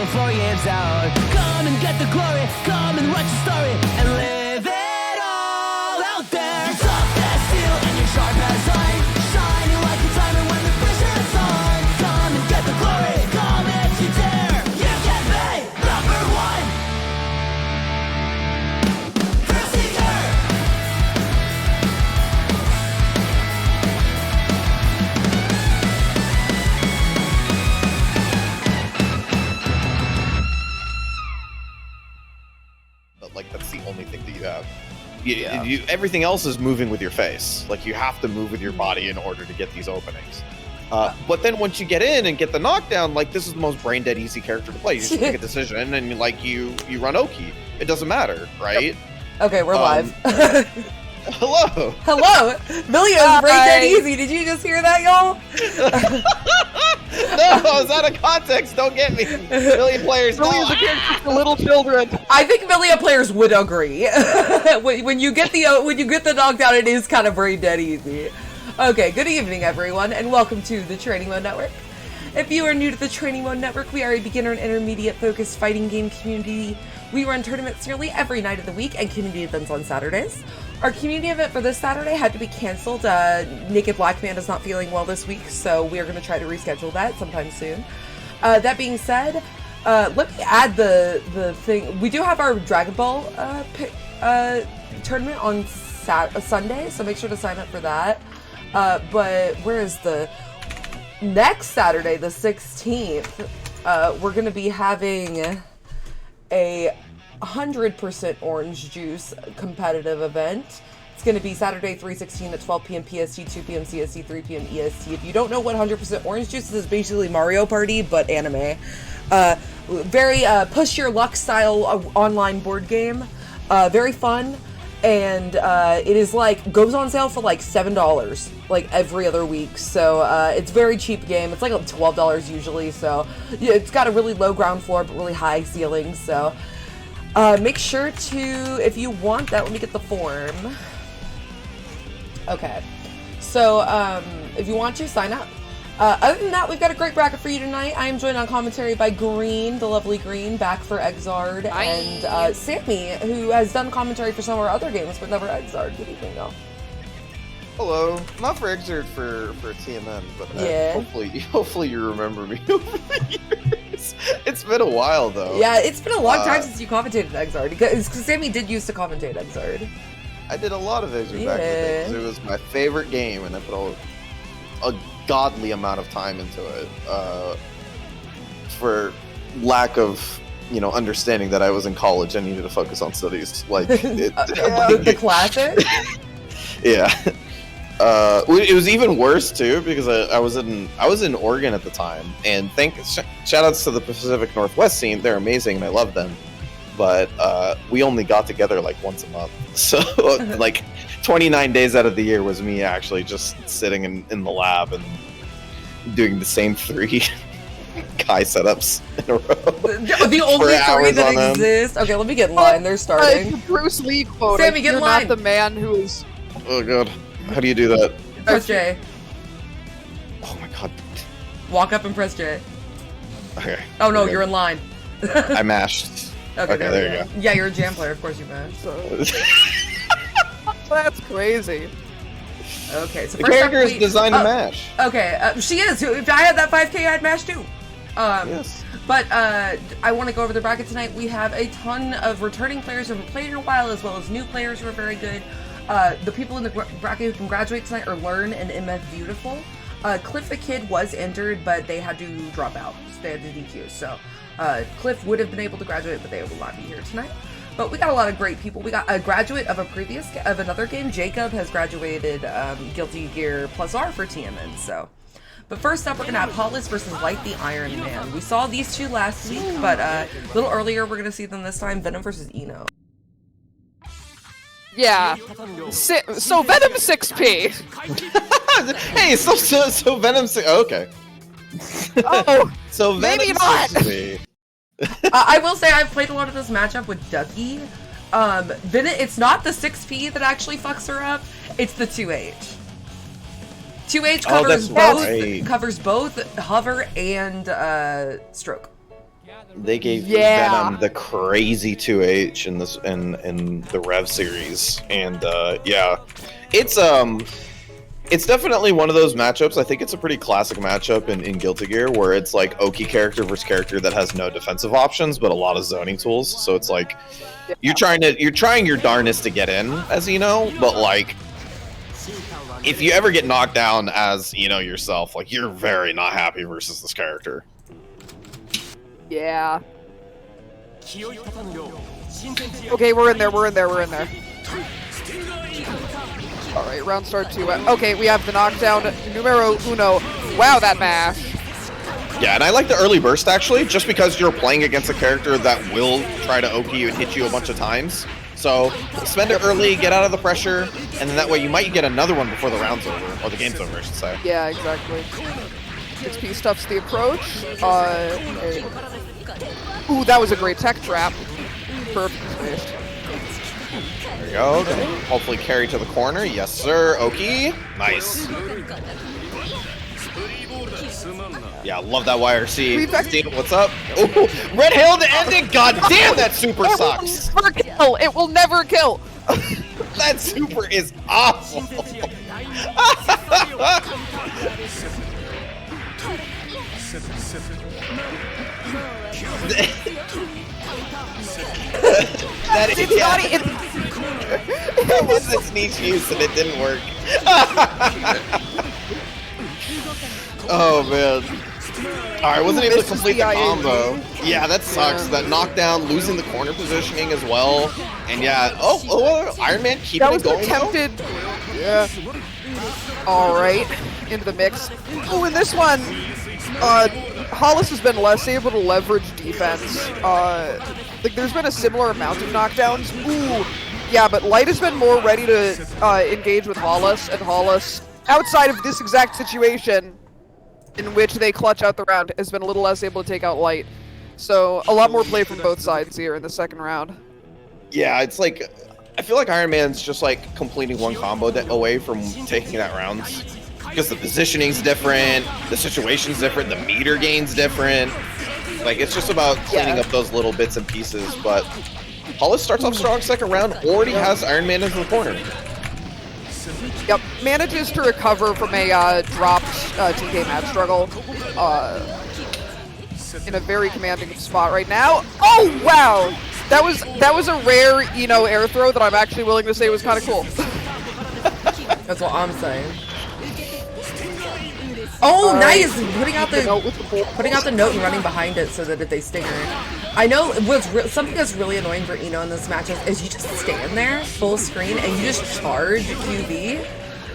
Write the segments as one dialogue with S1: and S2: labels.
S1: 4 years out. Come and get the glory, come and write your story, and live it all out there. You're soft as steel and you're sharp as iron, shining like a diamond when the pressure's on. Come and get the glory, come if you dare. You can be number one. Thrill seeker.
S2: But like that's the only thing that you have. Everything else is moving with your face. Like you have to move with your body in order to get these openings. But then once you get in and get the knockdown, like this is the most brain dead easy character to play. You just make a decision and like you run Oki. It doesn't matter, right?
S3: Okay, we're live.
S2: Hello.
S3: Hello. Millions brain dead easy. Did you just hear that, y'all?
S2: No, it's out of context. Don't get me. Million players.
S4: Millions of characters for little children.
S3: I think Million players would agree. when you get the knockdown, it is kind of brain dead easy. Okay, good evening, everyone, and welcome to the Training Mode Network. If you are new to the Training Mode Network, we are a beginner and intermediate focused fighting game community. We run tournaments nearly every night of the week and community events on Saturdays. Our community event for this Saturday had to be canceled. Naked Black Man is not feeling well this week, so we are going to try to reschedule that sometime soon. That being said, let me add the thing. We do have our Dragon Ball tournament on Sunday, so make sure to sign up for that. But where is the next Saturday, the 16th? We're going to be having a 100% orange juice competitive event. It's going to be Saturday 3/16 at 12 p.m. PST, 2 p.m. CST, 3 p.m. EST. If you don't know what 100% orange juice is, it's basically Mario Party, but anime. Very push your luck style online board game. Very fun. And it is like, goes on sale for like $7 like every other week. So it's a very cheap game. It's like $12 usually. So yeah, it's got a really low ground floor, but really high ceilings. So make sure to, if you want that, let me get the form. Okay. So if you want to, sign up. Other than that, we've got a great bracket for you tonight. I am joined on commentary by Green, the lovely Green, back for Exard, and Sammy, who has done commentary for some of our other games, but never Exard. Good evening, though.
S2: Hello. Not for Exard, for TMN, but
S3: yeah.
S2: Hopefully you remember me over the years. It's been a while, though.
S3: Yeah, it's been a long time since you commentated Exard, because Sammy did used to commentate Exard.
S2: I did a lot of Exard back in the day, because it was my favorite game, and I put a godly amount of time into it, for lack of understanding that I was in college and needed to focus on studies. Like
S3: the classic.
S2: Yeah. It was even worse too because I was in Oregon at the time, and shout outs to the Pacific Northwest scene. They're amazing and I love them, but we only got together like once a month, so like 29 days out of the year was me actually just sitting in the lab and doing the same 3 Kai setups in a row.
S3: The only 3 that exist. Okay, let me get in line. They're starting.
S4: Bruce Lee quote.
S3: Sammy, get in line.
S4: You're not the man who is.
S2: Oh god, how do you do that?
S3: Press J.
S2: Oh my god.
S3: Walk up and press J.
S2: Okay.
S3: Oh no, you're in line.
S2: I mashed. Okay, there you go.
S3: Yeah, you're a jam player. Of course you mashed. So.
S4: That's crazy.
S3: Okay, so
S2: the character is designed to mash.
S3: Okay, she is. If I had that 5K, I'd mash too.
S2: Yes.
S3: But I want to go over the bracket tonight. We have a ton of returning players who haven't played in a while, as well as new players who are very good. The people in the bracket who can graduate tonight are Learn and MF Beautiful. Cliff the Kid was injured, but they had to drop out. So they had to DQ. So Cliff would have been able to graduate, but they will not be here tonight. But we got a lot of great people. We got a graduate of another game. Jacob has graduated Guilty Gear Plus R for TMN. So, but first up, we're gonna have Hollis versus Light the Iron Man. We saw these two last week, but a little earlier we're gonna see them this time. Venom versus Eno.
S4: Yeah. So Venom 6P.
S2: Hey, so Venom 6. Oh, okay.
S4: Oh,
S2: so Venom
S4: maybe not.
S2: 6P.
S3: I will say I've played a lot of this matchup with Ducky. It's not the 6P that actually fucks her up. It's the 2H. 2H covers both hover and stroke.
S2: They gave
S4: Yeah.
S2: Venom the crazy 2H in this in the Rev series, and yeah, it's definitely one of those matchups. I think it's a pretty classic matchup in Guilty Gear, where it's like Oki character versus character that has no defensive options but a lot of zoning tools. So it's like you're trying your darnest to get in, as you know, but like if you ever get knocked down as you know yourself, like you're very not happy versus this character.
S4: Yeah. Okay, we're in there. Alright, round start 2. Okay, we have the knockdown numero uno. Wow, that mash.
S2: Yeah, and I like the early burst actually, just because you're playing against a character that will try to Oki you and hit you a bunch of times. So spend it early, get out of the pressure, and then that way you might get another one before the round's over, or the game's over, I should say.
S4: Yeah, exactly. XP stuffs the approach. Ooh, that was a great tech trap. Perfect.
S2: There we go. Hopefully carry to the corner. Yes, sir. Oki. Nice. Yeah, love that YRC. Steve, what's up? Ooh, Red Hill to end it. God damn, that super sucks.
S4: It will never kill. It will never kill.
S2: That super is awful. That is
S4: It's not even.
S2: That was its niche use and it didn't work. Oh man. Alright, wasn't able to complete the combo. Yeah, that sucks. That knockdown, losing the corner positioning as well. And yeah, Iron Man keeping
S4: That was
S2: it going.
S4: attempted. Yeah. Alright, into the mix. Oh, in this one, Hollis has been less able to leverage defense. Like, there's been a similar amount of knockdowns. Ooh, yeah, but Light has been more ready to engage with Hollis, and Hollis, outside of this exact situation, in which they clutch out the round, has been a little less able to take out Light. So, a lot more play from both sides here in the second round.
S2: Yeah, it's like, I feel like Iron Man's just like completing one combo away from taking that round. Because the positioning's different, the situation's different, the meter gain's different. Like, it's just about cleaning up those little bits and pieces, but Hollis starts off strong second round, already has Iron Man into the corner.
S4: Yep, manages to recover from a dropped TK match struggle in a very commanding spot right now. Oh wow, that was a rare air throw that I'm actually willing to say was kind of cool.
S3: That's what I'm saying. Oh, nice! Putting out the note and running behind it so that if they stinger. I know something that's really annoying for Eno in this matchup is you just stand there full screen and you just charge QB.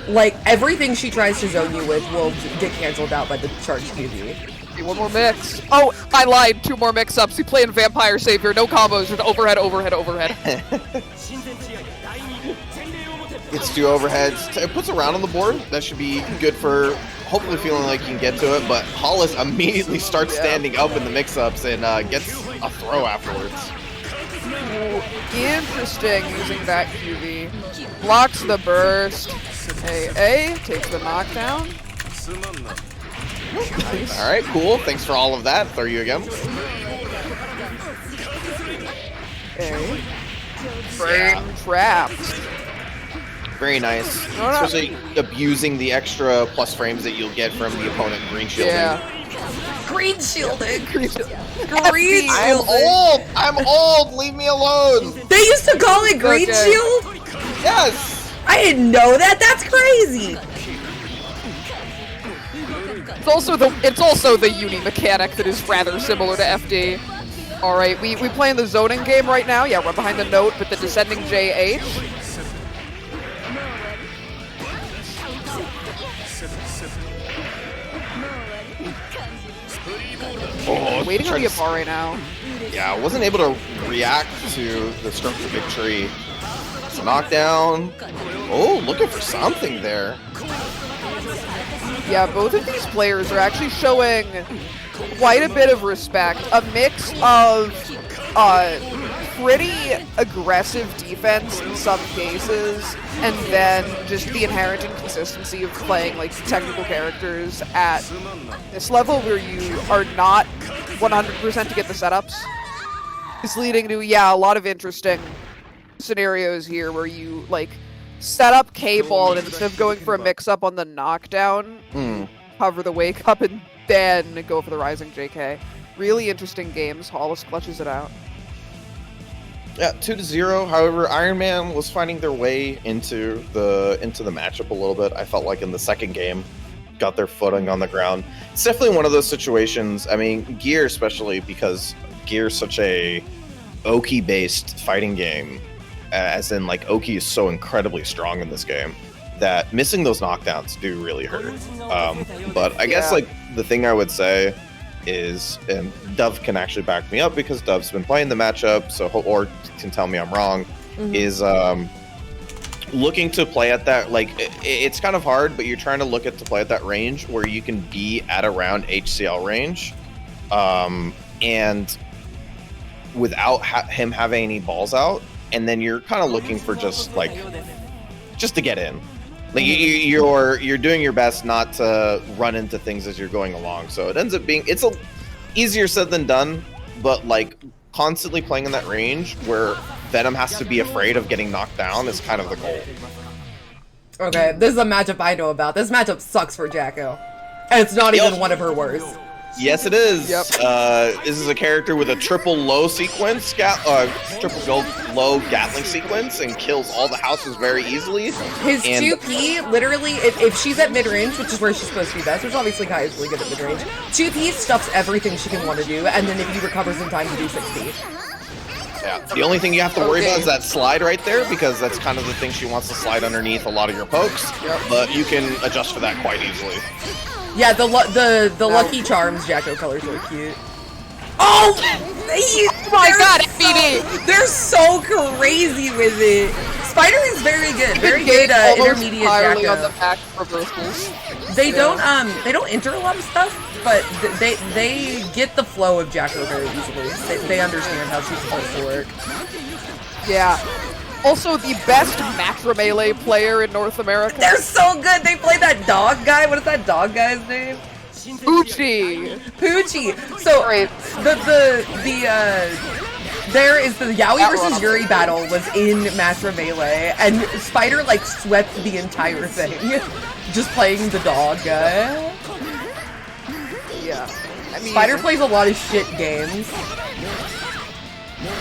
S3: Like everything she tries to zone you with will get canceled out by the charge QB.
S4: One more mix. Oh, I lied. 2 more mix-ups. We play in Vampire Savior. No combos. Just overhead, overhead, overhead.
S2: Gets 2 overheads. It puts a round on the board. That should be good for hopefully feeling like you can get to it. But Hollis immediately starts standing up in the mix-ups and gets a throw afterwards.
S4: Ooh, interesting using that QB. Blocks the burst. AA takes the knockdown. Nice.
S2: Alright, cool. Thanks for all of that. Throw you again.
S4: A. Frame trapped.
S2: Very nice. Especially abusing the extra plus frames that you'll get from the opponent green shielding.
S4: Yeah.
S3: Green shielding!
S4: Green shielding.
S2: I'm old! Leave me alone!
S3: They used to call it green
S4: Okay.
S3: shield?
S2: Yes!
S3: I didn't know that! That's crazy!
S4: It's also the uni mechanic that is rather similar to FD. Alright, we play in the zoning game right now. Yeah, we're behind the note with the descending JH.
S2: Oh,
S4: Waiting on the bar right now.
S2: Yeah, I wasn't able to react to the stroke of victory. It's a knockdown. Oh, looking for something there.
S4: Yeah, both of these players are actually showing quite a bit of respect. A mix of pretty aggressive defense in some cases, and then just the inherent inconsistency of playing like technical characters at this level where you are not 100% to get the setups. It's leading to, yeah, a lot of interesting scenarios here where you like set up K-ball and instead of going for a mix-up on the knockdown, cover the wake-up and then go for the rising JK. Really interesting games. Hollis clutches it out.
S2: Yeah, 2-0. However, Iron Man was finding their way into the matchup a little bit. I felt like in the second game, got their footing on the ground. It's definitely one of those situations. I mean, Gear especially, because Gear's such a Oki-based fighting game, as in like Oki is so incredibly strong in this game that missing those knockdowns do really hurt. But I guess like the thing I would say is, and Dove can actually back me up because Dove's been playing the matchup, so or can tell me I'm wrong, is looking to play at that, like it's kind of hard, but you're trying to look at to play at that range where you can be at around HCL range, and without him having any balls out, and then you're kind of looking for just to get in. Like you're doing your best not to run into things as you're going along. So it ends up being easier said than done, but like constantly playing in that range where Venom has to be afraid of getting knocked down is kind of the goal.
S3: Okay, this is a matchup I know about. This matchup sucks for Jacko. And it's not even one of her worst.
S2: Yes, it is.
S4: Yep.
S2: This is a character with a triple low sequence, triple low Gatling sequence, and kills all the houses very easily.
S3: His 2P, literally, if she's at mid-range, which is where she's supposed to be best, which obviously Kai is really good at mid-range, 2P stuffs everything she can want to do, and then if he recovers in time to do 6P.
S2: Yeah, the only thing you have to worry about is that slide right there, because that's kind of the thing she wants to slide underneath a lot of your pokes, but you can adjust for that quite easily.
S3: Yeah, the Lucky Charms Jacko colors are cute. Oh!
S4: My god, FBD!
S3: They're so crazy with it. Spider is very good. Very good intermediate Jacko.
S4: On the pack reversals.
S3: They don't enter a lot of stuff, but they get the flow of Jacko very easily. They understand how she's supposed to work. Yeah.
S4: Also, the best macro melee player in North America.
S3: They're so good. They play that dog guy. What is that dog guy's name?
S4: Poochie.
S3: So there is the Yaoi versus Yuri battle was in Master Melee, and Spider like swept the entire thing, just playing the dog guy.
S4: Yeah, I mean,
S3: Spider plays a lot of shit games,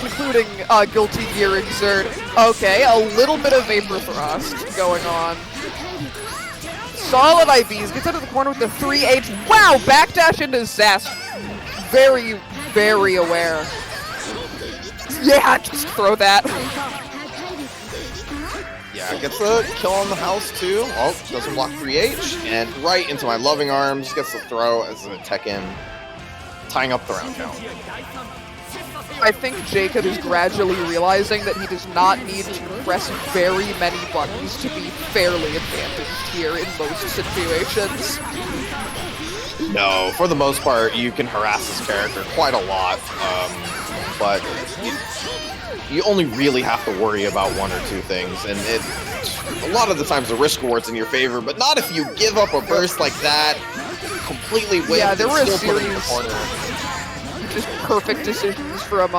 S4: including Guilty Gear Exert. Okay, a little bit of Vapor Thrust going on. Solid IVs, gets out of the corner with the 3H. Wow, backdash into Zest. Very, very aware. Yeah, just throw that.
S2: Yeah, gets a kill on the house too. Oh, doesn't block 3H, and right into my loving arms. Gets the throw as a tech-in, tying up the round count.
S4: I think Jacob is gradually realizing that he does not need to press very many buttons to be fairly advantaged here in most situations.
S2: No, for the most part, you can harass this character quite a lot, but you only really have to worry about one or two things, and a lot of the times the risk reward's in your favor, but not if you give up a burst like that, completely win.
S4: Yeah, there were a series just perfect decisions from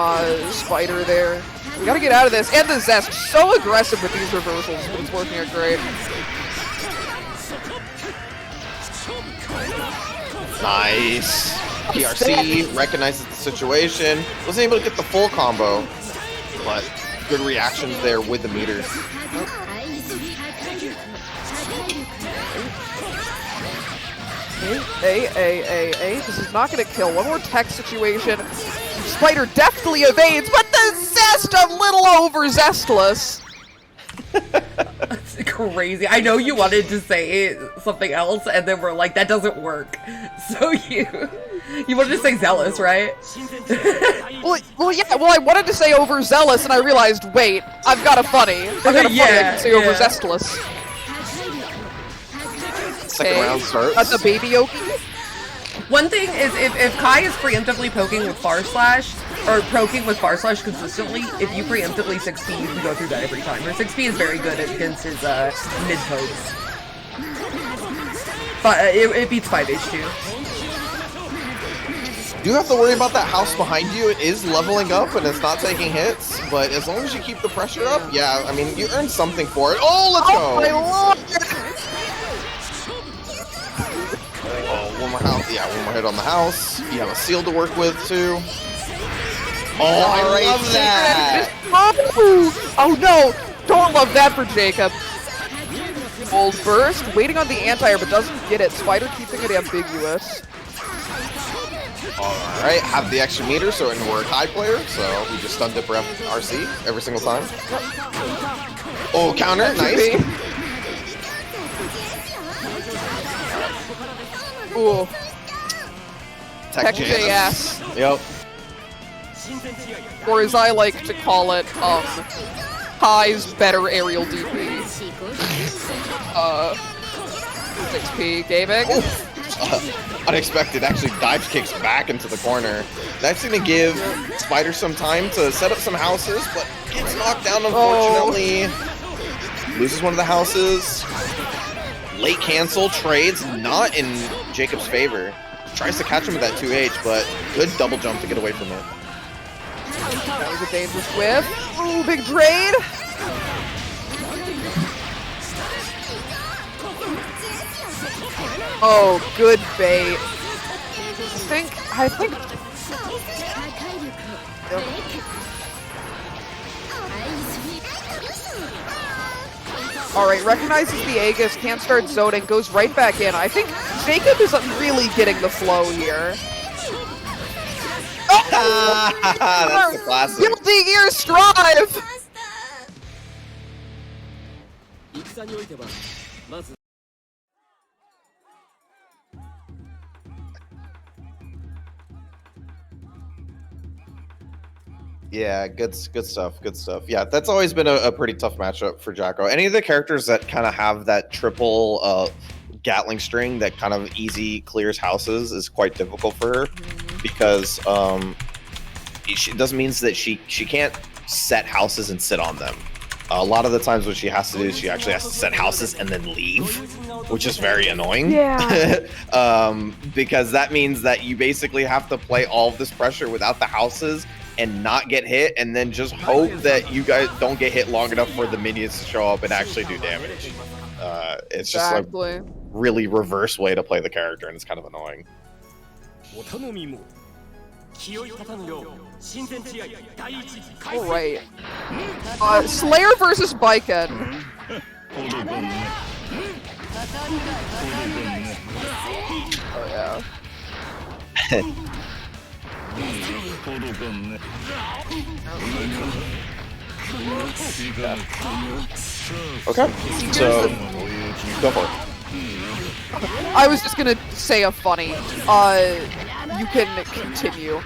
S4: Spider there. We gotta get out of this. And the Zest, so aggressive with these reversals, but it's working out great.
S2: Nice. PRC recognizes the situation. Wasn't able to get the full combo, but good reactions there with the meters.
S4: This is not gonna kill. One more tech situation. Spider deftly evades, but the Zest a little over-zestless.
S3: That's crazy. I know you wanted to say something else, and then we're like, that doesn't work. So you wanted to say zealous, right?
S4: well, yeah. Well, I wanted to say overzealous, and I realized, wait, I've got a funny. I've got a funny. I can say overzestless.
S2: Second round starts.
S4: That's a baby Oki.
S3: One thing is, if Kai is preemptively poking with Far Slash, or proking with bar slash consistently, if you preemptively 6P, you can go through that every time. Or 6P is very good against his mid pokes. But it beats 5H too.
S2: You have to worry about that house behind you. It is leveling up and it's not taking hits, but as long as you keep the pressure up, yeah, I mean, you earn something for it. Oh, let's go!
S4: I love it!
S2: Oh, one more house. Yeah, one more hit on the house. You have a seal to work with too. Oh, I love that!
S4: Oh no! Don't love that for Jacob. Bold burst, waiting on the anti-air but doesn't get it. Spider keeping it ambiguous.
S2: Alright, have the extra meter, so we're a high player, so we just stun dip rep RC every single time. Oh, counter, nice.
S4: Ooh.
S2: Tech
S4: JS.
S2: Yep.
S4: Or as I like to call it, Kai's better aerial DP. 6P gaming.
S2: Unexpected, actually dive kicks back into the corner. That's gonna give Spider some time to set up some houses, but gets knocked down unfortunately. Loses one of the houses. Late cancel, trades not in Jacob's favor. Tries to catch him with that 2H, but good double jump to get away from it.
S4: That was a dangerous whiff. Ooh, big trade. Oh, good bait. I think. Alright, recognizes the Aegis, can't start zoning, goes right back in. I think Jacob is really getting the flow here.
S2: That's the classic.
S4: Guilty Gear Strive!
S2: Yeah, good stuff, good stuff. Yeah, that's always been a pretty tough matchup for Jacko. Any of the characters that kind of have that triple Gatling string that kind of easy clears houses is quite difficult for her because it doesn't mean that she can't set houses and sit on them. A lot of the times what she has to do is she actually has to set houses and then leave, which is very annoying.
S4: Yeah.
S2: Because that means that you basically have to play all of this pressure without the houses and not get hit, and then just hope that you guys don't get hit long enough for the minions to show up and actually do damage. It's just like really reverse way to play the character, and it's kind of annoying.
S4: Alright. Slayer versus Biken. Oh yeah.
S2: Okay, so go for it.
S4: I was just gonna say a funny. You can continue.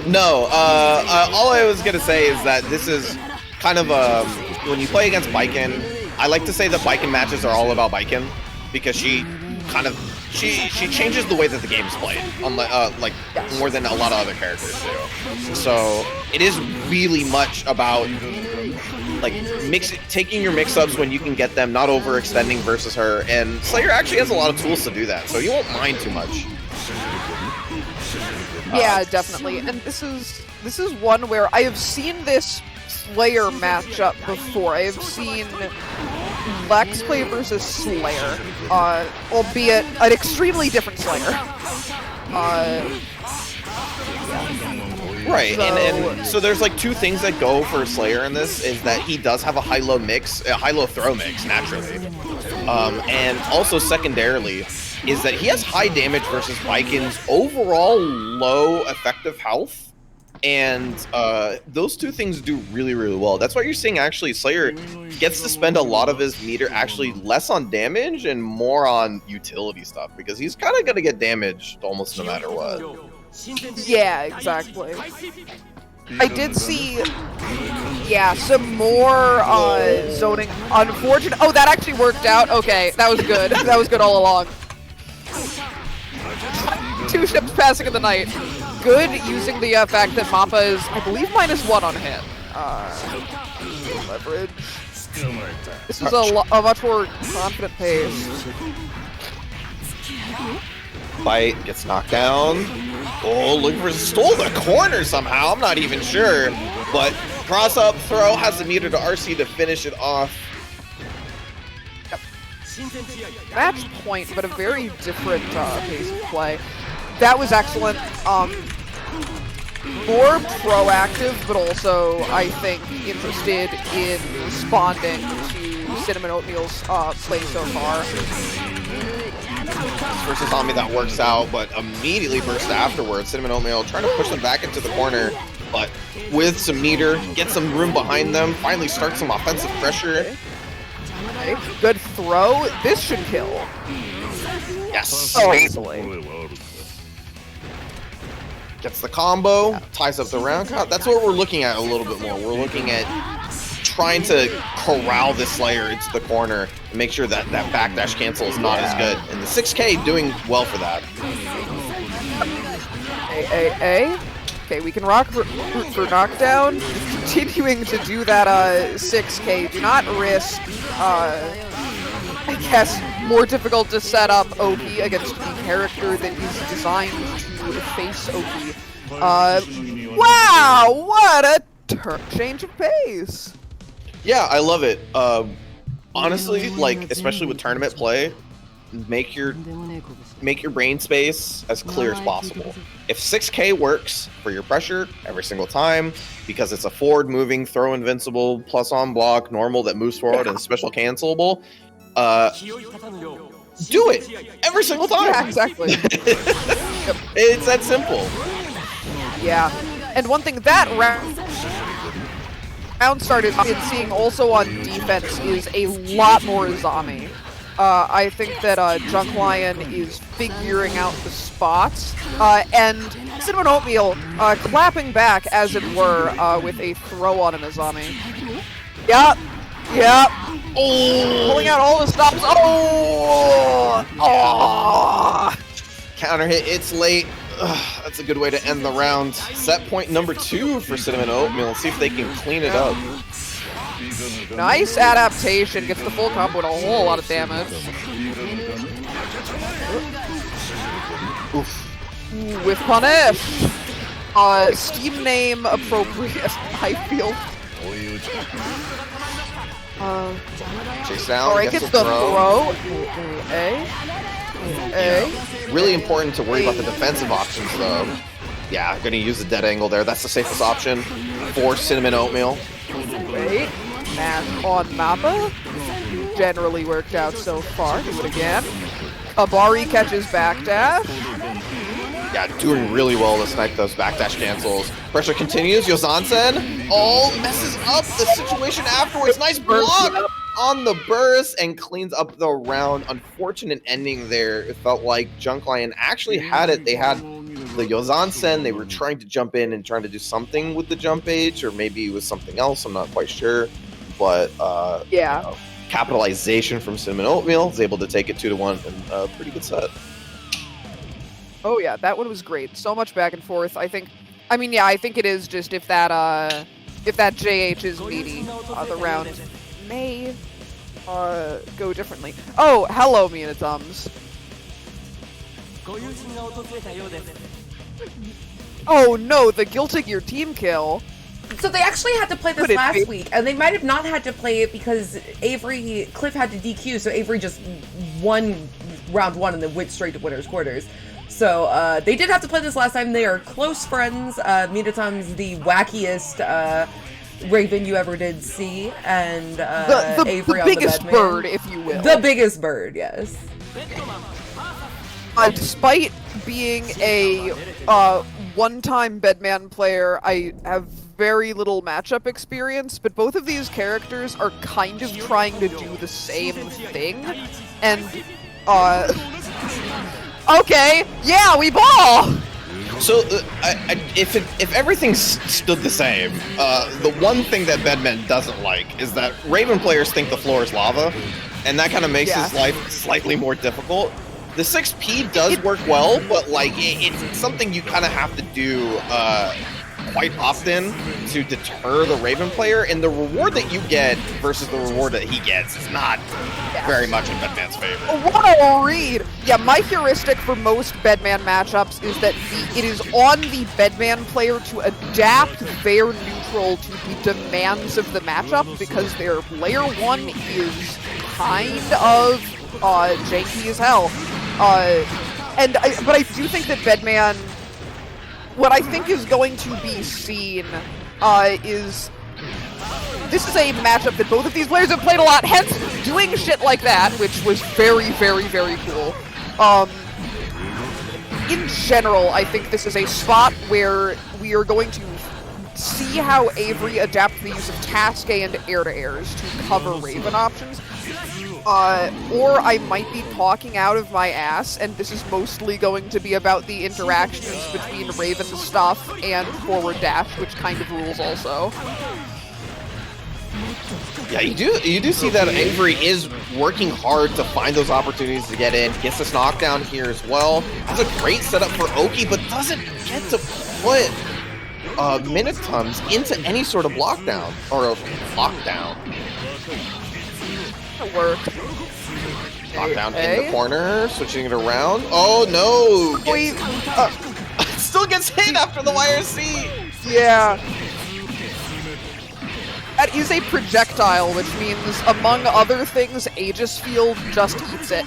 S2: No, all I was gonna say is that this is kind of when you play against Biken, I like to say that Biken matches are all about Biken because she changes the way that the game is played, like more than a lot of other characters do. So it is really much about like taking your mix-ups when you can get them, not overextending versus her. And Slayer actually has a lot of tools to do that, so you won't mind too much.
S4: Yeah, definitely. And this is one where I have seen this Slayer matchup before. I have seen Lex play versus Slayer, albeit an extremely different Slayer.
S2: Right, and so there's like two things that go for Slayer in this, is that he does have a high-low mix, a high-low throw mix, naturally. And also secondarily, is that he has high damage versus Biken's overall low effective health. And those two things do really, really well. That's why you're seeing actually Slayer gets to spend a lot of his meter actually less on damage and more on utility stuff, because he's kind of going to get damaged almost no matter what.
S4: Yeah, exactly. I did see, yeah, some more zoning. Unfortunate. Oh, that actually worked out. Okay, that was good. That was good all along. 2 ships passing in the night. good using the fact that Mappa is, I believe, -1 on hit. Leverage. This is a much more confident pace.
S2: Bite gets knocked down. Oh, look for stole the corner somehow. I'm not even sure, but cross up throw has the meter to RC to finish it off.
S4: Match point, but a very different pace of play. That was excellent. More proactive, but also, I think, interested in responding to Cinnamon Oatmeal's play so far.
S2: Versus Zombie that works out, but immediately burst afterwards. Cinnamon Oatmeal trying to push them back into the corner, but with some meter, get some room behind them, finally start some offensive pressure.
S4: Okay. Good throw. This should kill.
S2: Yes.
S4: So easily.
S2: Gets the combo, ties up the round count. That's what we're looking at a little bit more. We're looking at trying to corral this Slayer into the corner and make sure that that backdash cancel is not as good. And the 6K doing well for that.
S4: Okay, we can root for knockdown. Continuing to do that 6K. Do not risk, I guess, more difficult to set up OP against the character that is designed to face OP. Wow, what a change of pace.
S2: Yeah, I love it. Honestly, like, especially with tournament play, make your brain space as clear as possible. If 6K works for your pressure every single time, because it's a forward moving, throw invincible, plus on block, normal that moves forward, and special cancelable, do it every single time.
S4: Yeah, exactly.
S2: It's that simple.
S4: Yeah, and one thing that round started seeing also on defense is a lot more Zami. I think that Junk Lion is figuring out the spots, and Cinnamon Oatmeal clapping back, as it were, with a throw on an Azami. Yep. Oh, pulling out all the stops. Oh!
S2: Counter hit, it's late. Ugh, that's a good way to end the round. Set point number 2 for Cinnamon Oatmeal. Let's see if they can clean it up.
S4: Nice adaptation. Gets the full combo with a whole lot of damage.
S2: Oof.
S4: With punish. Steam name appropriate, I feel.
S2: Chase down.
S4: Alright, gets the throw.
S2: Really important to worry about the defensive options, though. Yeah, gonna use the dead angle there. That's the safest option for Cinnamon Oatmeal.
S4: Wait. Mash on Mappa. Generally worked out so far. Do it again. Abari catches backdash.
S2: Yeah, doing really well to snipe those backdash cancels. Pressure continues. Yozansen all messes up the situation afterwards. Nice block on the burst and cleans up the round. Unfortunate ending there. It felt like Junk Lion actually had it. They had the Yozansen. They were trying to jump in and trying to do something with the jump H, or maybe it was something else. I'm not quite sure. But
S4: yeah,
S2: you know, capitalization from Cinnamon Oatmeal is able to take it 2-1 and a pretty good set.
S4: Oh yeah, that one was great. So much back and forth. I think it is just if that JH is meaty, the round may go differently. Oh, hello, me and its ums. Oh no, the guilting your team kill.
S3: So they actually had to play this last week, and they might have not had to play it because Cliff had to DQ, so Avery just won round 1 and then went straight to winner's quarters. So they did have to play this last time. They are close friends. Minatom's the wackiest Raven you ever did see, and Avery
S4: the
S3: on the
S4: biggest bird, if you will.
S3: The biggest bird, yes.
S4: Despite being a one-time Bedman player, I have very little matchup experience, but both of these characters are kind of trying to do the same thing, and okay, yeah, we ball!
S2: So, if everything stood the same, the one thing that Bedman doesn't like is that Raven players think the floor is lava, and that kind of makes his life slightly more difficult. The 6P does work well, but like it's something you kind of have to do quite often to deter the Raven player, and the reward that you get versus the reward that he gets is not very much in Bedman's favor.
S4: What a read! Yeah, my heuristic for most Bedman matchups is that it is on the Bedman player to adapt their neutral to the demands of the matchup, because their layer 1 is kind of janky as hell. But I do think that Bedman, what I think is going to be seen is this is a matchup that both of these players have played a lot, hence doing shit like that, which was very, very, very cool. In general, I think this is a spot where we are going to see how Avery adapts the use of task A and air-to-airs to cover Raven options. Or I might be talking out of my ass, and this is mostly going to be about the interactions between Raven stuff and forward dash, which kind of rules also.
S2: Yeah, you do see that Avery is working hard to find those opportunities to get in. Gets this knockdown here as well. That's a great setup for Oki, but doesn't get to put Minitums into any sort of lockdown or a lockdown.
S4: That worked.
S2: Lockdown in the corner, switching it around. Oh no! Still gets hit after the YRC!
S4: Yeah. That is a projectile, which means, among other things, Aegis Field just eats it.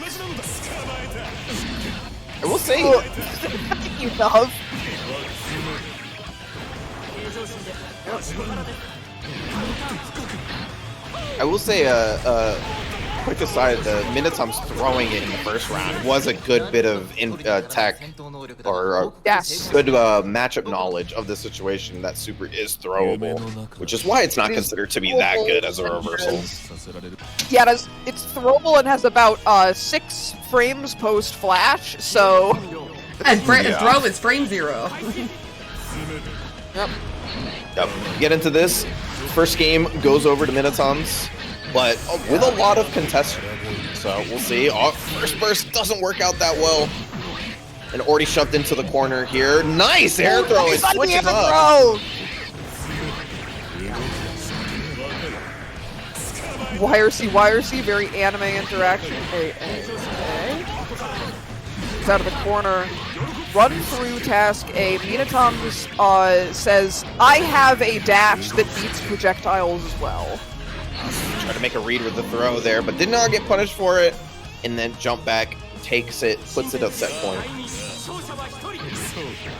S2: I will say...
S4: Enough.
S2: I will say, quick aside, the Minotaur's throwing it in the first round was a good bit of tech, or
S4: yes,
S2: good matchup knowledge of the situation that super is throwable, which is why it's not considered to be that good as a reversal.
S4: Yeah, it's throwable and has about 6 frames post flash, so...
S3: And throw is frame 0.
S4: Yep.
S2: Get into this. First game goes over to Minitoms, but with a lot of contestation. So we'll see. Oh, first burst doesn't work out that well. And already shoved into the corner here. Nice air throw. It switches up.
S4: YRC, very anime interaction. He's out of the corner. Run through task A. Minitoms says, I have a dash that beats projectiles as well.
S2: Try to make a read with the throw there, but did not get punished for it. And then jump back, takes it, puts it at set point.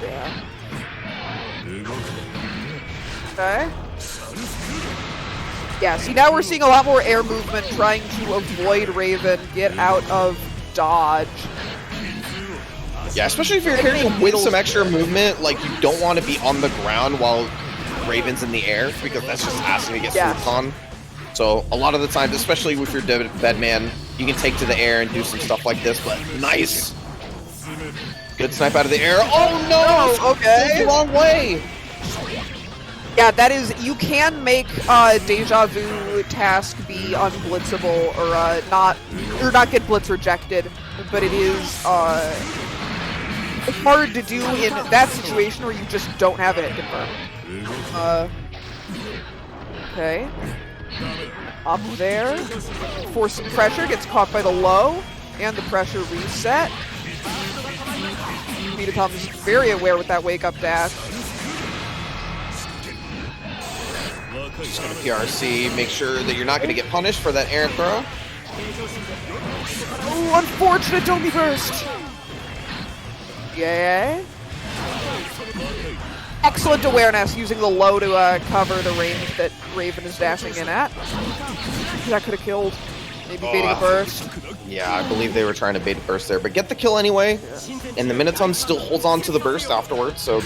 S4: Yeah. Okay. Yeah, see, now we're seeing a lot more air movement, trying to avoid Raven, get out of dodge.
S2: Yeah, especially if you're a character with some extra movement, like you don't want to be on the ground while Raven's in the air, because that's just asking to get swooped on. So a lot of the times, especially if you're Bedman, you can take to the air and do some stuff like this, but nice! Good snipe out of the air. Oh no!
S4: Okay.
S2: The wrong way!
S4: Yeah, that is, you can make Deja Vu task be unblitzable, or not get blitz rejected, but it is hard to do in that situation where you just don't have it confirmed. Okay. Up there. Force pressure, gets caught by the low, and the pressure reset. Minitoms very aware with that wake-up dash.
S2: Just gonna PRC, make sure that you're not gonna get punished for that air throw.
S4: Oh, unfortunate Domi burst! Yay. Excellent awareness, using the low to cover the range that Raven is dashing in at. That could have killed. Maybe baiting a burst.
S2: Yeah, I believe they were trying to bait a burst there, but get the kill anyway. And the Minotaur still holds on to the burst afterwards, so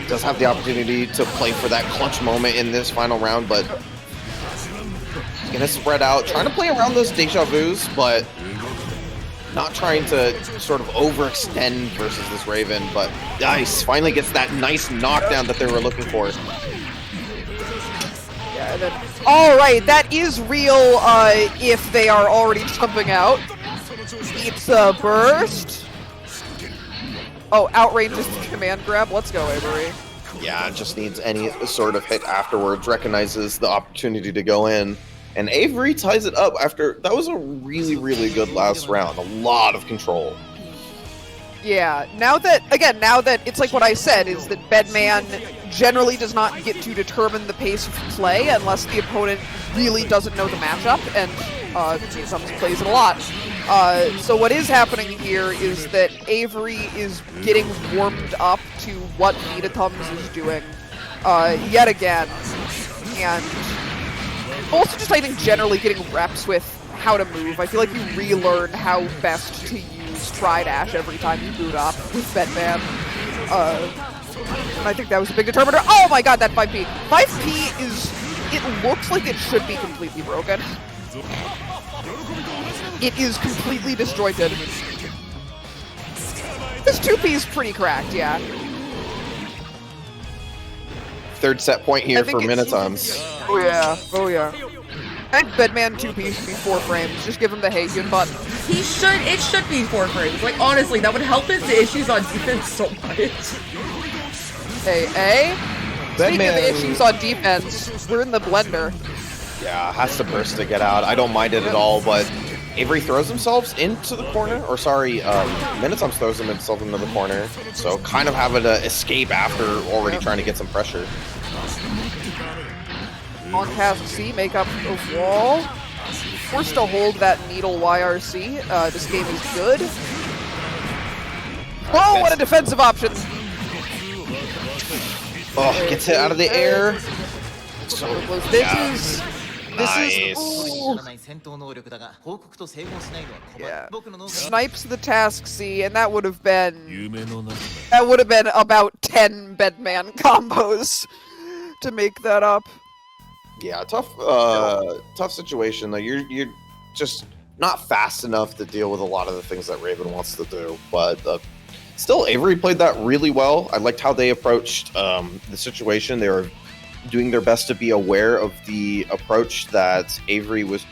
S2: does have the opportunity to play for that clutch moment in this final round, but he's gonna spread out, trying to play around those deja vus, but not trying to sort of overextend versus this Raven. But nice, finally gets that nice knockdown that they were looking for.
S4: Yeah, and then, all right, that is real if they are already jumping out. The beats the burst. Oh, outranges the command grab. Let's go, Avery.
S2: Yeah, it just needs any sort of hit afterwards, recognizes the opportunity to go in. And Avery ties it up after... That was a really, really good last round. A lot of control.
S4: Yeah, now that it's like what I said, is that Bedman generally does not get to determine the pace of play unless the opponent really doesn't know the matchup, and sometimes plays it a lot. So what is happening here is that Avery is getting warmed up to what Metatums is doing yet again, and also just I think generally getting reps with how to move. I feel like you relearn how best to use try dash every time you boot up with Bedman. And I think that was a big determiner. Oh my god, that 5P! 5P is... It looks like it should be completely broken. It is completely disjointed. This 2P is pretty cracked, yeah.
S2: Third set point here for Minitoms.
S4: Oh yeah, oh yeah. I think Bedman 2P should be 4 frames. Just give him the Hagen button.
S3: It should be 4 frames. Like, honestly, that would help his issues on defense so much.
S4: Hey. Speaking of the issues on defense, we're in the blender.
S2: Yeah, has to burst to get out. I don't mind it at all, but Avery throws themselves into the corner, or sorry, Minitoms throws himself into the corner, so kind of having to escape after already trying to get some pressure.
S4: On task C, make up a wall. Forced to hold that needle YRC. This game is good. Whoa, what a defensive option!
S2: Oh, gets hit out of the air.
S4: So, this is...
S2: Nice.
S4: Ooh. Yeah. Snipes the task C, and that would have been about 10 Bedman combos to make that up.
S2: Yeah, tough situation though. You're just not fast enough to deal with a lot of the things that Raven wants to do, but still, Avery played that really well. I liked how they approached the situation. They were doing their best to be aware of the approach that Avery was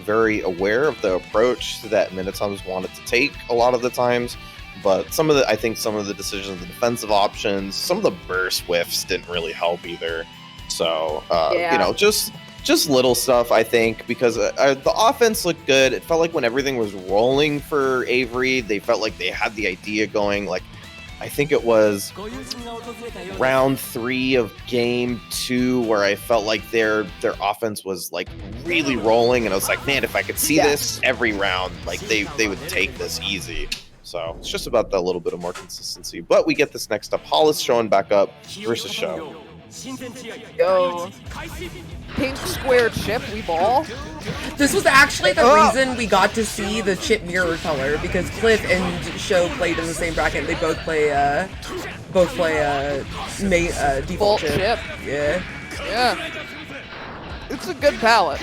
S2: very aware of the approach that Minitoms wanted to take a lot of the times. But I think some of the decisions, the defensive options, some of the burst whiffs didn't really help either. So, you know, just little stuff, I think, because the offense looked good. It felt like when everything was rolling for Avery, they felt like they had the idea going. Like, I think it was round 3 of game 2 where I felt like their offense was like really rolling, and I was like, man, if I could see this every round, like they would take this easy. So it's just about that little bit of more consistency. But we get this next up. Hollis showing back up versus Show.
S4: Yo. Pink square chip, we ball.
S3: This was actually the reason we got to see the chip mirror color, because Cliff and Show played in the same bracket. They both play default chip. Yeah.
S4: It's a good palette.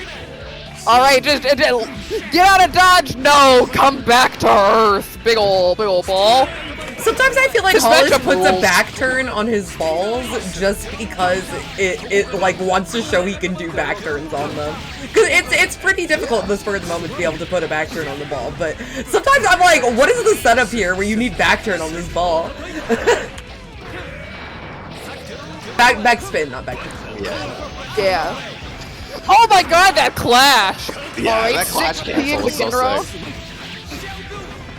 S4: All right, just get out of dodge. No, come back to earth. Big ol' ball.
S3: Sometimes I feel like Hollis puts a back turn on his balls just because it like wants to show he can do back turns on them. Because it's pretty difficult in the spur of the moment to be able to put a back turn on the ball. But sometimes I'm like, what is the setup here where you need back turn on this ball? back spin, not back turn.
S4: Yeah. Oh my god, that clash!
S2: Yeah,
S4: all right,
S2: that clash
S4: 6P
S2: was so sick.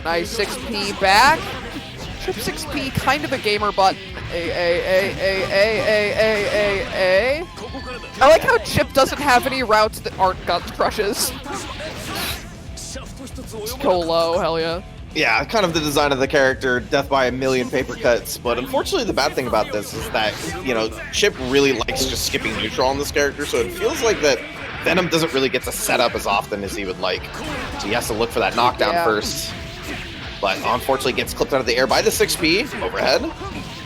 S4: Nice 6P back. Trip 6P, kind of a gamer button. A. I like how Chip doesn't have any routes that aren't gut crushes. Go low, hell yeah.
S2: Yeah, kind of the design of the character, death by a million paper cuts. But unfortunately, the bad thing about this is that, you know, Chip really likes just skipping neutral on this character, so it feels like that Venom doesn't really get to set up as often as he would like. So he has to look for that knockdown first. But unfortunately, gets clipped out of the air by the 6P overhead.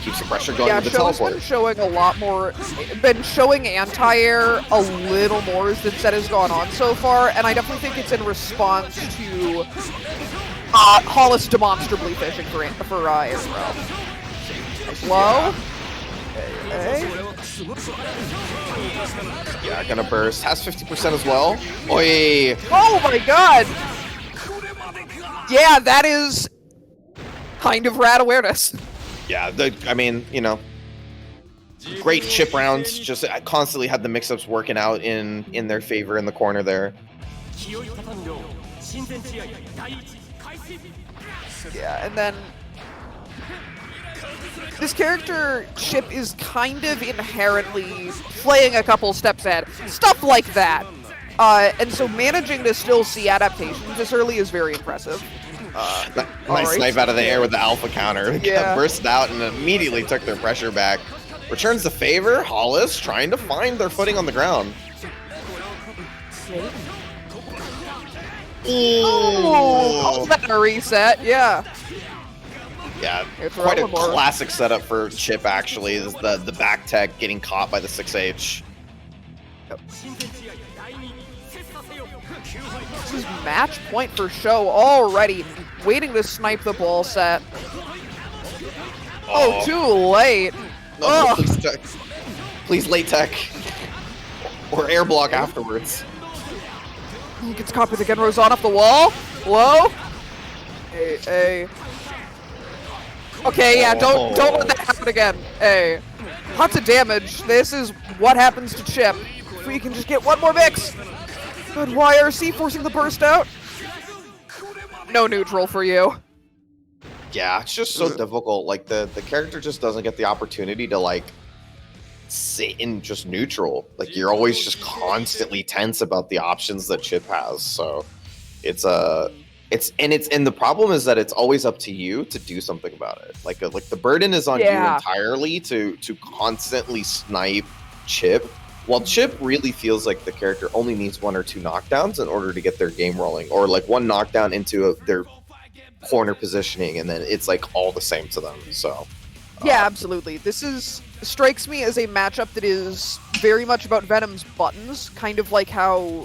S2: Keeps the pressure going with the teleport.
S4: Been showing a lot more, been showing anti-air a little more as the set has gone on so far, and I definitely think it's in response to Hollis demonstrably fishing for air throw. Low.
S2: Yeah, gonna burst. Has 50% as well. Oi!
S4: Oh my god! Yeah, that is kind of rad awareness.
S2: Yeah, I mean, you know, great chip rounds. Just I constantly had the mix-ups working out in their favor in the corner there.
S4: Yeah, and then this character, Chip, is kind of inherently playing a couple steps ahead. Stuff like that. And so managing to still see adaptations this early is very impressive.
S2: Nice snipe out of the air with the alpha counter.
S4: Yeah.
S2: Burst out and immediately took their pressure back. Returns the favor. Hollis trying to find their footing on the ground.
S4: Oh, that a reset, yeah.
S2: Yeah,
S4: It's
S2: quite a
S4: Rellamore.
S2: classic setup for Chip, actually, is the back tech getting caught by the 6H.
S4: This is match point for show already. Waiting to snipe the ball set. Oh, too late.
S2: No,
S4: Ugh.
S2: please, tech. Please late tech. Or air block afterwards.
S4: Gets copied again, Rosan off the wall. Whoa. Hey. Okay, yeah, don't let that happen again. Hey. Lots of damage. This is what happens to Chip. If we can just get one more mix. Good YRC forcing the burst out. No neutral for you.
S2: Yeah, it's just so difficult. Like, the character just doesn't get the opportunity to, like, sit in just neutral. Like, you're always just constantly tense about the options that Chip has. So it's and the problem is that it's always up to you to do something about it. Like the burden is on you entirely to constantly snipe Chip. While Chip really feels like the character only needs 1 or 2 knockdowns in order to get their game rolling, or like 1 knockdown into their corner positioning, and then it's like all the same to them. So
S4: yeah, absolutely. This strikes me as a matchup that is very much about Venom's buttons, kind of like how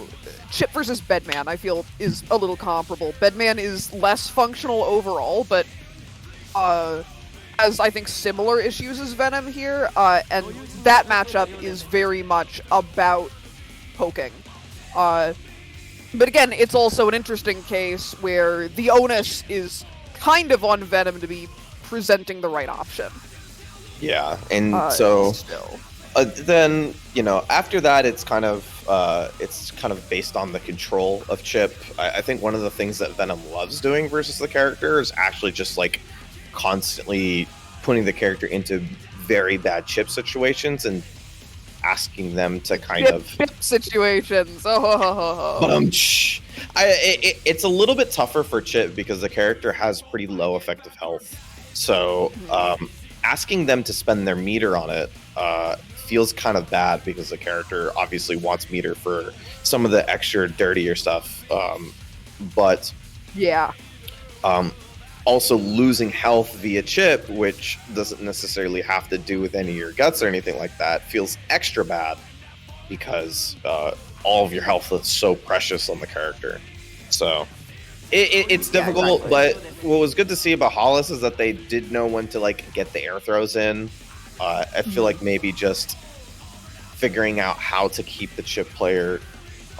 S4: Chip versus Bedman, I feel, is a little comparable. Bedman is less functional overall, but has, I think, similar issues as Venom here, and that matchup is very much about poking. But again, it's also an interesting case where the onus is kind of on Venom to be presenting the right option.
S2: yeah, and so
S4: Still.
S2: then, you know, after that, it's kind of based on the control of Chip. I think one of the things that Venom loves doing versus the character is actually just like constantly putting the character into very bad Chip situations and asking them to kind of
S4: Chip situations. Oh.
S2: it's a little bit tougher for Chip because the character has pretty low effective health. So asking them to spend their meter on it feels kind of bad because the character obviously wants meter for some of the extra dirtier stuff. But
S4: Yeah.
S2: also losing health via Chip, which doesn't necessarily have to do with any of your guts or anything like that, feels extra bad because all of your health is so precious on the character. So it's difficult,
S3: exactly.
S2: but what was good to see about Hollis is that they did know when to like get the air throws in. I feel like maybe just figuring out how to keep the Chip player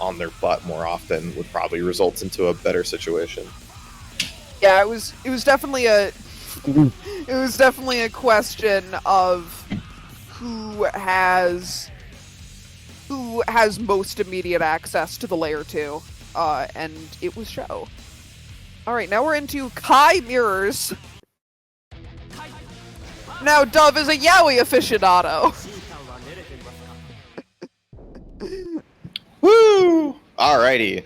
S2: on their butt more often would probably result into a better situation.
S4: Yeah, it was definitely a question of who has most immediate access to the layer 2. And it was Show. Alright, now we're into Kai Mirrors. Now Dove is a Yaoi aficionado.
S2: Woo! Alrighty.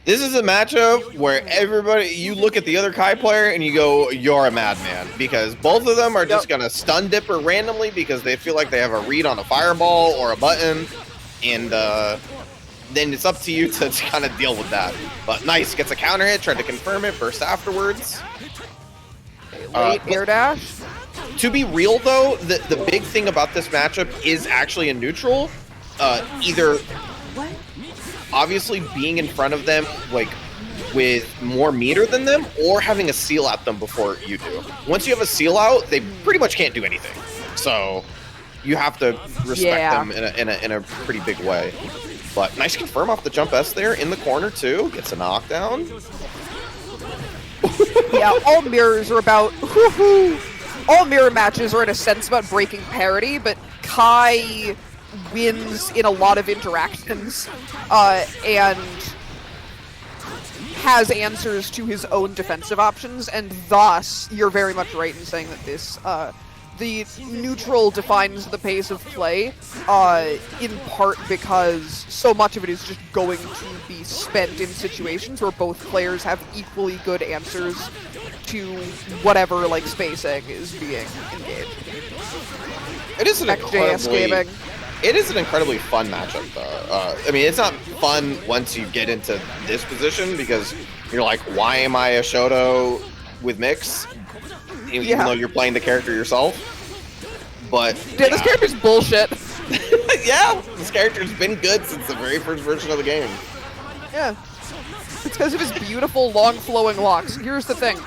S2: This is a matchup where you look at the other Kai player and you go, you're a madman. Because both of them are just going to stun Dipper randomly because they feel like they have a read on a fireball or a button. And then it's up to you to kind of deal with that. But nice, gets a counter hit, tried to confirm it, burst afterwards.
S4: Late air dash.
S2: To be real, though, the big thing about this matchup is actually a neutral. Either obviously being in front of them, like, with more meter than them, or having a seal out them before you do. Once you have a seal out, they pretty much can't do anything. So, You have to respect
S4: Yeah.
S2: them in a pretty big way. But nice confirm off the jump S there in the corner too. Gets a knockdown.
S4: Yeah, all mirrors are about. All mirror matches are in a sense about breaking parity, but Kai wins in a lot of interactions, and has answers to his own defensive options, and thus you're very much right in saying that this the neutral defines the pace of play, in part because so much of it is just going to be spent in situations where both players have equally good answers to whatever, like, spacing is being engaged.
S2: It is an
S4: XJS gaming.
S2: It is an incredibly fun matchup, though. I mean, it's not fun once you get into this position because you're like, why am I a Shoto with mix? Even though you're playing the character yourself. But
S4: Dude, this character's bullshit.
S2: yeah, this character's been good since the very first version of the game.
S4: Yeah. It's because of his beautiful, long flowing locks. Here's the thing.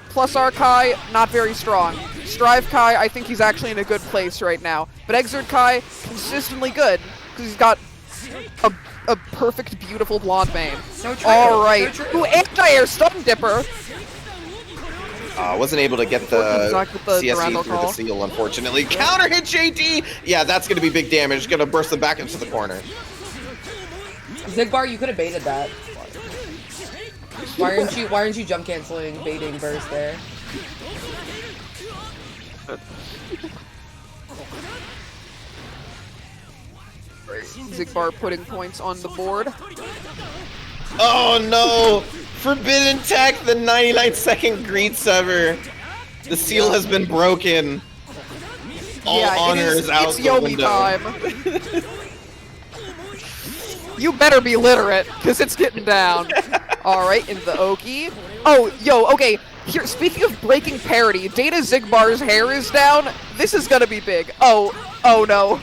S4: Plus R Kai, not very strong. Strive Kai, I think he's actually in a good place right now. But Exert Kai, consistently good, because he's got a perfect, beautiful blonde mane.
S3: So true.
S4: Alright.
S3: So true.
S4: Ooh, anti-air stun dipper.
S2: Wasn't able to get the
S4: the
S2: CSE
S4: Durandal
S2: through the
S4: call.
S2: seal, unfortunately. Counter hit JD! Yeah, that's going to be big damage. Going to burst them back into the corner.
S3: Zigbar, you could have baited that. Why aren't you jump canceling baiting burst there?
S4: Zigbar putting points on the board.
S2: Oh no! Forbidden Tech, the 99-second greed sever. The seal has been broken. All honor is out
S4: it's
S2: the
S4: Yomi
S2: window.
S4: time. You better be literate, because it's getting down. Alright, into the Oki. Oh, yo, okay. Here, speaking of breaking parity, Data Zigbar's hair is down. This is gonna be big. Oh no.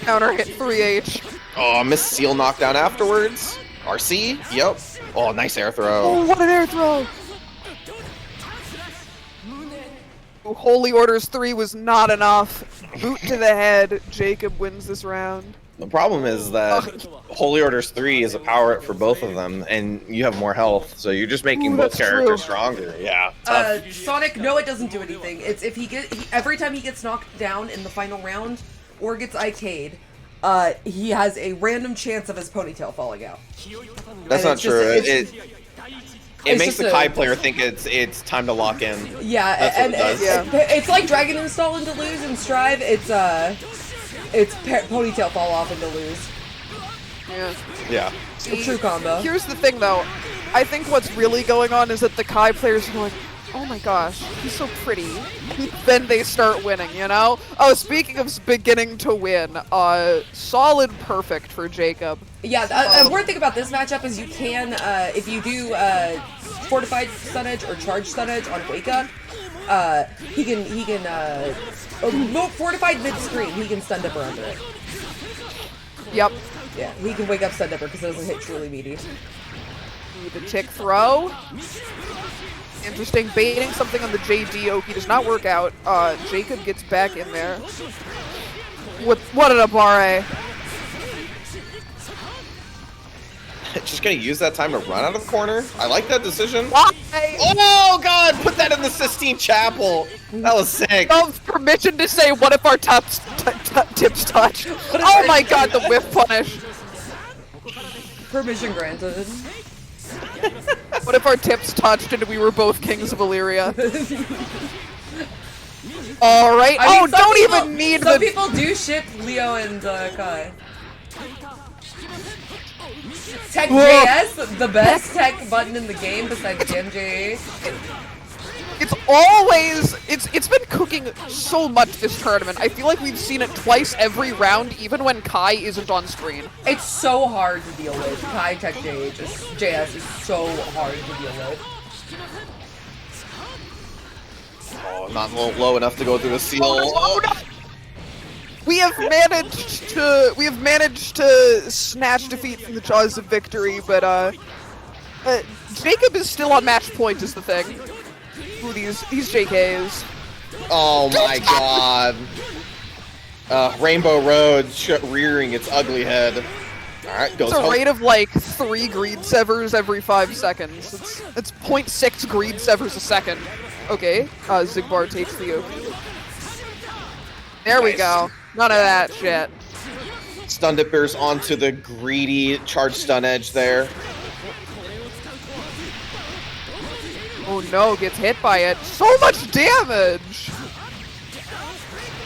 S4: Counter hit 3H.
S2: Oh, missed seal knockdown afterwards. RC? Yep. Oh, nice air throw.
S4: Oh, what an air throw! Oh, Holy Orders 3 was not enough. Boot to the head. Jacob wins this round.
S2: The problem is that Holy Orders 3 is a power up for both of them, and you have more health, so you're just making both
S4: that's
S2: characters
S4: true.
S2: stronger. Yeah, tough.
S3: Sonic, no, it doesn't do anything. It's if every time he gets knocked down in the final round or gets IK'd, he has a random chance of his ponytail falling out.
S2: That's
S3: and
S2: not
S3: it's
S2: true.
S3: just-
S2: It
S3: it's
S2: makes
S3: just
S2: the
S3: a-
S2: Kai player think it's time to lock in.
S3: Yeah,
S2: That's what
S3: and
S2: it does.
S3: it's like Dragon Install into lose and Strive. It's ponytail fall off into lose.
S4: Yeah.
S2: Yeah.
S3: A true combo.
S4: Here's the thing, though. I think what's really going on is that the Kai players are going, oh my gosh, he's so pretty. Then they start winning, you know? Oh, speaking of beginning to win, solid perfect for Jacob.
S3: Yeah, one thing about this matchup is you can, if you do fortified stun edge or charge stun edge on wake up, he can fortified mid screen. He can stun dipper under it.
S4: Yep.
S3: Yeah, he can wake up stun dipper because it doesn't hit truly meaty.
S4: The tick throw. Interesting. Baiting something on the JD Oki does not work out. Jacob gets back in there. What an abare.
S2: Just gonna use that time to run out of the corner. I like that decision.
S4: Why?
S2: Oh god, put that in the Sistine Chapel. That was sick.
S4: Of permission to say, what if our tips touch? Oh my god, the whiff punish.
S3: Permission granted.
S4: What if our tips touched and we were both kings of Illyria? Alright.
S3: I mean,
S4: Oh,
S3: some
S4: don't
S3: people-
S4: even need
S3: Some
S4: the...
S3: people do ship Leo and Kai. Tech JS, the best tech button in the game besides MJ.
S4: It's always... It's been cooking so much this tournament. I feel like we've seen it twice every round, even when Kai isn't on screen.
S3: It's so hard to deal with. Kai Tech JS is so hard to deal with.
S2: Oh, not low enough to go through the seal.
S4: Oh, no. We have managed to snatch defeat from the jaws of victory, but Jacob is still on match point is the thing. Ooh, these JKs.
S2: Oh my god. Rainbow Road rearing its ugly head. Alright, goes
S4: It's a
S2: home.
S4: rate of like 3 greed severs every 5 seconds. It's 0.6 greed severs a second. Okay, Zigbar takes the Yoku. There we
S2: Nice.
S4: go. None of that shit.
S2: Stun Dippers onto the greedy charge stun edge there.
S4: Oh no, gets hit by it. So much damage!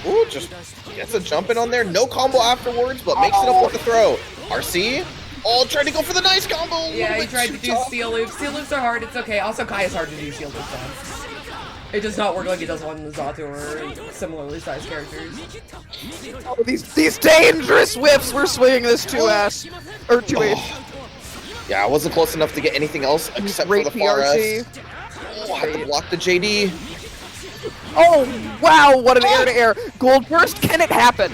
S2: Ooh, just gets a jump in on there. No combo afterwards, but makes it up with the throw. RC? Oh, tried to go for the nice combo. A
S3: Yeah,
S2: little
S3: he
S2: bit
S3: tried
S2: too
S3: to do
S2: tough.
S3: steel loops. Steel loops are hard, it's okay. Also, Kai is hard to do steel loops on. It does not work like it does on Zato or similarly sized characters.
S4: Oh, these dangerous whiffs we're swinging this 2S. Or 2H.
S2: Yeah, I wasn't close enough to get anything else except
S4: Great
S2: for the far
S4: PRC.
S2: S. Oh, I had to block the JD.
S4: Oh, wow, what an air-to-air. Gold burst, can it happen?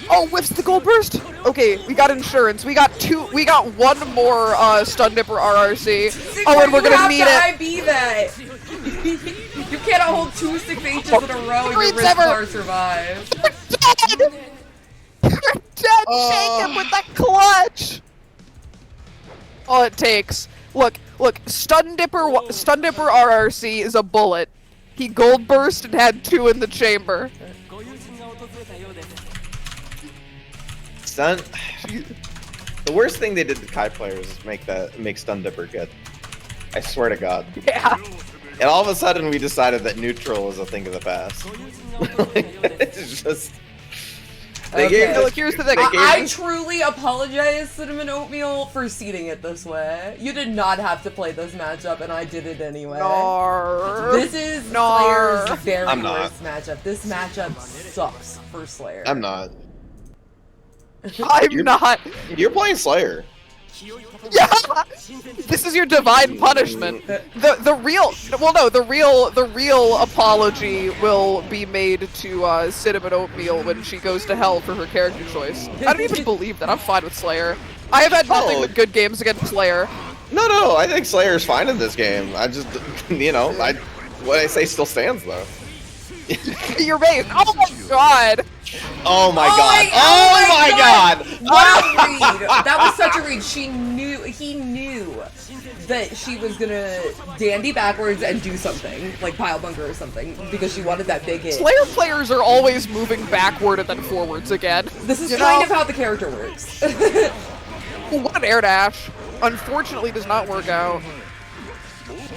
S4: Oh, whiffs the gold burst? Okay, we got insurance. We got one more Stun Dipper RRC. Oh, and we're gonna need it.
S3: IB that! You cannot hold 2 6Hs in a row and your
S4: Great
S3: wrist
S4: sever.
S3: bar survives.
S4: Dead! You're dead, Jacob, with that clutch! All it takes. Look, Stun Dipper RRC is a bullet. He gold burst and had 2 in the chamber.
S2: Stun. The worst thing they did to Kai players is make Stun Dipper good. I swear to God.
S4: Yeah.
S2: And all of a sudden we decided that neutral was a thing of the past. It's just... They
S3: Okay.
S2: gave
S4: Look,
S2: us-
S4: here's the thing.
S2: they gave
S3: I
S2: us-
S3: truly apologize, Cinnamon Oatmeal, for seeding it this way. You did not have to play this matchup, and I did it anyway.
S4: Nar.
S3: This is
S4: Nar.
S3: Slayer's very
S2: I'm not.
S3: worst matchup. This matchup sucks for Slayer.
S2: I'm not.
S4: I'm not.
S2: You're playing Slayer.
S4: Yeah. This is your divine punishment. The real apology will be made to Cinnamon Oatmeal when she goes to hell for her character choice. I don't even believe that. I'm fine with Slayer. I have had nothing
S2: Oh.
S4: but good games against Slayer.
S2: No, I think Slayer's fine in this game. I just, what I say still stands though.
S4: Your base. Oh my god.
S2: Oh my
S3: Oh
S2: god!
S3: my-
S2: Oh
S3: oh
S2: my
S3: my
S2: god!
S3: What a read! That was such a read. He knew that she was gonna dandy backwards and do something, like pile bunker or something, because she wanted that big hit.
S4: Slayer players are always moving backward and then forwards again.
S3: This is
S4: You
S3: kind
S4: know?
S3: of how the character works.
S4: What an air dash. Unfortunately does not work out.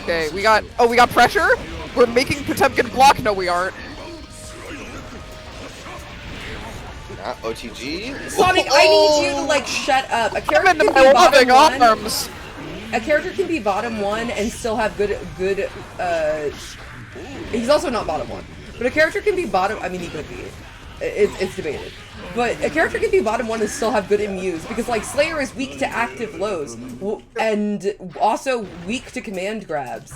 S4: Okay, we got pressure? We're making Potemkin block. No, we aren't.
S2: OTG.
S3: Sonic, I need you to like shut up. A
S4: I'm
S3: character
S4: into
S3: can
S4: my
S3: be bottom
S4: loving
S3: one.
S4: arms.
S3: A character can be bottom one and still have good. He's also not bottom one, but a character can be bottom. I mean, he could be. It's debated. But a character can be bottom one and still have good immunes because like Slayer is weak to active lows and also weak to command grabs.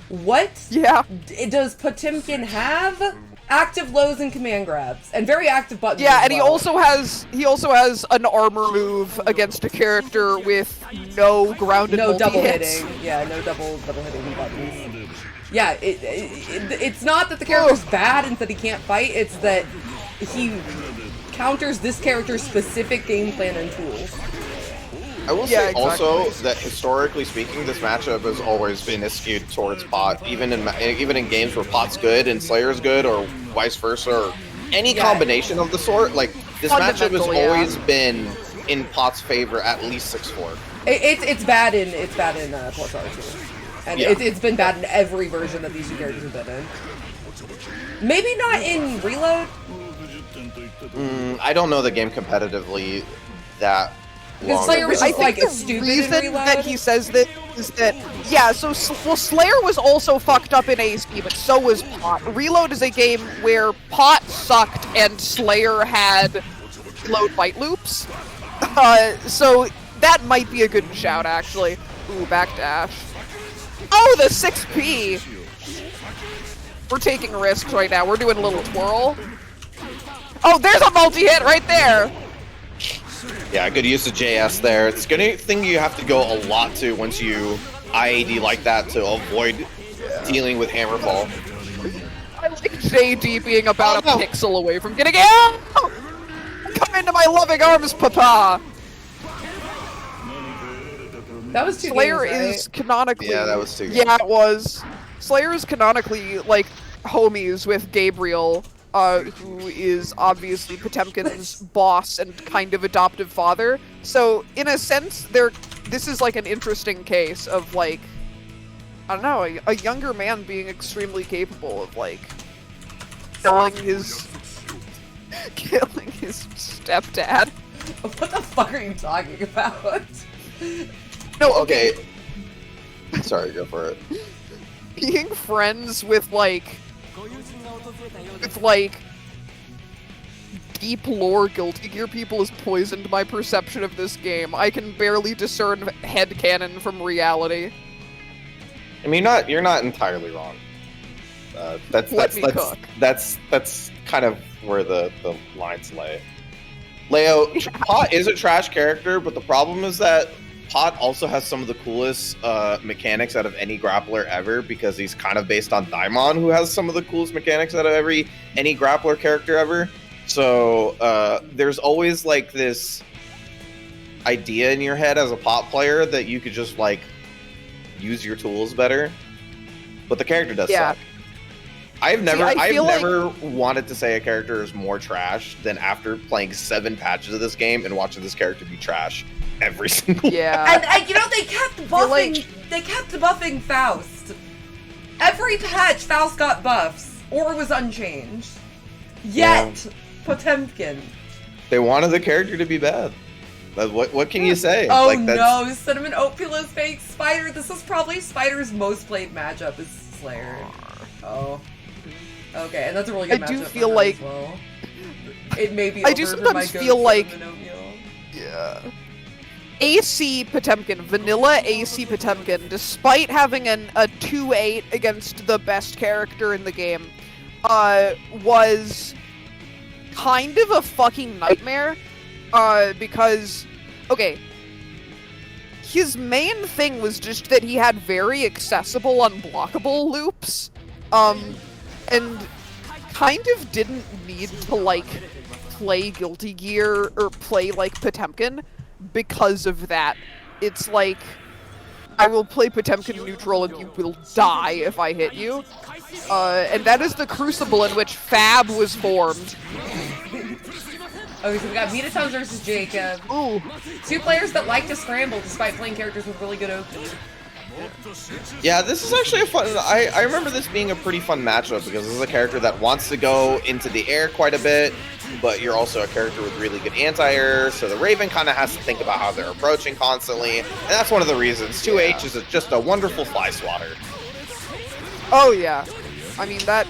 S3: What?
S4: Yeah.
S3: Does Potemkin have? Active lows and command grabs, and very active buttons.
S4: Yeah,
S3: as
S4: and he
S3: well.
S4: also has an armor move against a character with no grounded
S3: no double
S4: multi-hits.
S3: hitting. Yeah, no double hitting buttons. Yeah, it's not that the character's bad and that he can't fight. It's that he counters this character's specific game plan and tools.
S2: I will
S4: Yeah,
S2: say
S4: exactly.
S2: also that historically speaking, this matchup has always been skewed towards Pot, even in games where Pot's good and Slayer's good, or vice versa, or any
S3: Yeah.
S2: combination of the sort. Like this matchup has
S4: Fundamentally, yeah.
S2: always been in Pot's favor, at least 6-4.
S3: It's bad in Plus R too, and
S2: Yeah.
S3: it's been bad in every version that these two characters have been in. Maybe not in Reload.
S2: I don't know the game competitively that
S3: Because
S2: long.
S3: Slayer was
S4: I
S3: just
S4: think
S3: like
S4: the
S3: stupid in
S4: reason
S3: Reload.
S4: that he says that is that, yeah, so Slayer was also fucked up in AC, but so was Pot. Reload is a game where Pot sucked and Slayer had load bite loops. So that might be a good shout, actually. Ooh, backdash. Oh, the 6P! We're taking risks right now. We're doing a little twirl. Oh, there's a multi-hit right there!
S2: Yeah, good use of JS there. It's a thing you have to go a lot to once you IAD like that to avoid dealing with Hammerfall.
S4: I like JD being about
S2: Oh,
S4: a
S2: no.
S4: pixel away from getting out! Come into my loving arms, Papa!
S3: That was two
S4: Slayer
S3: games, right?
S4: is canonically...
S2: Yeah, that was 2 games.
S4: Yeah, it was. Slayer is canonically, like, homies with Gabriel, who is obviously Potemkin's boss and kind of adoptive father. So, in a sense, this is, like, an interesting case of, like, I don't know, a younger man being extremely capable of, like, killing his stepdad.
S3: What the fuck are you talking about?
S4: No,
S2: Okay. Sorry, go for it.
S4: being friends with like deep lore Guilty Gear people has poisoned my perception of this game. I can barely discern headcanon from reality.
S2: I mean, you're not entirely wrong. That's kind of where the lines lay. Leo, Pot is a trash character, but the problem is that Pot also has some of the coolest mechanics out of any grappler ever, because he's kind of based on Daimon, who has some of the coolest mechanics out of any grappler character ever. So there's always like this idea in your head as a Pot player that you could just like use your tools better, but the character does suck. I've never wanted to say a character is more trash than after playing 7 patches of this game and watching this character be trash every single
S3: And you know, they kept buffing Faust. Every patch Faust got buffs or was unchanged. Yet Potemkin.
S2: They wanted the character to be bad. What can you say?
S3: Oh
S2: like,
S3: no, Cinnamon Oatpillows fake Spider. This is probably Spider's most played matchup is Slayer. Oh. Okay, and that's a really good matchup.
S4: I do feel like...
S3: as well. It may be
S4: I do sometimes feel like... Yeah. AC Potemkin, vanilla AC Potemkin, despite having a 2-8 against the best character in the game, was kind of a fucking nightmare. Because, okay, his main thing was just that he had very accessible, unblockable loops, and kind of didn't need to, like, play Guilty Gear or play, like, Potemkin because of that. It's like, I will play Potemkin neutral and you will die if I hit you. And that is the crucible in which Fab was formed.
S3: Okay, so we got Metaton's versus Jacob.
S4: Ooh.
S3: 2 players that like to scramble despite playing characters with really good OP.
S2: Yeah, this is actually a fun... I remember this being a pretty fun matchup, because this is a character that wants to go into the air quite a bit, but you're also a character with really good anti-air, so the Raven kind of has to think about how they're approaching constantly, and that's one of the reasons. 2H is just a wonderful fly swatter.
S4: Oh, yeah. I mean, that...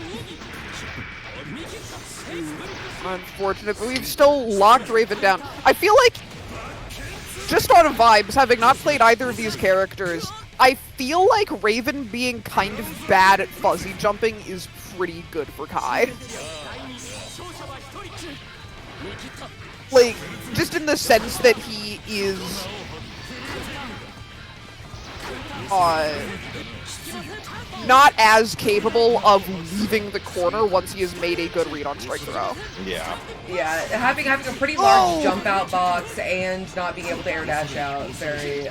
S4: Unfortunate, but we've still locked Raven down. I feel like, just out of vibes, having not played either of these characters, I feel like Raven being kind of bad at fuzzy jumping is pretty good for Kai. Like, just in the sense that he is... not as capable of leaving the corner once he has made a good read on strike throw.
S2: Yeah.
S3: Yeah, having a pretty large jump out box and not being able to air dash out is very,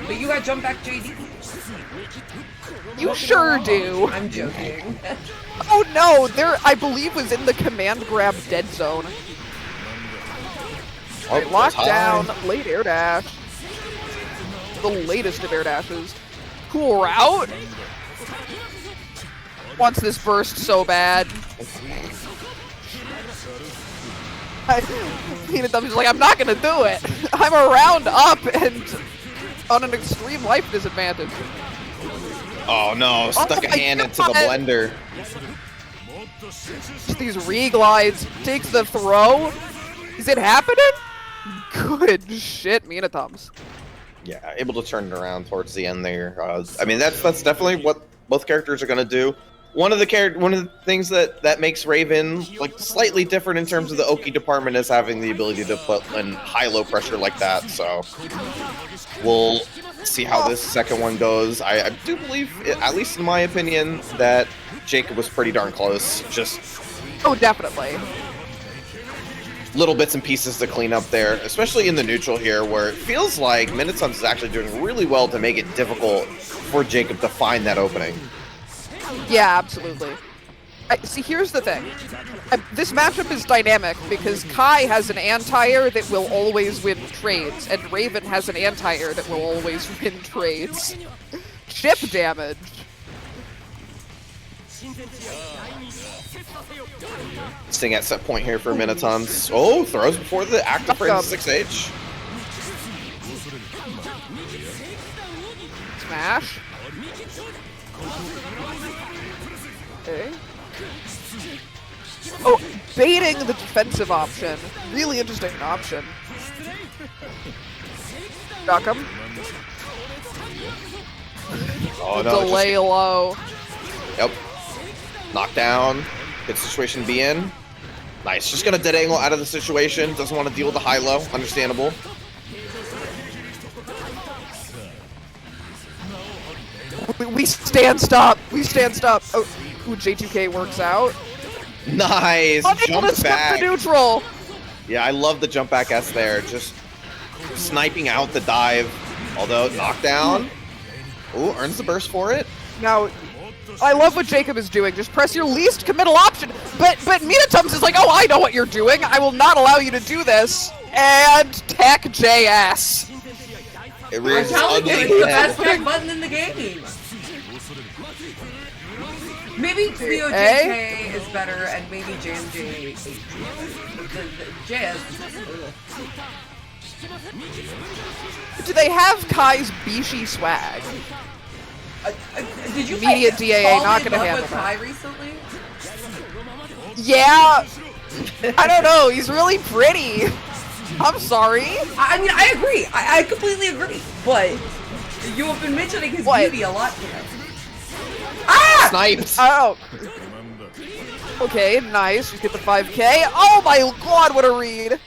S3: but you got jump back JD.
S4: You sure do.
S3: I'm joking.
S4: Oh no, there I believe was in the command grab dead zone. Alright, locked down, late air dash. The latest of air dashes. Cool route. Wants this burst so bad. He's like, I'm not gonna do it. I'm a round up and on an extreme life disadvantage.
S2: Oh no, stuck a hand into the blender.
S4: Just these reglides. Takes the throw. Is it happening? Good shit, Minatums.
S2: Yeah, able to turn it around towards the end there. I mean, that's definitely what both characters are gonna do. One of the things that makes Raven like slightly different in terms of the Oki department is having the ability to put in high-low pressure like that. So we'll see how this second one goes. I do believe, at least in my opinion, that Jacob was pretty darn close. Just
S4: oh, definitely.
S2: little bits and pieces to clean up there, especially in the neutral here, where it feels like Minitons is actually doing really well to make it difficult for Jacob to find that opening.
S4: Yeah, absolutely. See, here's the thing. This matchup is dynamic because Kai has an anti-air that will always win trades, and Raven has an anti-air that will always win trades. Chip damage.
S2: Sitting at set point here for Minitons. Oh, throws before the active frame 6H.
S4: Smash. Okay. Oh, baiting the defensive option. Really interesting option. Duck him.
S2: Oh no.
S4: Delay low.
S2: Yep. Knockdown. Good situation to be in. Nice. Just gonna dead angle out of the situation. Doesn't want to deal with the high-low. Understandable.
S4: We stand stop. We stand stop. Oh, ooh, J2K works out.
S2: Nice.
S4: Unable to
S2: Jump
S4: skip
S2: back.
S4: the neutral.
S2: Yeah, I love the jump back S there. Just sniping out the dive. Although, knockdown. Ooh, earns the burst for it.
S4: Now, I love what Jacob is doing. Just press your least committal option. But Minitums is like, oh, I know what you're doing. I will not allow you to do this. And Tech JS.
S2: It
S3: I'm
S2: rears its
S3: telling you,
S2: ugly
S3: it's the
S2: head.
S3: best back button in the game. Maybe VOD is better, and maybe JMJ. The JS.
S4: Do they have Kai's Bishi swag?
S3: Did you
S4: Immediate
S3: guys
S4: DAA,
S3: fall
S4: not
S3: in
S4: gonna
S3: love
S4: handle
S3: with
S4: that.
S3: Kai recently?
S4: Yeah. I don't know. He's really pretty. I'm sorry.
S3: I mean, I agree. I completely agree. But you have been mentioning his beauty a lot today. Ah!
S2: Snipes.
S4: Oh. Okay, nice. Just get the 5K. Oh my god, what a read.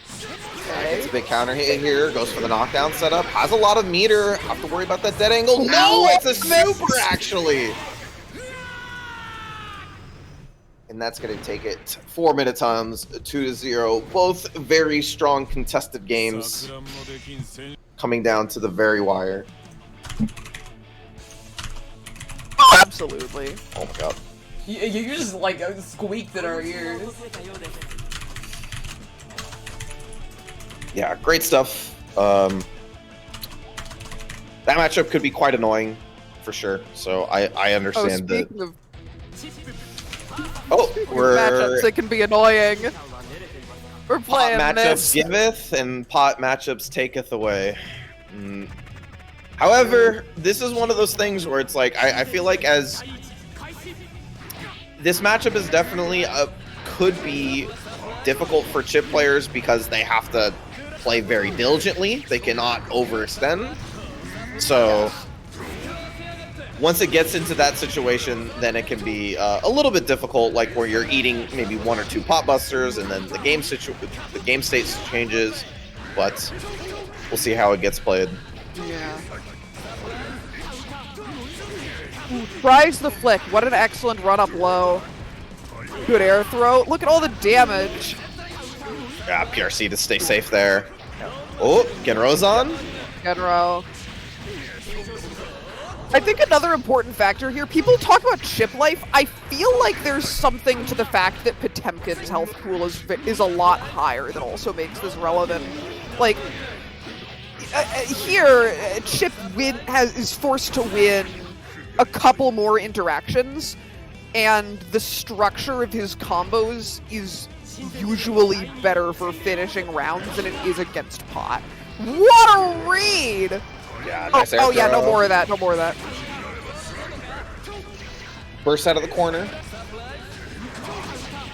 S2: It's a big counter hit here. Goes for the knockdown setup. Has a lot of meter. Have to worry about that dead angle. No, it's a super actually. And that's going to take it 4 Minitons, 2-0. Both very strong contested games coming down to the very wire.
S4: Absolutely.
S2: Oh my god.
S3: You just like squeaked in our ears.
S2: Yeah, great stuff. That matchup could be quite annoying, for sure. So I understand that.
S4: Speaking of
S2: We're
S4: matchups that can be annoying. We're
S2: pot
S4: playing
S2: matchups
S4: this.
S2: giveth and pot matchups taketh away. However, this is one of those things where it's like I feel like as this matchup is definitely could be difficult for chip players because they have to play very diligently. They cannot overextend. So once it gets into that situation, then it can be a little bit difficult, like where you're eating maybe 1 or 2 pot busters, and then the game state changes. But we'll see how it gets played.
S4: Yeah. Tries the flick. What an excellent run up low. Good air throw. Look at all the damage.
S2: Yeah, PRC to stay safe there. Oh, Genro's on.
S4: Genro. I think another important factor here, people talk about chip life. I feel like there's something to the fact that Potemkin's health pool is a lot higher that also makes this relevant. Like, here, Chip is forced to win a couple more interactions, and the structure of his combos is usually better for finishing rounds than it is against pot. What a read!
S2: Yeah, nice air
S4: Oh yeah, no
S2: throw.
S4: more of that, no more of that.
S2: Burst out of the corner.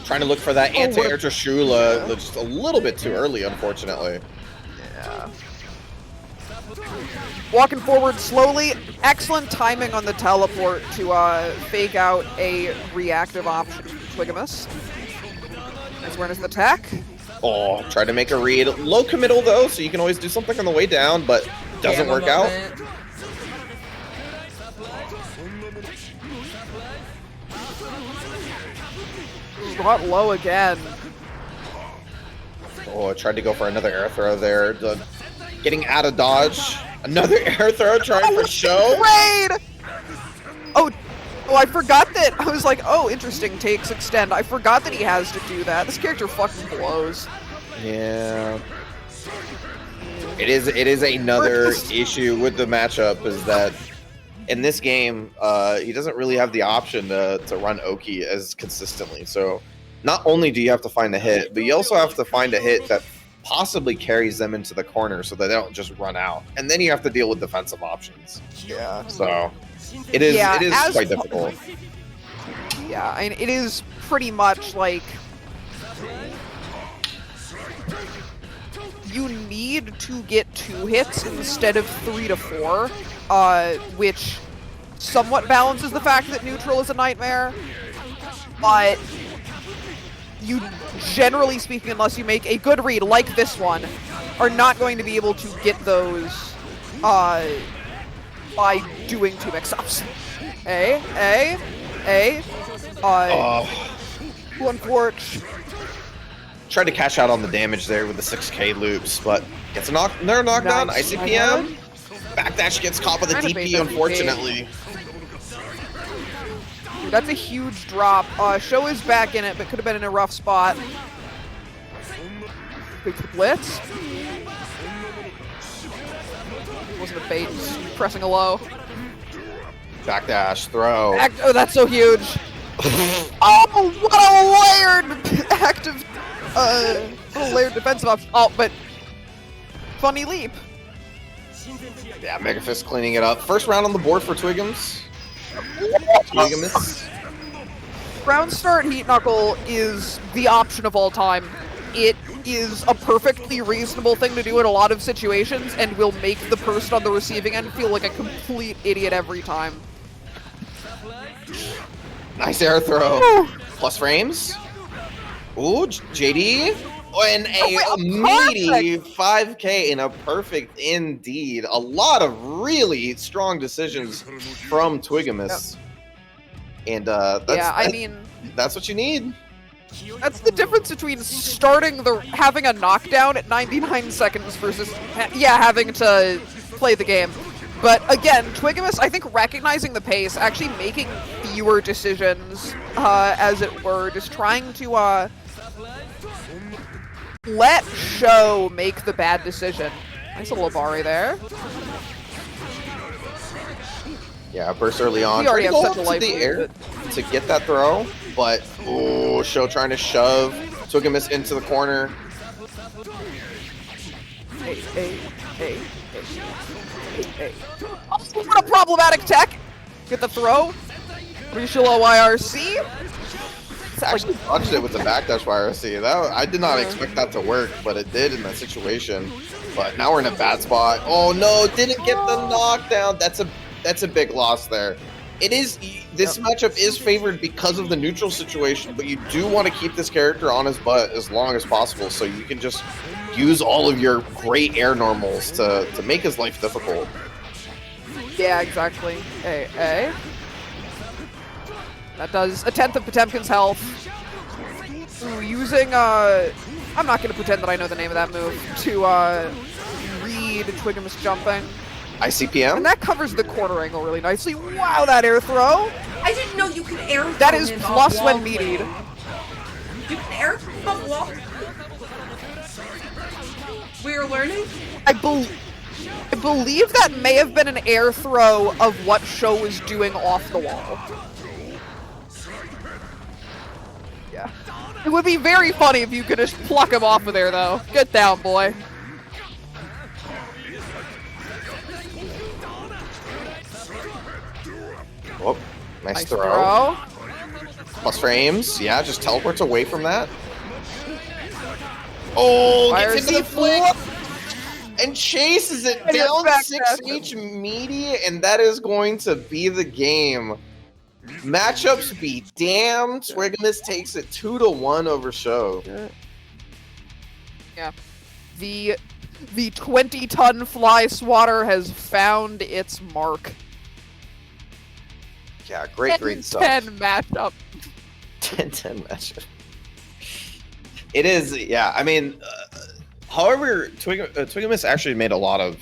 S2: Trying to look for that anti-air Trishula, just a little bit too early, unfortunately.
S4: Yeah. Walking forward slowly. Excellent timing on the teleport to fake out a reactive option. Twigamus. Nice awareness of attack.
S2: Oh, tried to make a read. Low committal though, so you can always do something on the way down, but doesn't work out.
S4: Got low again.
S2: Oh, I tried to go for another air throw there. Getting out of dodge. Another air throw trying for show.
S4: Raid! Oh, I forgot that. I was like, oh, interesting, takes extend. I forgot that he has to do that. This character fucking blows.
S2: Yeah. It is another issue with the matchup is that in this game, he doesn't really have the option to run Oki as consistently. So not only do you have to find a hit, but you also have to find a hit that possibly carries them into the corner so that they don't just run out. And then you have to deal with defensive options.
S4: Yeah.
S2: So it is quite difficult.
S4: Yeah, I mean, it is pretty much like you need to get 2 hits instead of 3 to 4, which somewhat balances the fact that neutral is a nightmare. But you, generally speaking, unless you make a good read like this one, are not going to be able to get those by doing 2 mix-ups. One forge.
S2: Tried to cash out on the damage there with the 6k loops, but gets a knockdown.
S4: Nice.
S2: ICPM. Backdash gets caught by the
S4: Kinda
S2: DP,
S4: basic
S2: unfortunately.
S4: Dude, that's a huge drop. Show is back in it, but could have been in a rough spot. Big blitz. Wasn't a bait, just pressing a low.
S2: Backdash, throw.
S4: Oh, that's so huge. Oh, what a layered active, layered defensive option. Oh, but funny leap.
S2: Yeah, Mega Fist cleaning it up. First round on the board for Twigums. Twigamus.
S4: Ground start Heat Knuckle is the option of all time. It is a perfectly reasonable thing to do in a lot of situations and will make the person on the receiving end feel like a complete idiot every time.
S2: Nice air throw. Plus frames. Ooh, JD. And a meaty 5k in a perfect indeed. A lot of really strong decisions from Twigamus. Yep. And that's what you need.
S4: That's the difference between having a knockdown at 99 seconds versus having to play the game. But again, Twigamus, I think recognizing the pace, actually making fewer decisions, as it were, just trying to let Show make the bad decision. Nice little Obari there.
S2: Yeah, burst early on.
S4: We already have such a
S2: to
S4: life
S2: the air to get that throw, but Show trying to shove Twigamus into the corner.
S4: Hey. Oh, what a problematic tech! Get the throw. Reshill YRC.
S2: Actually dodged it with the backdash YRC. I did not expect that to work, but it did in that situation. But now we're in a bad spot. Oh no, didn't get the knockdown. That's a big loss there. This matchup is favored because of the neutral situation, but you do want to keep this character on his butt as long as possible so you can just use all of your great air normals to make his life difficult.
S4: Yeah, exactly. Hey. That does a tenth of Potemkin's health. Ooh, using, I'm not gonna pretend that I know the name of that move, to, read Twigamus jumping.
S2: ICPM?
S4: And that covers the corner angle really nicely. Wow, that air throw!
S3: I didn't know you could air throw.
S4: That is plus when meatied.
S3: You can air throw off wall. We're learning?
S4: I believe that may have been an air throw of what Show was doing off the wall. Yeah. It would be very funny if you could just pluck him off of there, though. Get down, boy.
S2: Oh, nice throw. Plus frames. Yeah, just teleports away from that. Oh, gets into the flip and chases it down 6H meaty, and that is going to be the game. Matchups be damned. Twigamus takes it 2-1 over Show.
S4: Yeah. The 20-ton fly swatter has found its mark.
S2: Yeah, great stuff.
S4: 10 matchup.
S2: 10-10 matchup. It is, yeah. I mean, however, Twigamus actually made a lot of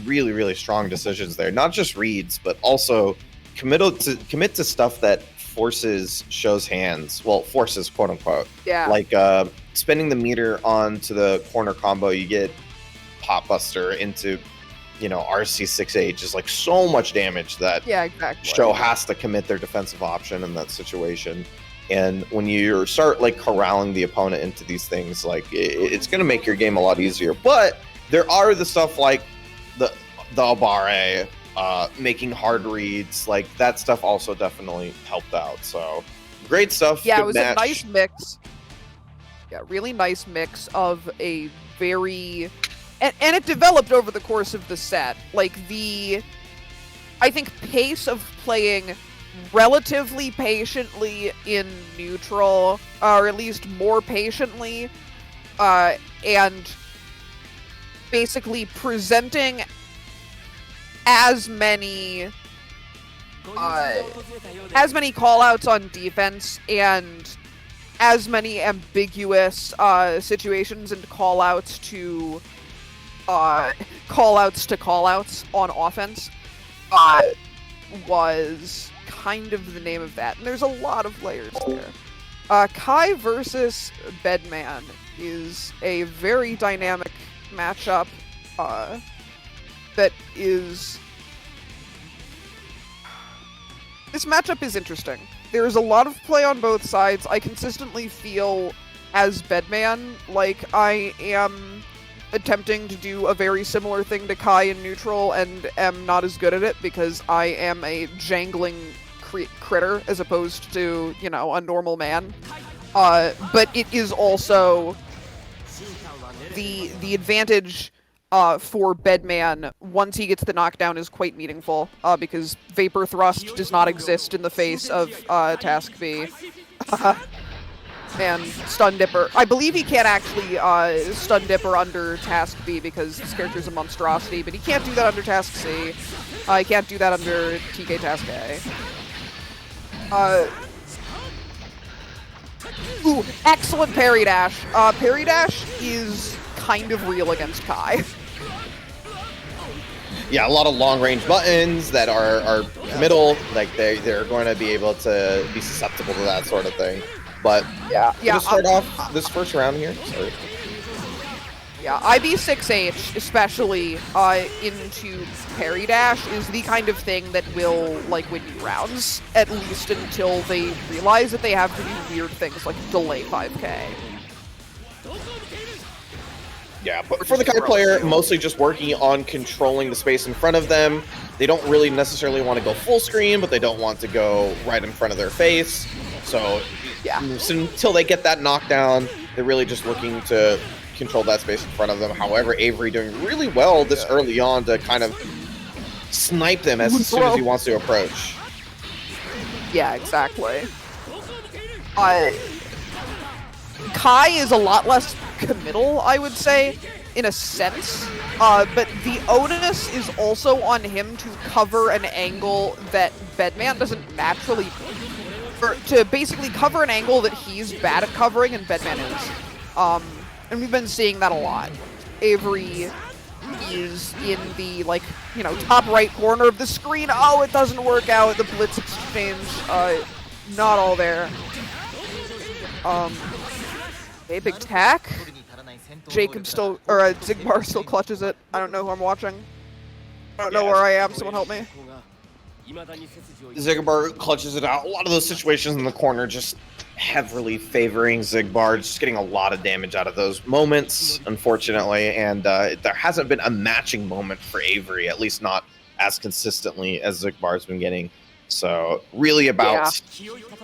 S2: really, really strong decisions there. Not just reads, but also commit to stuff that forces Show's hands. Well, forces, quote unquote.
S4: Yeah.
S2: Like spinning the meter onto the corner combo, you get Pop Buster into, RC6H is like so much damage that
S4: Yeah, exactly.
S2: Show has to commit their defensive option in that situation. And when you start like corralling the opponent into these things, like it's going to make your game a lot easier. But there are the stuff like the Abare, making hard reads, like that stuff also definitely helped out. So great stuff.
S4: Yeah,
S2: Good
S4: it was
S2: match.
S4: a nice mix. Yeah, really nice mix of a very... And it developed over the course of the set. Like, I think, pace of playing relatively patiently in neutral, or at least more patiently, and basically presenting as many call-outs on defense and as many ambiguous situations and call-outs to call-outs on offense was kind of the name of that. And there's a lot of layers there. Kai versus Bedman is a very dynamic matchup that is... This matchup is interesting. There is a lot of play on both sides. I consistently feel, as Bedman, like I am attempting to do a very similar thing to Kai in neutral and am not as good at it because I am a jangling critter as opposed to, a normal man. But it is also the advantage for Bedman once he gets the knockdown is quite meaningful because Vapor Thrust does not exist in the face of Task B. And Stun Dipper. I believe he can't actually Stun Dipper under Task B because this character's a monstrosity, but he can't do that under Task C. He can't do that under TK Task A. Ooh, excellent parry dash. Parry dash is kind of real against Kai.
S2: Yeah, a lot of long-range buttons that are middle, like they're going to be able to be susceptible to that sort of thing. But
S4: yeah.
S2: To start off this first round here. Sorry.
S4: Yeah, IB6H, especially into parry dash, is the kind of thing that will win you rounds, at least until they realize that they have to do weird things like delay 5k.
S2: Yeah, but for the Kai player, mostly just working on controlling the space in front of them. They don't really necessarily want to go full screen, but they don't want to go right in front of their face. So until they get that knockdown, they're really just looking to control that space in front of them. However, Avery doing really well this early on to kind of snipe them as soon as he wants to approach.
S4: Yeah, exactly. Kai is a lot less committal, I would say, in a sense. But the onus is also on him to cover an angle that Bedman doesn't naturally... Or to basically cover an angle that he's bad at covering and Bedman is. And we've been seeing that a lot. Avery is in the, top right corner of the screen. Oh, it doesn't work out. The blitz exchange, not all there. Okay, big tack. Jacob still, or Zigbar still clutches it. I don't know who I'm watching. I don't know where I am. Someone help me.
S2: Zigbar clutches it out. A lot of those situations in the corner just heavily favoring Zigbar, just getting a lot of damage out of those moments, unfortunately. And there hasn't been a matching moment for Avery, at least not as consistently as Zigbar's been getting. So really about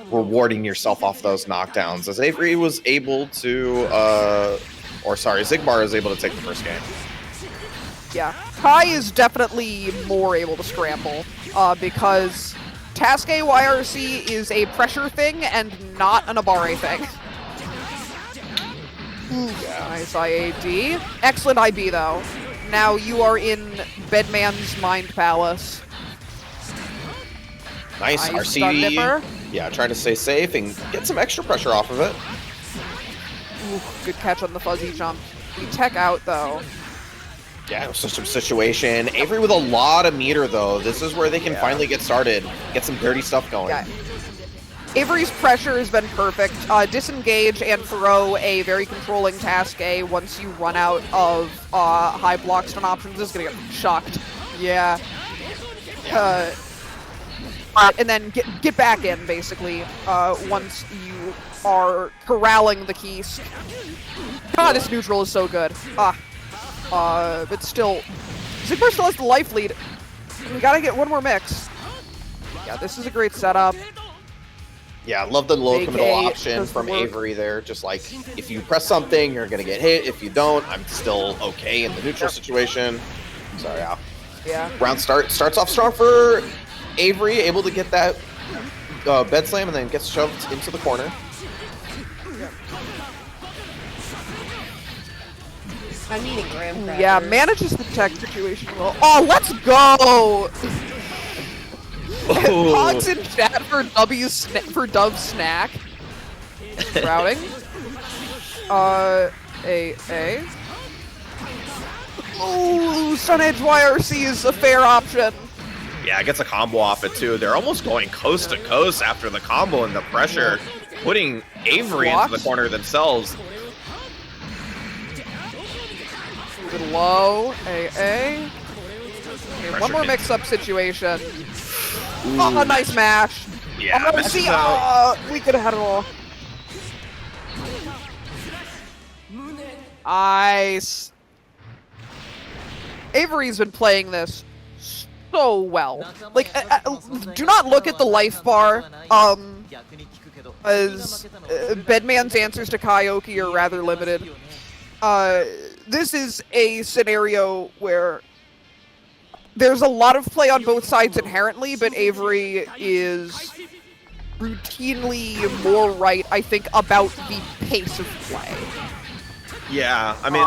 S2: rewarding yourself off those knockdowns, as Avery was able to, Zigbar is able to take the first game.
S4: Yeah, Kai is definitely more able to scramble, because Task A YRC is a pressure thing and not an Abare thing. Nice IAD. Excellent IB, though. Now you are in Bedman's Mind Palace.
S2: Nice RC. Yeah, trying to stay safe and get some extra pressure off of it.
S4: Ooh, good catch on the fuzzy jump. We tech out, though.
S2: Yeah, it was such a situation. Avery with a lot of meter, though. This is where they can finally get started, get some dirty stuff going.
S4: Yeah. Avery's pressure has been perfect. Disengage and throw a very controlling task A once you run out of high block stun options is gonna get shocked. Yeah. And then get back in, basically, once you are corralling the keys. God, this neutral is so good. But still, Zigbar still has the life lead. We gotta get one more mix. Yeah, this is a great setup.
S2: Yeah, I love the low committal
S4: AK
S2: option
S4: doesn't
S2: from
S4: work.
S2: Avery there. Just like, if you press something, you're going to get hit. If you don't, I'm still okay in the neutral situation. Sorry, Al.
S4: Yeah.
S2: Round starts off strong for Avery, able to get that bed slam and then gets shoved into the corner.
S3: I'm eating graham crackers.
S4: Yeah, manages the tech situation well. Oh, let's go! Hogs in chat for Dove snack. Routing. A. Ooh, Sun Edge YRC is a fair option.
S2: Yeah, gets a combo off it too. They're almost going coast to coast after the combo and the pressure, putting Avery into the corner themselves.
S4: A little low. A. Okay, one more mix-up situation. Oh, nice mash.
S2: Yeah,
S4: Oh, see, we could have had it all. Nice. Avery's been playing this so well. Like, do not look at the life bar, as Bedman's answers to Karaoke are rather limited. This is a scenario where there's a lot of play on both sides inherently, but Avery is routinely more right, I think, about the pace of play.
S2: Yeah, I mean,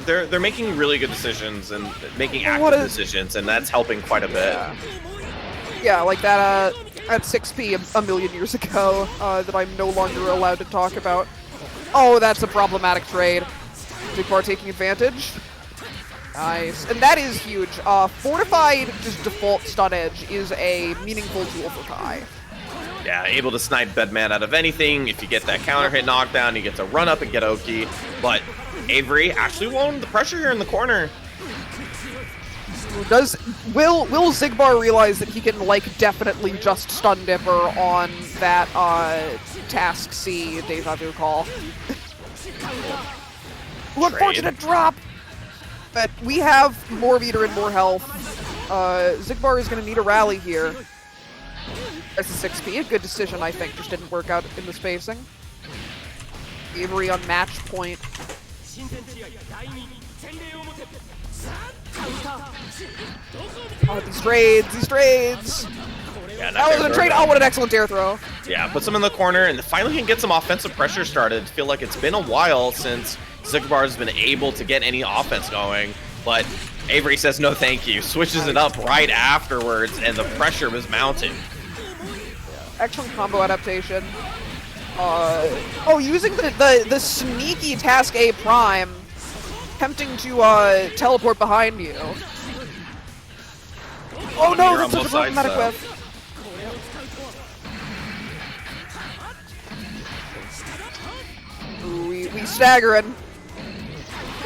S2: they're making really good decisions and making active decisions, and that's helping quite a bit.
S4: Yeah, like that at 6P a million years ago that I'm no longer allowed to talk about. Oh, that's a problematic trade. Zigbar taking advantage. Nice. And that is huge. Fortified, just default stun edge, is a meaningful tool for Kai.
S2: Yeah, able to snipe Bedman out of anything. If you get that counter hit knockdown, you get to run up and get Oki. But Avery actually won the pressure here in the corner.
S4: Will Zigbar realize that he can, like, definitely just stun Dipper on that task C Deja Vu call? Unfortunate drop! But we have more meter and more health. Zigbar is going to need a rally here. That's a 6P. A good decision, I think. Just didn't work out in the spacing. Avery on match point. Oh, these trades!
S2: Yeah,
S4: That was a trade! Oh, what an excellent air throw!
S2: Yeah, puts him in the corner and finally can get some offensive pressure started. I feel like it's been a while since Zigbar has been able to get any offense going, but Avery says no thank you, switches it up right afterwards, and the pressure was mounting.
S4: Excellent combo adaptation. Using the sneaky task A prime, attempting to teleport behind you. Oh no, that's such a problematic whiff. Ooh, we staggering.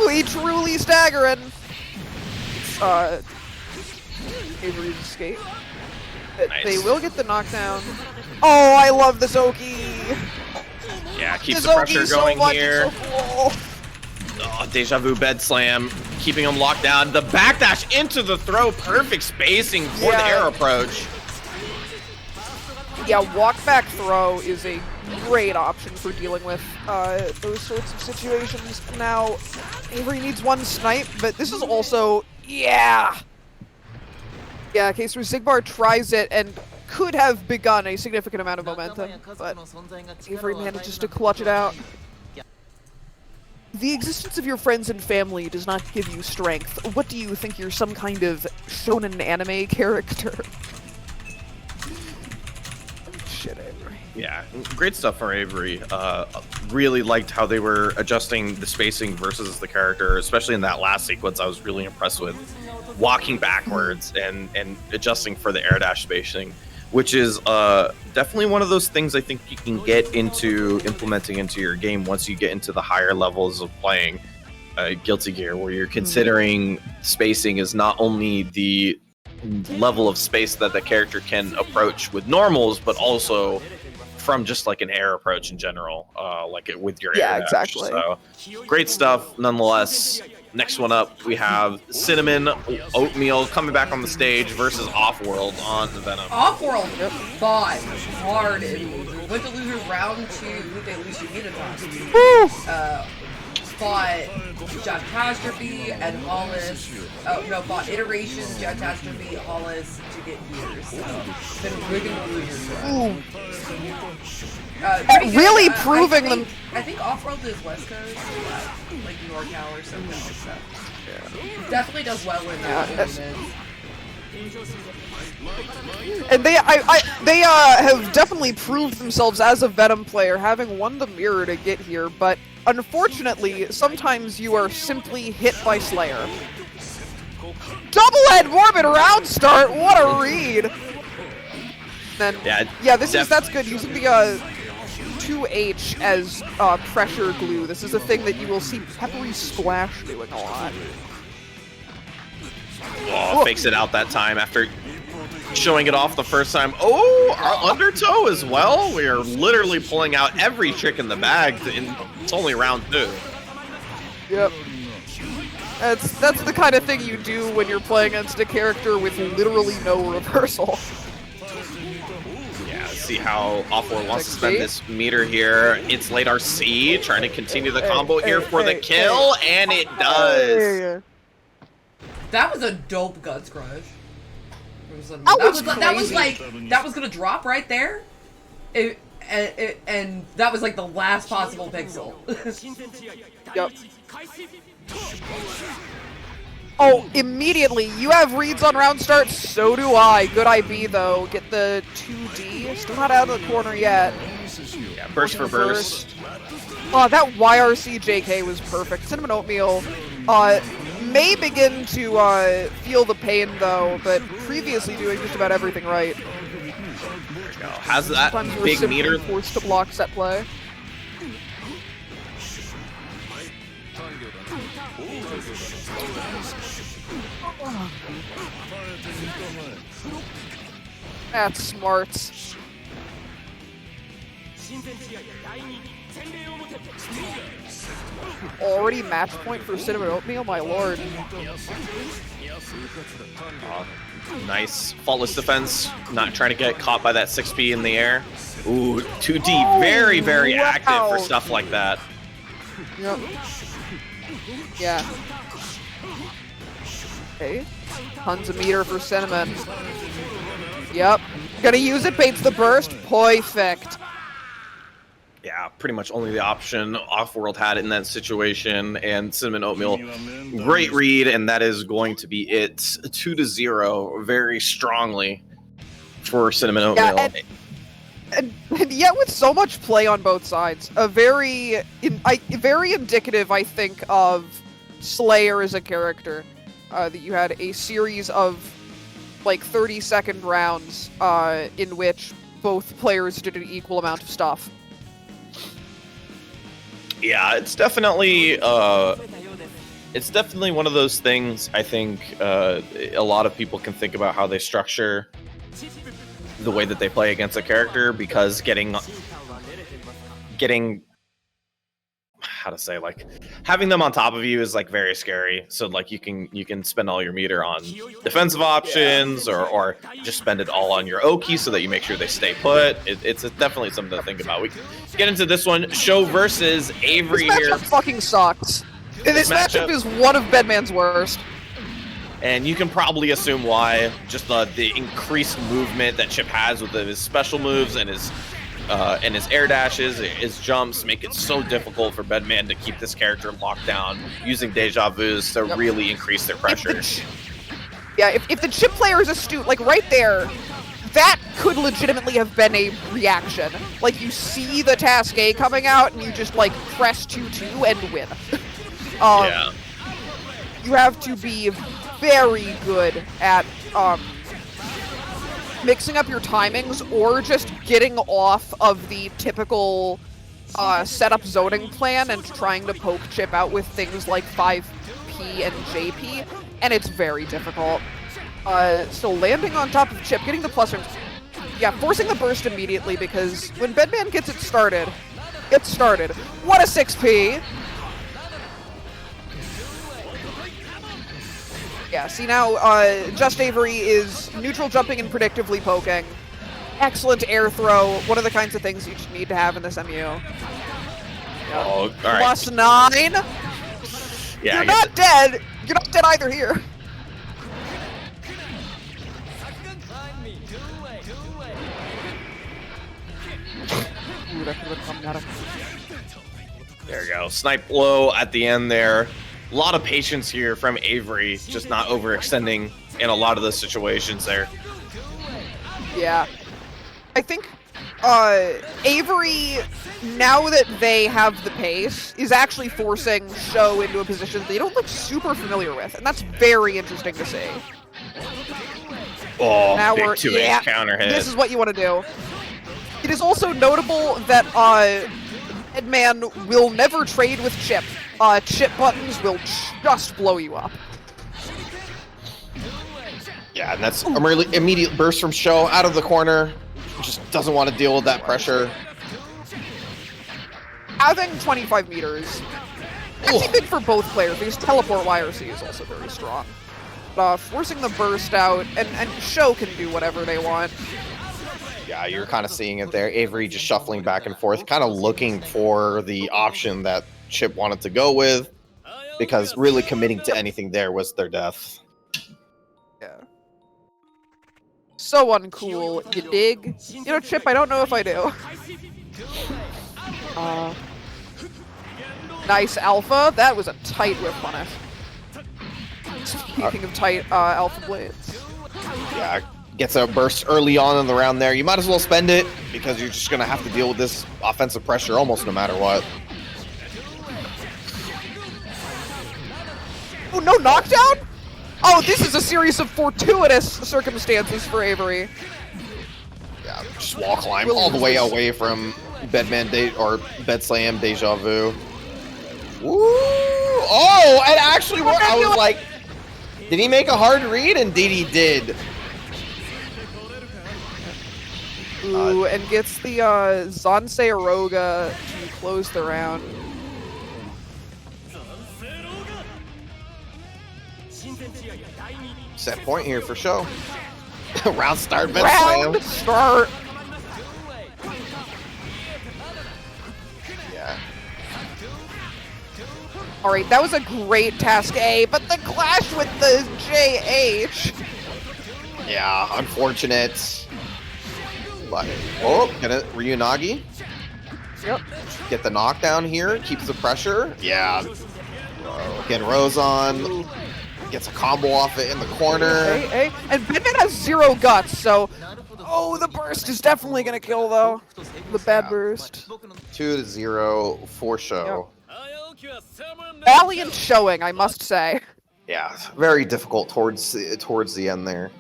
S4: We truly staggering. Avery's escape.
S2: Nice.
S4: They will get the knockdown. Oh, I love this Oki.
S2: Yeah, keeps the pressure going here.
S4: So cool.
S2: Oh, Deja Vu bed slam, keeping him locked down. The backdash into the throw, perfect spacing for the air approach.
S4: Yeah, walk back throw is a great option for dealing with those sorts of situations. Now, Avery needs one snipe, but this is also, yeah, case where Zigbar tries it and could have begun a significant amount of momentum, but Avery manages to clutch it out. The existence of your friends and family does not give you strength. What do you think, you're some kind of shonen anime character? shit, Avery.
S2: Yeah, great stuff for Avery. Really liked how they were adjusting the spacing versus the character, especially in that last sequence. I was really impressed with walking backwards and adjusting for the air dash spacing, which is definitely one of those things I think you can get into implementing into your game once you get into the higher levels of playing Guilty Gear, where you're considering spacing is not only the level of space that the character can approach with normals, but also from just like an air approach in general, like with your air dash.
S4: Exactly.
S2: So great stuff nonetheless. Next one up, we have Cinnamon Oatmeal coming back on the stage versus Offworld on Venom.
S3: Offworld fought hard and went to losers round 2. They lose Unitons. Fought Catastrophe and Hollis. Fought Iterations, Catastrophe, Hollis to get here. So, been rigging the losers round.
S4: Really
S3: good.
S4: proving them.
S3: I think Offworld is West Coast, like NorCal or something like that. Yeah. Definitely does well in
S4: And they have definitely proved themselves as a Venom player, having won the mirror to get here, but unfortunately, sometimes you are simply hit by Slayer. Double-head Morbid round start, what a read! Then, that's good, using the 2H as pressure glue. This is a thing that you will see Peppery Splash doing a lot.
S2: Oh, fakes it out that time after showing it off the first time. Oh, our undertow as well. We are literally pulling out every trick in the bag. It's only round 2.
S4: Yep. That's the kind of thing you do when you're playing against a character with literally no reversal.
S2: Yeah, see how Offworld wants to spend this meter here. It's late RC, trying to continue the combo here for the kill, and it does.
S3: That was a dope Guts Crush. That was gonna drop right there. And that was like the last possible pixel.
S4: Yep. Oh, immediately. You have reads on round start, so do I. Good IB though. Get the 2D. Still not out of the corner yet.
S2: Yeah, burst for burst.
S4: Oh, that YRC JK was perfect. Cinnamon Oatmeal may begin to feel the pain though, but previously doing just about everything right.
S2: Has that
S4: Sometimes
S2: big
S4: we're
S2: meter
S4: forced to block set play. That's smart. Already match point for Cinnamon Oatmeal, my lord.
S2: Nice faultless defense, not trying to get caught by that 6P in the air. Ooh, 2D, very, very active for stuff like that.
S4: Yep. Yeah. Okay. Tons of meter for Cinnamon. Yep. Gonna use it, baits the burst. Perfect.
S2: Yeah, pretty much only the option Offworld had in that situation, and Cinnamon Oatmeal, great read, and that is going to be it. 2-0, very strongly for Cinnamon Oatmeal.
S4: Yeah, and yet with so much play on both sides, very indicative, I think, of Slayer as a character. That you had a series of like 30-second rounds in which both players did an equal amount of stuff.
S2: Yeah, it's definitely one of those things. I think a lot of people can think about how they structure the way that they play against a character, because getting how to say, like, having them on top of you is like very scary. So like you can spend all your meter on defensive options, or just spend it all on your Oki so that you make sure they stay put. It's definitely something to think about. We get into this one, Show versus Avery
S4: this
S2: here.
S4: Matchup fucking sucks. This matchup is one of Bedman's worst.
S2: And you can probably assume why. Just the increased movement that Chip has with his special moves and his air dashes, his jumps make it so difficult for Bedman to keep this character locked down, using deja vus to really increase their pressure.
S4: If the Chip player is astute, like right there, that could legitimately have been a reaction. Like, you see the Task A coming out, and you just, like, press 2-2 and win.
S2: Yeah.
S4: You have to be very good at, mixing up your timings, or just getting off of the typical, setup zoning plan and trying to poke Chip out with things like 5P and JP, and it's very difficult. So landing on top of Chip, getting the plus rings, yeah, forcing the burst immediately, because when Bedman gets it started, What a 6P! Yeah, see now, Just Avery is neutral jumping and predictively poking. Excellent air throw, one of the kinds of things you just need to have in this MU. Yeah.
S2: Oh, all right.
S4: Plus 9!
S2: Yeah,
S4: You're not dead! You're not dead either here! Ooh, that could have come out of...
S2: There you go. Snipe low at the end there. A lot of patience here from Avery, just not overextending in a lot of the situations there.
S4: Yeah. I think Avery, now that they have the pace, is actually forcing Sho into a position they don't look super familiar with, and that's very interesting to see.
S2: Oh,
S4: Now
S2: big
S4: we're
S2: 2H counter hit.
S4: This is what you want to do. It is also notable that Edman will never trade with Chip. Chip buttons will just blow you up.
S2: Yeah, and that's a really immediate burst from Sho out of the corner. Just doesn't want to deal with that pressure.
S4: Having 25 meters, actually big for both players, because teleport YRC is also very strong. Forcing the burst out, and Sho can do whatever they want.
S2: Yeah, you're kind of seeing it there. Avery just shuffling back and forth, kind of looking for the option that Chip wanted to go with, because really committing to anything there was their death.
S4: Yeah. So uncool, you dig? You know, Chip, I don't know if I do. Nice alpha. That was a tight whip punish. Speaking of tight alpha blades.
S2: Yeah, gets a burst early on in the round there. You might as well spend it, because you're just going to have to deal with this offensive pressure almost no matter what.
S4: Oh, no knockdown? Oh, this is a series of fortuitous circumstances for Avery.
S2: Yeah, just wall climb all the way away from Bed Slam Deja Vu. Woo! Oh, it actually worked. I was like, did he make a hard read? Indeed he did.
S4: Ooh, and gets the Zansei Aroga to close the round.
S2: Set point here for show. Round start, Bed
S4: Round
S2: Slam.
S4: start.
S2: Yeah.
S4: Alright, that was a great task A, but the clash with the JH.
S2: Yeah, unfortunate. But, oh, gonna Ryunagi.
S4: Yep.
S2: Get the knockdown here. Keeps the pressure. Yeah. Again, Rose on. Gets a combo off it in the corner.
S4: Hey. And Bedman has 0 guts, so... Oh, the burst is definitely gonna kill, though. The bad burst.
S2: 2-0 for show.
S4: Valiant showing, I must say.
S2: Yeah, very difficult towards the end there.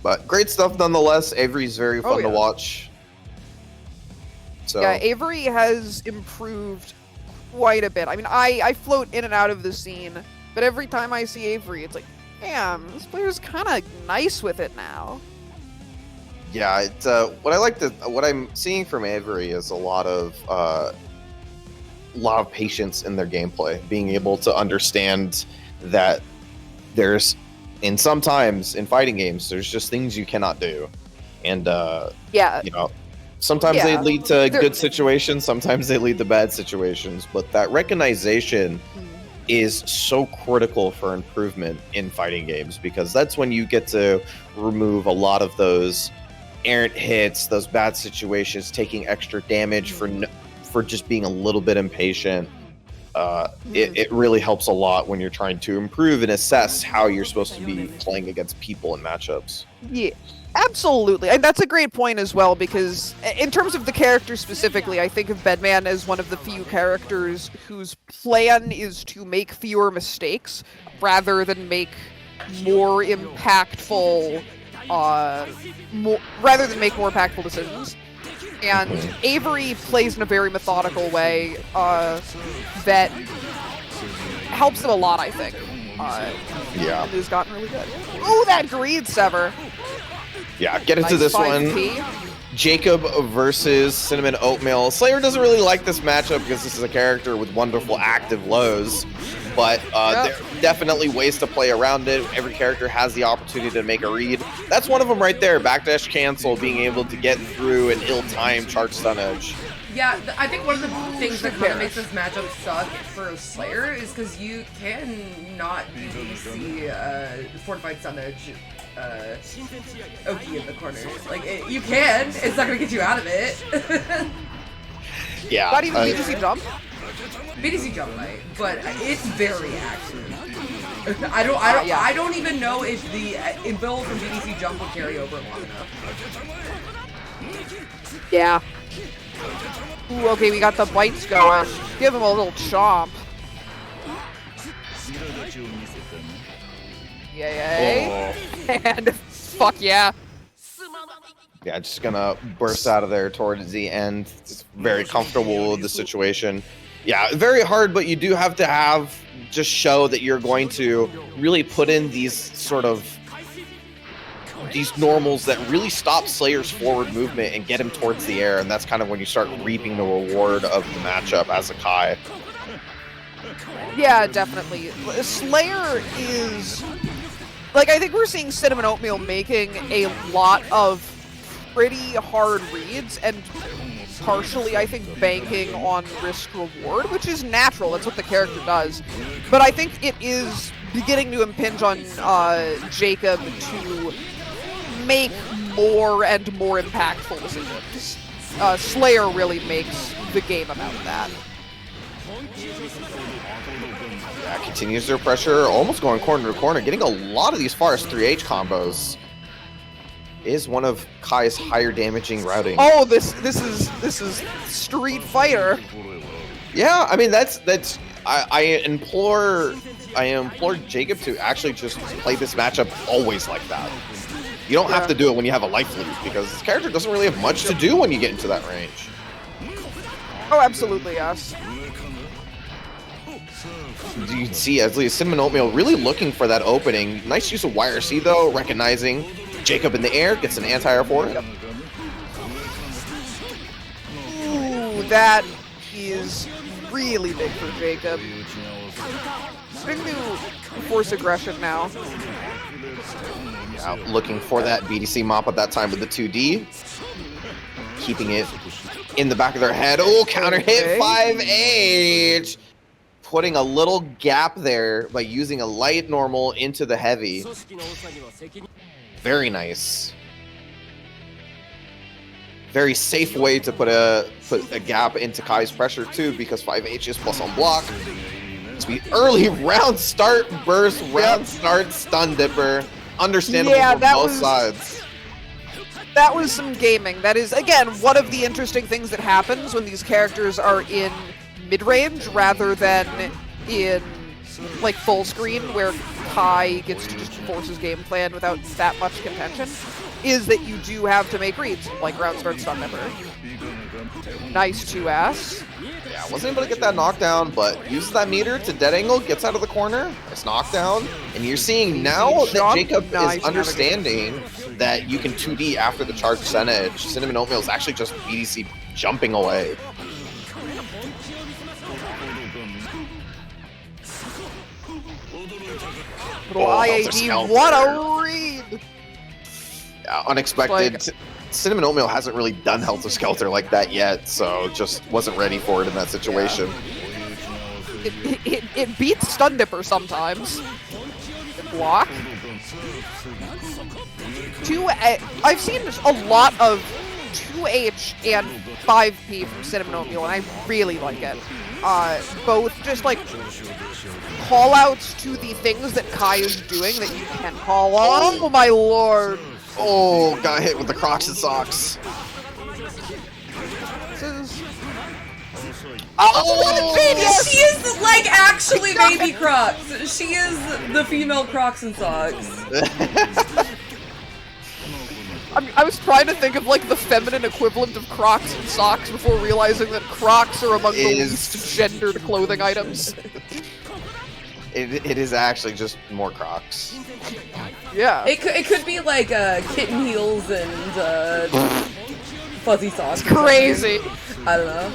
S2: But great stuff nonetheless. Avery's very fun to watch. So
S4: Yeah, Avery has improved quite a bit. I mean, I float in and out of the scene, but every time I see Avery, it's like, damn, this player's kind of nice with it now.
S2: yeah, it's what I'm seeing from Avery is a lot of patience in their gameplay, being able to understand that there's sometimes in fighting games there's just things you cannot do, and you know, sometimes they lead to good situations, sometimes they lead to bad situations, but that recognition is so critical for improvement in fighting games, because that's when you get to remove a lot of those errant hits, those bad situations, taking extra damage for just being a little bit impatient. it really helps a lot when you're trying to improve and assess how you're supposed to be playing against people in matchups.
S4: Yeah, absolutely. And that's a great point as well, because in terms of the character specifically, I think of Bedman as one of the few characters whose plan is to make fewer mistakes rather than make more impactful, more impactful decisions. And Avery plays in a very methodical way that helps him a lot, I think.
S2: Yeah.
S4: And has gotten really good. Oh, that greed sever!
S2: Yeah, get into
S4: Nice
S2: this
S4: 5P.
S2: one. Jacob versus Cinnamon Oatmeal. Slayer doesn't really like this matchup because this is a character with wonderful active lows, but there are definitely ways to play around it. Every character has the opportunity to make a read. That's one of them right there. Backdash cancel, being able to get through an ill-timed charge stun edge.
S3: Yeah, I think one of the things that kind of makes this matchup suck for Slayer is because you can not BBC Fortified Sun Edge Oki in the corner. Like, you can. It's not going to get you out of it.
S2: Yeah.
S4: Not even BDC jump?
S3: BDC jump might, but it's very active. I don't even know if the build from BDC jump will carry over long enough.
S4: Yeah. Ooh, okay, we got the bites going. Give him a little chomp. Yay. And fuck yeah.
S2: Yeah, just gonna burst out of there towards the end. Just very comfortable with the situation. Yeah, very hard, but you do have to just show that you're going to really put in these sort of these normals that really stop Slayer's forward movement and get him towards the air, and that's kind of when you start reaping the reward of the matchup as a Kai.
S4: Yeah, definitely. Slayer is... Like, I think we're seeing Cinnamon Oatmeal making a lot of pretty hard reads, and partially, I think, banking on risk-reward, which is natural. That's what the character does. But I think it is beginning to impinge on Jacob to make more and more impactful decisions. Slayer really makes the game about that.
S2: Yeah, continues their pressure, almost going corner to corner, getting a lot of these Forest 3H combos. Is one of Kai's higher damaging routing.
S4: Oh, this is Street Fighter.
S2: Yeah, I mean I implore Jacob to actually just play this matchup always like that. You don't have to do it when you have a life lead, because this character doesn't really have much to do when you get into that range.
S4: Oh, absolutely, yes.
S2: You can see as Cinnamon Oatmeal really looking for that opening. Nice use of YRC though, recognizing Jacob in the air, gets an anti-air for it.
S4: Ooh, that is really big for Jacob. Big new force aggression now.
S2: Yeah, looking for that BDC mop at that time with the 2D. Keeping it in the back of their head. Oh, counter hit 5H. Putting a little gap there by using a light normal into the heavy. Very nice. Very safe way to put a gap into Kai's pressure too, because 5H is plus on block. Sweet early round start burst, round start stun dipper. Understandable from both sides.
S4: That was some gaming. That is, again, one of the interesting things that happens when these characters are in mid-range rather than in like full screen, where Kai gets to just force his game plan without that much contention, is that you do have to make reads, like round start stun dipper. Nice 2S.
S2: Yeah, wasn't able to get that knockdown, but uses that meter to dead angle, gets out of the corner. Nice knockdown. And you're seeing now that Jacob is understanding that you can 2D after the charge percentage. Cinnamon Oatmeal is actually just BDC jumping away.
S4: Little IAD, what a read!
S2: Yeah, unexpected. Cinnamon Oatmeal hasn't really done Helter Skelter like that yet, so just wasn't ready for it in that situation.
S4: Yeah. It beats Stun Dipper sometimes. Block. I've seen a lot of 2H and 5P from Cinnamon Oatmeal, and I really like it. Both just like call-outs to the things that Kai is doing that you can call on. Oh my lord!
S2: Oh, got hit with the Crocs and socks.
S4: This is...
S3: Oh, what a genius! She is like actually baby Crocs. She is the female Crocs and socks.
S4: I was trying to think of like the feminine equivalent of Crocs and socks before realizing that Crocs are among the least gendered clothing items.
S2: It is actually just more Crocs.
S4: Yeah.
S3: It could be like kitten heels and fuzzy socks.
S4: It's crazy.
S3: I don't know.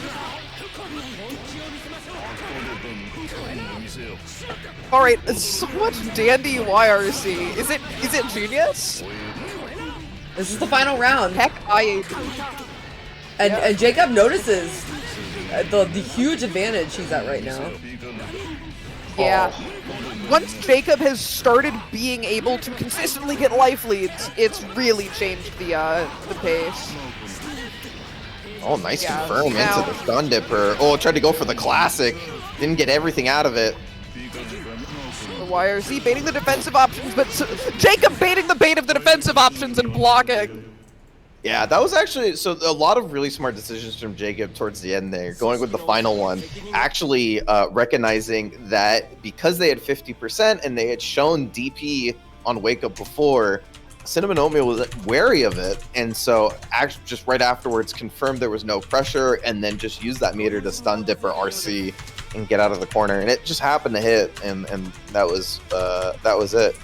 S4: Alright, so much dandy YRC. Is it genius?
S3: This is the final round.
S4: Heck,
S3: And Jacob notices the huge advantage he's at right now.
S4: Yeah. Once Jacob has started being able to consistently get life leads, it's really changed the pace.
S2: Oh, nice
S4: Yeah,
S2: confirm
S4: now-
S2: into the Stun Dipper. Oh, tried to go for the classic. Didn't get everything out of it.
S4: The YRC baiting the defensive options, but Jacob baiting the bait of the defensive options and blocking.
S2: Yeah, that was actually, so a lot of really smart decisions from Jacob towards the end there, going with the final one, actually recognizing that because they had 50% and they had shown DP on Wake Up before, Cinnamon Oatmeal was wary of it, and so just right afterwards confirmed there was no pressure, and then just used that meter to Stun Dipper RC and get out of the corner, and it just happened to hit, and that was it.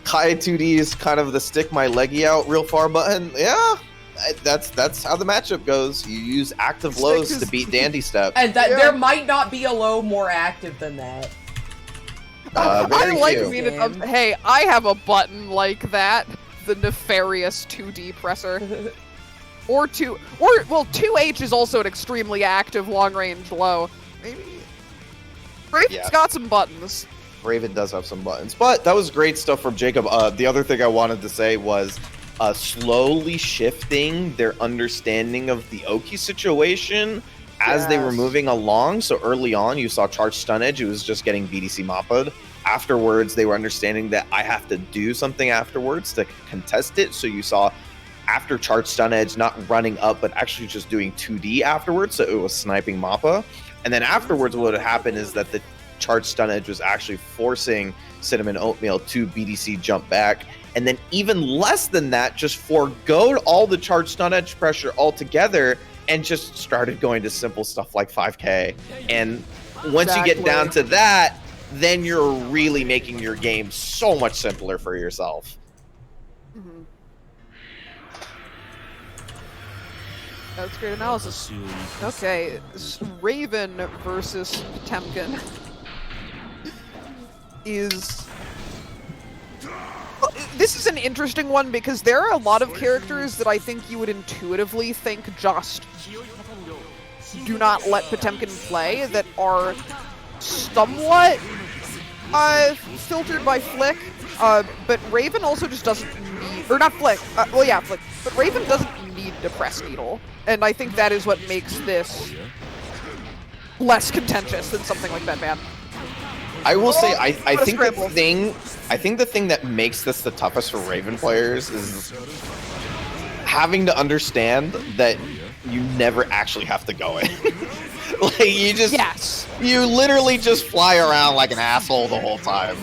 S2: Kai 2D is kind of the stick my leggy out real far button. Yeah, that's how the matchup goes. You use active lows to beat Dandy Step.
S3: And that there might not be a low more active than that.
S4: I
S2: Very
S4: like
S2: few.
S4: being hey, I have a button like that. The nefarious 2D presser. Or 2H is also an extremely active long-range low. Maybe Raven's got some buttons.
S2: Raven does have some buttons, but that was great stuff from Jacob. The other thing I wanted to say was slowly shifting their understanding of the Oki situation as they were moving along. So early on, you saw Charge Stun Edge, it was just getting BDC Mapa'd. Afterwards, they were understanding that I have to do something afterwards to contest it. So you saw after Charge Stun Edge, not running up, but actually just doing 2D afterwards. So it was sniping Mappa. And then afterwards, what would happen is that the Charge Stun Edge was actually forcing Cinnamon Oatmeal to BDC jump back. And then even less than that, just foregoed all the Charge Stun Edge pressure altogether and just started going to simple stuff like 5K. And once you get down to that, then you're really making your game so much simpler for yourself.
S4: Mm-hmm. That's great analysis. Okay, Raven versus Potemkin is... This is an interesting one because there are a lot of characters that I think you would intuitively think just do not let Potemkin play that are somewhat filtered by Flick, but Raven also just doesn't need, or not Flick, Flick, but Raven doesn't need Depress Needle, and I think that is what makes this less contentious than something like Batman.
S2: I will say, I think
S4: scramble.
S2: I think the thing that makes this the toughest for Raven players is having to understand that you never actually have to go in. Like, you just, you literally just fly around like an asshole the whole time.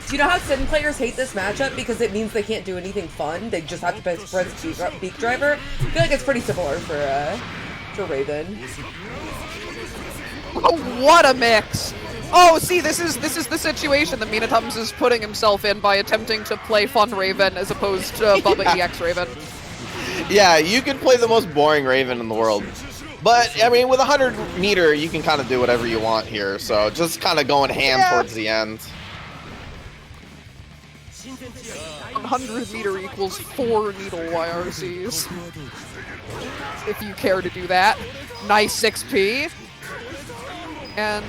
S3: Do you know how Sin players hate this matchup because it means they can't do anything fun? They just have to press Beak Driver. I feel like it's pretty similar for Raven.
S4: Oh, what a mix! Oh, see, this is the situation that Minatums is putting himself in by attempting to play fun Raven as opposed to Bubba EX Raven.
S2: Yeah, you could play the most boring Raven in the world. But, I mean, with 100 meter, you can kind of do whatever you want here. So, just kind of going ham towards the end.
S4: 100 meter equals 4 needle YRCs. If you care to do that. Nice 6P. And...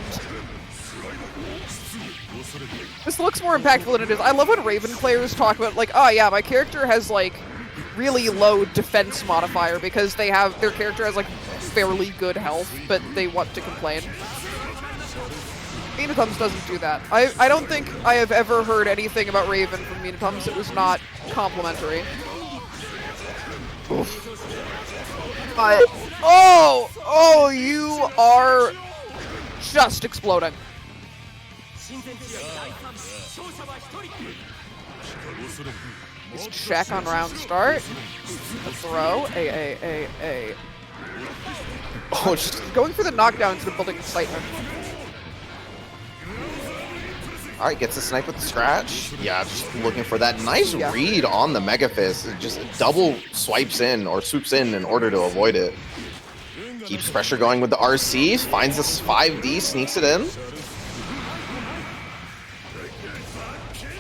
S4: this looks more impactful than it is. I love when Raven players talk about, like, oh yeah, my character has, like, really low defense modifier because their character has like fairly good health, but they want to complain. Minitums doesn't do that. I don't think I have ever heard anything about Raven from Minitums that was not complimentary. Oh, you are just exploding. Nice check on round start. A throw. A.
S2: Oh, just
S4: Going for the knockdown instead of building excitement.
S2: all right. Gets a snipe with the scratch. Yeah, just looking for that nice read on the Mega Fist. It just double swipes in or swoops in order to avoid it. Keeps pressure going with the RC. Finds this 5D, sneaks it in.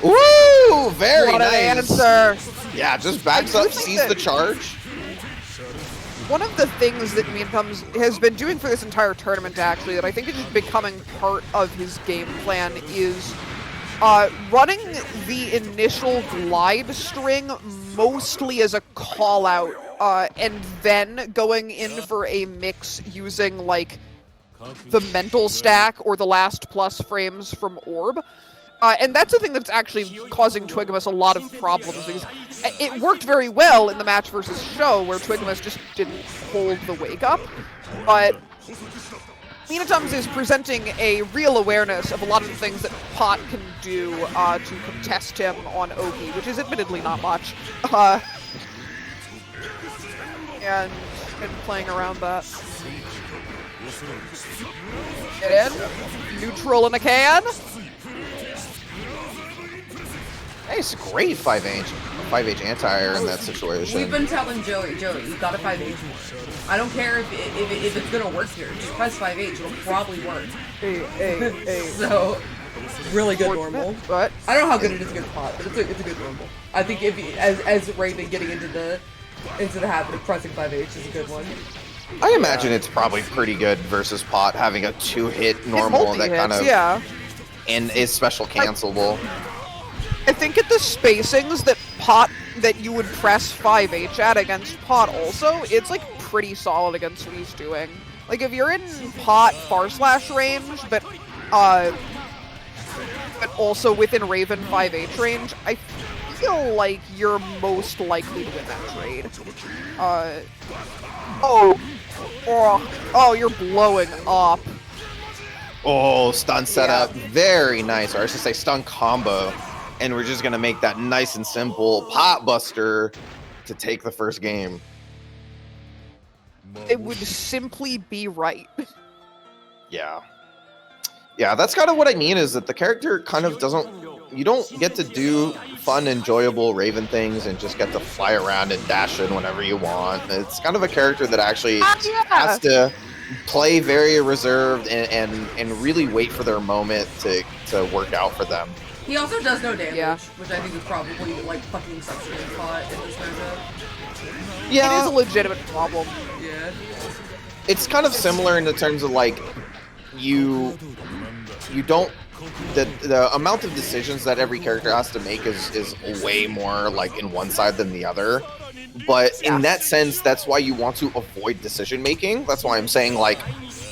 S2: Ooh, very
S4: What
S2: nice.
S4: an answer!
S2: Yeah, just backs
S4: I do
S2: up,
S4: think
S2: sees
S4: that-
S2: the charge.
S4: One of the things that Minitums has been doing for this entire tournament, actually, that I think is becoming part of his game plan is running the initial glide string mostly as a call-out, and then going in for a mix using, like, the mental stack or the last plus frames from Orb. And that's the thing that's actually causing Twigimus a lot of problems, because it worked very well in the match versus Show, where Twigimus just didn't hold the wake up, but Minitums is presenting a real awareness of a lot of the things that Pot can do to contest him on Oki, which is admittedly not much, and playing around that. Get in, neutral in a can.
S2: Hey, it's a great 5H anti-air in that situation.
S3: We've been telling Joey, you gotta 5H more. I don't care if it's gonna work here. Just press 5H, it'll probably work. So, really good normal.
S4: What?
S3: I don't know how good it is against Pot, but it's a good normal. I think if as Raven getting into the habit of pressing 5H is a good one.
S2: I imagine it's probably pretty good versus Pot having a 2-hit normal that kind of and is special cancelable.
S4: I think at the spacings that you would press 5H at against Pot also, it's like pretty solid against what he's doing. Like if you're in Pot / range, but also within Raven 5H range, I feel like you're most likely to win that trade. You're blowing up.
S2: Oh, stun setup. Very nice. Or I should say stun combo. And we're just going to make that nice and simple pot buster to take the first game.
S4: It would simply be right.
S2: Yeah. Yeah, that's kind of what I mean, is that the character kind of doesn't... You don't get to do fun, enjoyable Raven things and just get to fly around and dash in whenever you want. It's kind of a character that actually has to play very reserved and really wait for their moment to work out for them.
S3: He also does no damage, which I think is probably like fucking sucks against Pot in this matchup.
S2: Yeah,
S4: it is a legitimate problem.
S3: Yeah.
S2: It's kind of similar in the terms of like you don't the amount of decisions that every character has to make is way more like in one side than the other. But in that sense, that's why you want to avoid decision making. That's why I'm saying like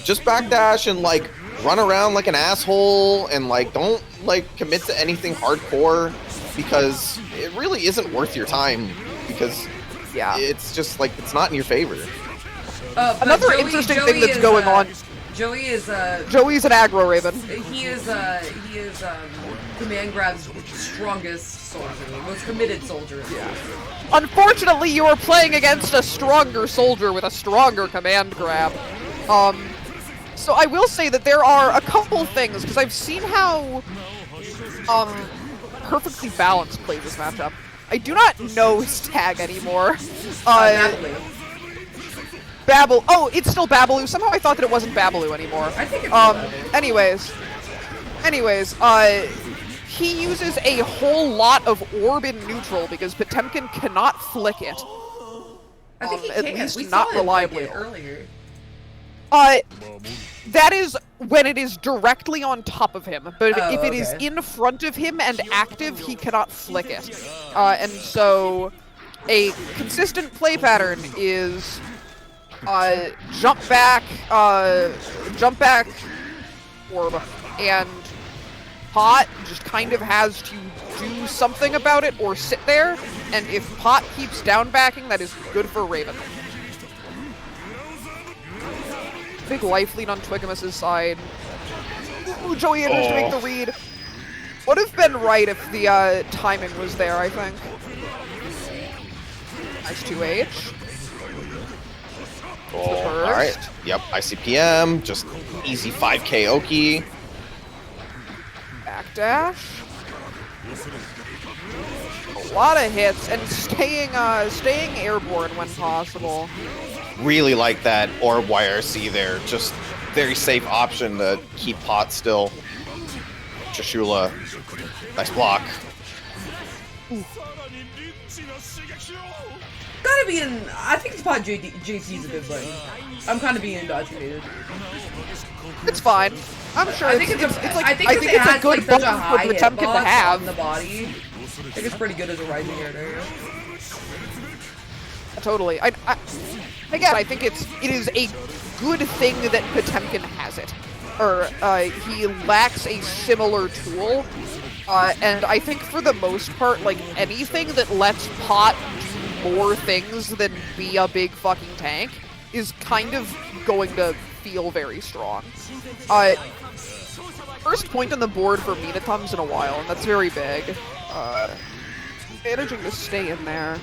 S2: just backdash and like run around like an asshole and like don't like commit to anything hardcore, because it really isn't worth your time, because it's just like it's not in your favor.
S4: Another interesting thing that's going on.
S3: Joey's an
S4: aggro Raven.
S3: He is Command Grab's strongest soldier, most committed soldier.
S4: Yeah. Unfortunately, you are playing against a stronger soldier with a stronger Command Grab. So I will say that there are a couple things, because I've seen how perfectly balanced plays this matchup. I do not know his tag anymore. Babble. Oh, it's still Babaloo. Somehow I thought that it wasn't Babaloo anymore.
S3: I think it's
S4: anyways, he uses a whole lot of orb in neutral because Potemkin cannot flick it.
S3: I think he
S4: at
S3: can.
S4: least
S3: We
S4: not
S3: saw
S4: reliably.
S3: It earlier.
S4: That is when it is directly on top of him, but if it is
S3: okay.
S4: in front of him and active, he cannot flick it. And so a consistent play pattern is jump back orb, and Pot just kind of has to do something about it or sit there, and if Pot keeps down backing, that is good for Raven. Big life lead on Twigimus's side. Ooh, Joey Anders to make the read. Would have been right if the timing was there, I think. Nice 2H.
S2: Oh, alright. Yep, ICPM, just easy 5k Oki.
S4: Backdash. A lot of hits, and staying airborne when possible.
S2: Really like that orb YRC there. Just very safe option to keep Pot still. Chishula, nice block.
S3: Gotta be in. I think Spot JT's a good play. I'm kind of being indoctrinated.
S4: It's fine. I'm sure.
S3: I think it's a
S4: good
S3: such a
S4: button
S3: high
S4: for Potemkin to
S3: hitbox
S4: have.
S3: on the body. I think it's pretty good as a rising air area.
S4: Totally. Again, I think it is a good thing that Potemkin has it. Or, he lacks a similar tool. And I think for the most part, like, anything that lets Pot do more things than be a big fucking tank is kind of going to feel very strong. First point on the board for Minatums in a while, and that's very big. Managing to stay in there.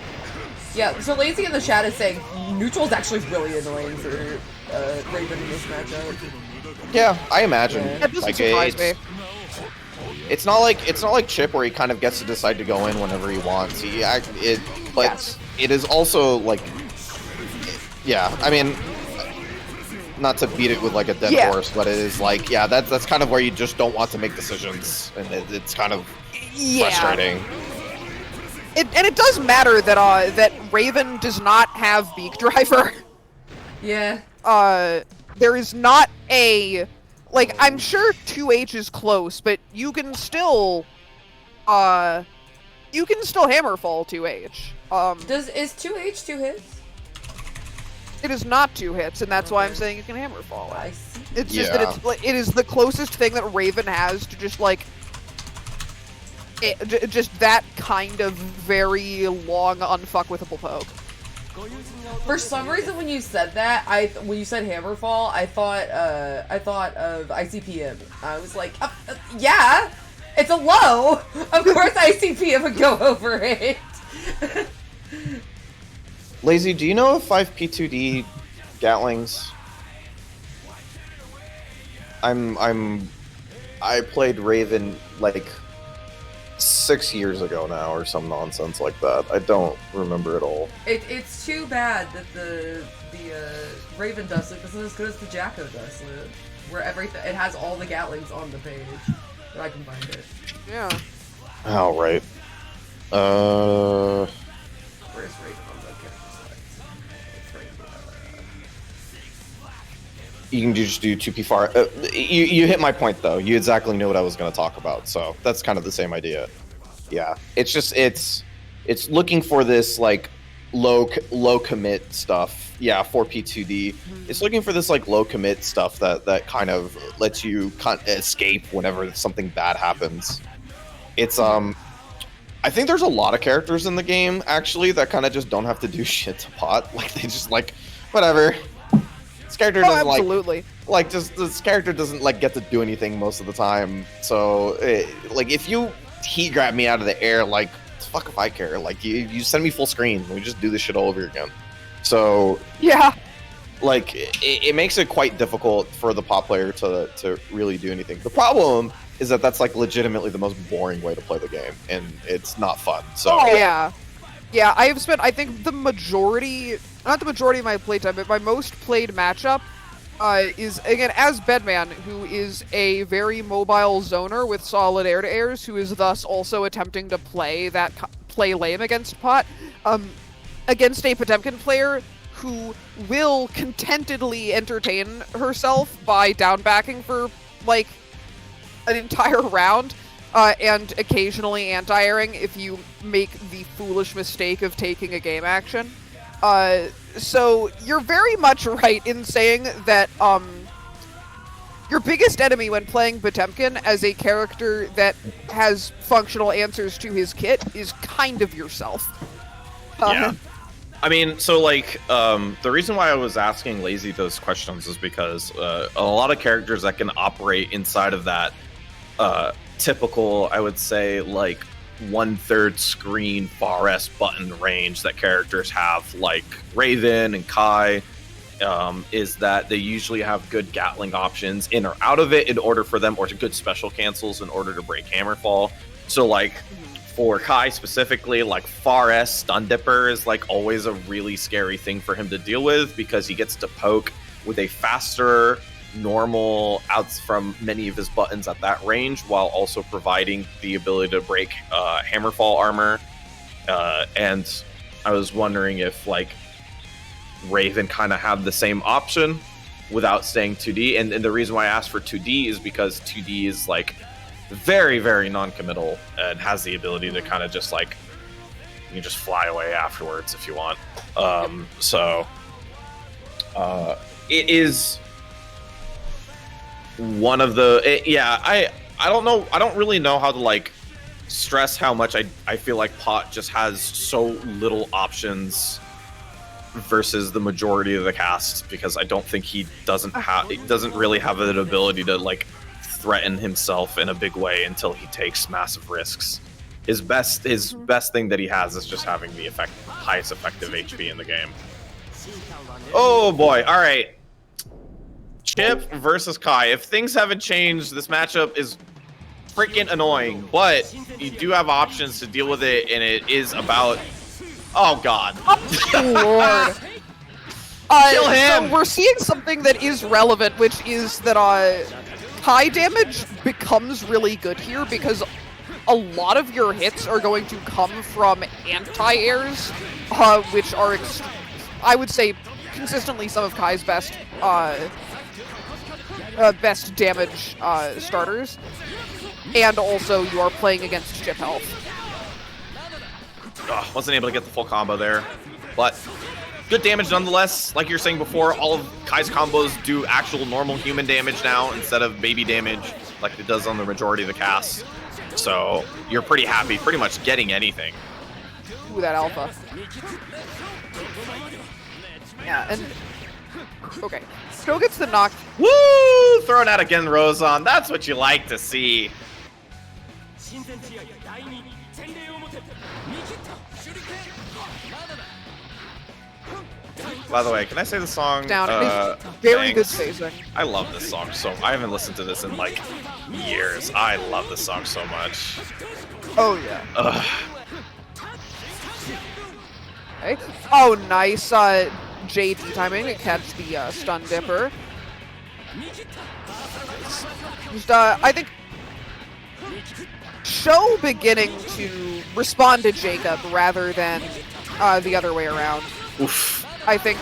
S3: Yeah, so Lazy in the chat is saying neutral's actually really annoying for Raven in this matchup.
S2: Yeah, I imagine.
S4: Yeah. That doesn't surprise me.
S2: It's not like Chip where he kind of gets to decide to go in whenever he wants. But it is also like, yeah. I mean, not to beat it with like a dead horse, but it is like, yeah, that's kind of where you just don't want to make decisions, and it's kind of frustrating.
S4: And it does matter that that Raven does not have Beak Driver.
S3: Yeah.
S4: There is not a, like, I'm sure 2H is close, but you can still hammerfall 2H.
S3: Is 2H 2 hits?
S4: It is not 2 hits, and that's why I'm saying you can hammerfall
S3: I
S4: it.
S3: see.
S4: It's just that it is the closest thing that Raven has to just like just that kind of very long unfuckwithable poke.
S3: For some reason, when you said that, when you said Hammerfall, I thought of ICPM. I was like, yeah, it's a low. Of course, ICPM would go over it.
S2: Lazy, do you know of 5P2D Gatlings? I played Raven like 6 years ago now, or some nonsense like that. I don't remember at all.
S3: It's too bad that the Raven does it isn't as good as the Jacko does it, where it has all the Gatlings on the page. But I can find it.
S4: Yeah.
S2: Oh, right.
S3: Where's Raven on the character slides? It's right
S2: You can just do 2P4. You hit my point, though. You exactly knew what I was going to talk about, so that's kind of the same idea. Yeah, it's just it's looking for this like low commit stuff. Yeah, 4P2D. It's looking for this like low commit stuff that kind of lets you escape whenever something bad happens. It's I think there's a lot of characters in the game actually that kind of just don't have to do shit to Pot. Like they just like whatever. This character doesn't like just this character doesn't like get to do anything most of the time. So like if you heat grab me out of the air, like fuck if I care. Like you send me full screen, we just do this shit all over again. So
S4: yeah,
S2: like it makes it quite difficult for the Pot player to really do anything. The problem is that that's like legitimately the most boring way to play the game, and it's not fun. So
S4: yeah, I have spent I think the majority, not the majority of my playtime, but my most played matchup is again as Bedman, who is a very mobile zoner with solid air to airs, who is thus also attempting to play lame against Pot, against a Potemkin player who will contentedly entertain herself by downbacking for like an entire round. and occasionally anti-airing if you make the foolish mistake of taking a game action. So you're very much right in saying that your biggest enemy when playing Potemkin as a character that has functional answers to his kit is kind of yourself.
S2: Yeah. I mean, so like, the reason why I was asking Lazy those questions is because a lot of characters that can operate inside of that typical, I would say, like 1/3 screen far S button range that characters have, like Raven and Kai, is that they usually have good Gatling options in or out of it in order for them, or good special cancels in order to break Hammerfall. So like, for Kai specifically, like far S Stun Dipper is like always a really scary thing for him to deal with, because he gets to poke with a faster normal outs from many of his buttons at that range, while also providing the ability to break Hammerfall armor. And I was wondering if like Raven kind of had the same option without staying 2D. And the reason why I asked for 2D is because 2D is like very, very non-committal and has the ability to kind of just like, you can just fly away afterwards if you want. So it is one of the I don't know, I don't really know how to like stress how much I feel like Pot just has so little options versus the majority of the cast, because I don't think he doesn't really have an ability to like threaten himself in a big way until he takes massive risks. His best thing that he has is just having the highest effective HP in the game. Oh boy, all right. Chip versus Kai. If things haven't changed, this matchup is freaking annoying, but you do have options to deal with it, and it is about... Oh god.
S4: Lord.
S2: Kill him!
S4: So we're seeing something that is relevant, which is that high damage becomes really good here, because a lot of your hits are going to come from anti-airs, which are, I would say, consistently some of Kai's best damage starters. And also, you are playing against chip health.
S2: Wasn't able to get the full combo there, but good damage nonetheless. Like you were saying before, all of Kai's combos do actual normal human damage now instead of baby damage like it does on the majority of the cast. So you're pretty happy pretty much getting anything.
S4: Ooh, that alpha. Yeah, and... Okay. Sho gets the knock.
S2: Woo! Throwing out again, Rozon. That's what you like to see. By the way, can I say the song?
S4: Down. Very good
S2: thanks.
S4: phasing.
S2: I love this song so. I haven't listened to this in like years. I love this song so much.
S4: Oh yeah. Okay. Oh, nice. JD timing to catch the stun dipper. Just, I think Sho beginning to respond to Jacob rather than the other way around.
S2: Oof.
S4: I think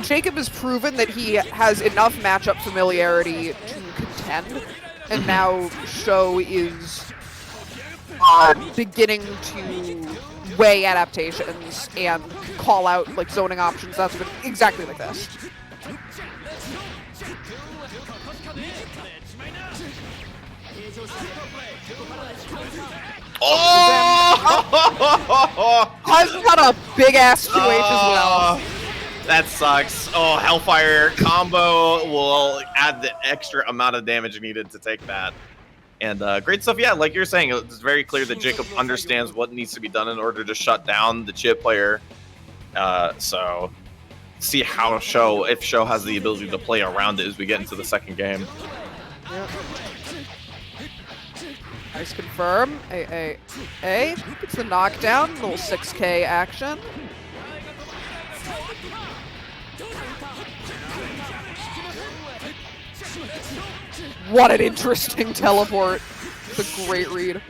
S4: Jacob has proven that he has enough matchup familiarity to contend, and now Sho is beginning to weigh adaptations and call out like zoning options. That's exactly like this.
S2: Oh!
S4: I've got a big ass 2H as well.
S2: That sucks. Oh, Hellfire combo will add the extra amount of damage needed to take that. And great stuff. Yeah, like you're saying, it's very clear that Jacob understands what needs to be done in order to shut down the chip player. So see how if Sho has the ability to play around it as we get into the second game.
S4: Yep. Nice confirm. It's the knockdown. Little 6K action. What an interesting teleport. It's a great read.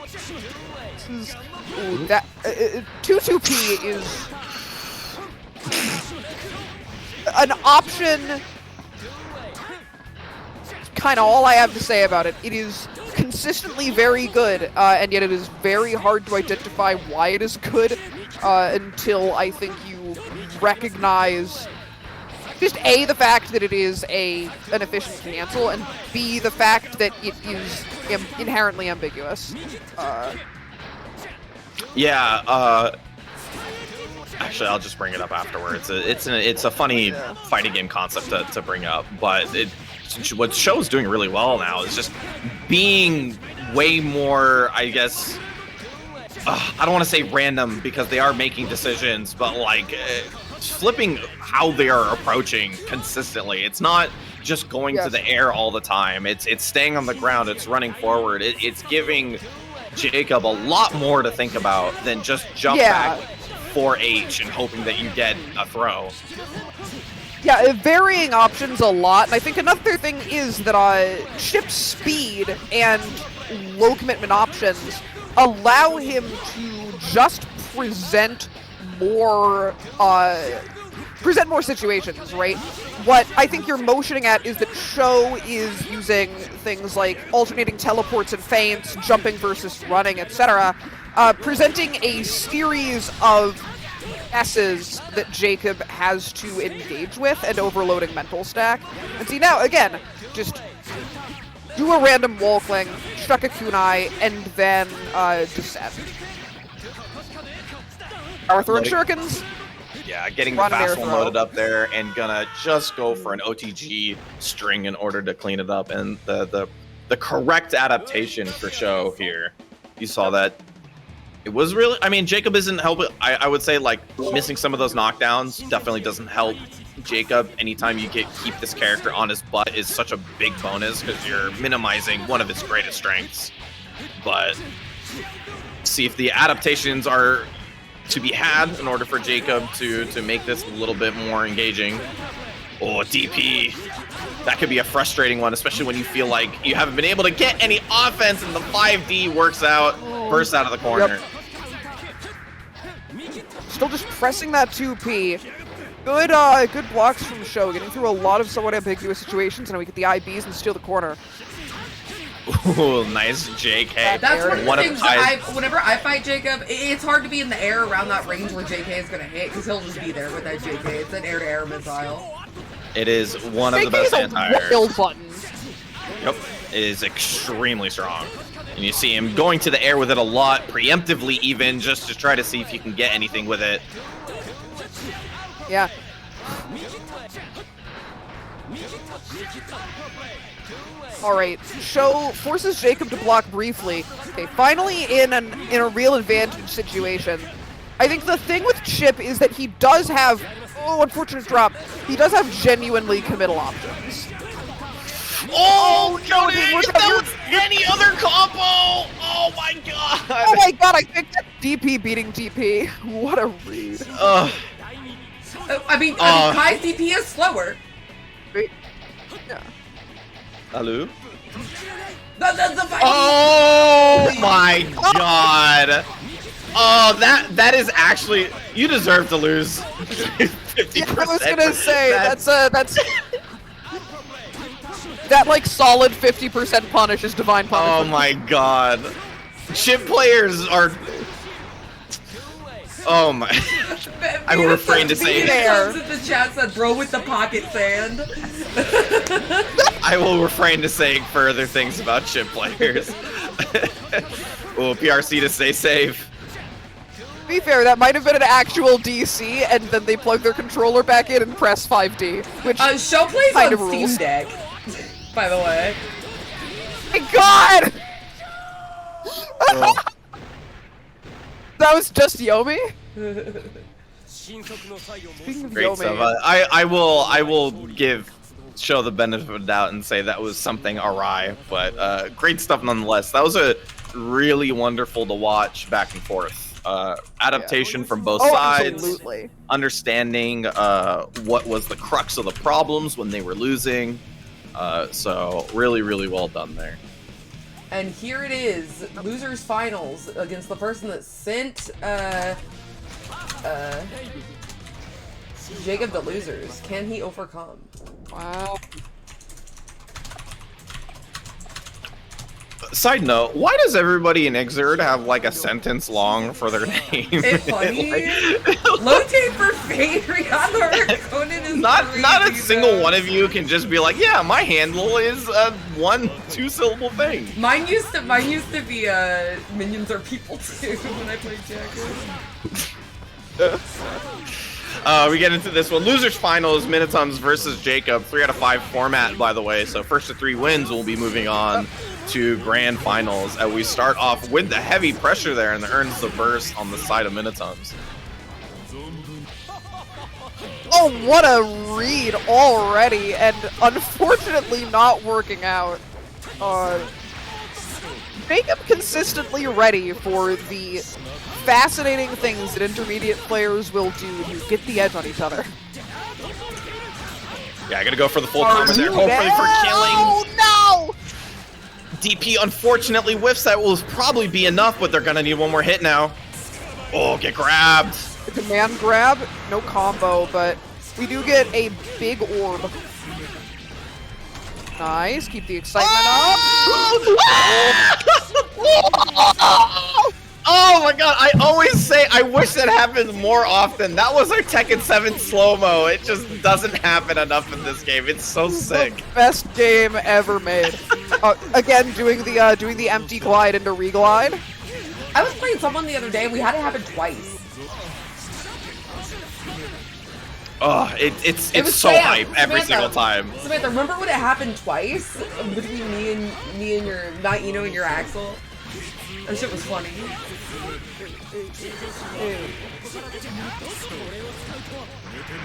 S4: This is... Ooh, that... 2-2P is... an option kind of all I have to say about it. It is consistently very good, and yet it is very hard to identify why it is good until I think you recognize just A, the fact that it is an efficient cancel, and B, the fact that it is inherently ambiguous.
S2: Actually, I'll just bring it up afterwards. It's a funny fighting game concept to bring up, but what show's doing really well now is just being way more, I guess. I don't want to say random because they are making decisions, but like flipping how they are approaching consistently. It's not just going to the air all the time. It's staying on the ground. It's running forward. It's giving Jacob a lot more to think about than just jump back 4H and hoping that you get a throw.
S4: Yeah, varying options a lot, and I think another thing is that Chip's speed and low commitment options allow him to just present more situations, right? What I think you're motioning at is that Sho is using things like alternating teleports and feints, jumping versus running, etc., presenting a series of S's that Jacob has to engage with and overloading mental stack. And see now, again, just do a random wall cling, struck a kunai, and then descend. Arthur and Shurikens.
S2: Yeah, getting the fast one loaded up there and gonna just go for an OTG string in order to clean it up. And the correct adaptation for Sho here. You saw that. It was really, I mean, Jacob isn't helping. I would say like missing some of those knockdowns definitely doesn't help Jacob. Anytime you keep this character on his butt is such a big bonus because you're minimizing one of his greatest strengths. But see if the adaptations are to be had in order for Jacob to make this a little bit more engaging. Oh, DP. That could be a frustrating one, especially when you feel like you haven't been able to get any offense and the 5D works out, bursts out of the corner.
S4: Still just pressing that 2P. Good good blocks from Sho, getting through a lot of somewhat ambiguous situations, and we get the IBs and steal the corner.
S2: Ooh, nice JK.
S3: That's one of the things whenever I fight Jacob, it's hard to be in the air around that range where JK is going to hit, because he'll just be there with that JK. It's an air-to-air missile.
S2: It is one of the best anti-airs.
S4: Wild button.
S2: Yep, it is extremely strong. And you see him going to the air with it a lot, preemptively even, just to try to see if you can get anything with it.
S4: Yeah. Alright, Sho forces Jacob to block briefly. Okay, finally in a real advantage situation. I think the thing with Chip is that he does have, unfortunate drop, he does have genuinely committal options.
S2: Oh, Jody, if that was any other combo! Oh my god!
S4: Oh my god, I think that's DP beating DP. What a read.
S3: I mean, Kai's DP is slower.
S4: Yeah.
S2: Hello?
S3: The
S2: oh my god! Oh, that is actually, you deserve to lose 50%.
S4: Yeah, I was gonna say that's that like solid 50% punish is divine punishment.
S2: Oh my god, Chip players are. Oh my! I will refrain to say.
S3: Comes in the chat said, "Bro with the pocket sand."
S2: I will refrain to saying further things about Chip players. Oh, PRC to stay safe.
S4: To be fair, that might have been an actual DC, and then they plug their controller back in and press 5D, which
S3: Sho plays
S4: kind
S3: on
S4: of
S3: Steam
S4: rules.
S3: Deck, by the way.
S4: My God!
S2: Oh.
S4: That was just Yomi? Speaking of
S2: Great
S4: Yomi,
S2: stuff. I will give Sho the benefit of the doubt and say that was something awry, but great stuff nonetheless. That was a really wonderful to watch back and forth. Adaptation from both sides,
S4: absolutely.
S2: Understanding what was the crux of the problems when they were losing. So really, really well done there.
S3: And here it is, losers finals against the person that sent Jacob to losers. Can he overcome?
S4: Wow.
S2: Side note, why does everybody in Exerd have like a sentence long for their name?
S3: It's funny.
S2: Like,
S3: Low-tape for Fate, Rihanna, or Conan is
S2: not a
S3: crazy,
S2: single
S3: though.
S2: one of you can just be like, yeah, my handle is a 1-2 syllable thing.
S3: Mine used to be minions are people too when I played Jackal.
S2: We get into this one. Losers finals, Minitums versus Jacob. 3 out of 5 format, by the way. So first to 3 wins will be moving on to grand finals. And we start off with the heavy pressure there and earns the burst on the side of Minitums.
S4: Oh, what a read already, and unfortunately not working out. Jacob consistently ready for the fascinating things that intermediate players will do to get the edge on each other.
S2: Yeah, I gotta go for the full timer there. Hopefully for killing.
S4: Oh no!
S2: DP unfortunately whiffs. That will probably be enough, but they're gonna need one more hit now. Oh, get grabbed.
S4: The command grab, no combo, but we do get a big orb. Nice, keep the excitement up.
S2: Oh my god, I always say I wish that happened more often. That was our Tekken 7 slow-mo. It just doesn't happen enough in this game. It's so sick.
S4: Best game ever made. Again, doing the empty glide into reglide.
S3: I was playing someone the other day and we had it happen twice.
S2: Oh, it's
S3: It was
S2: so
S3: Sam.
S2: hype every
S3: Samantha.
S2: single time.
S3: Samantha, remember when it happened twice between me and your Naino and your Axel? That shit was funny.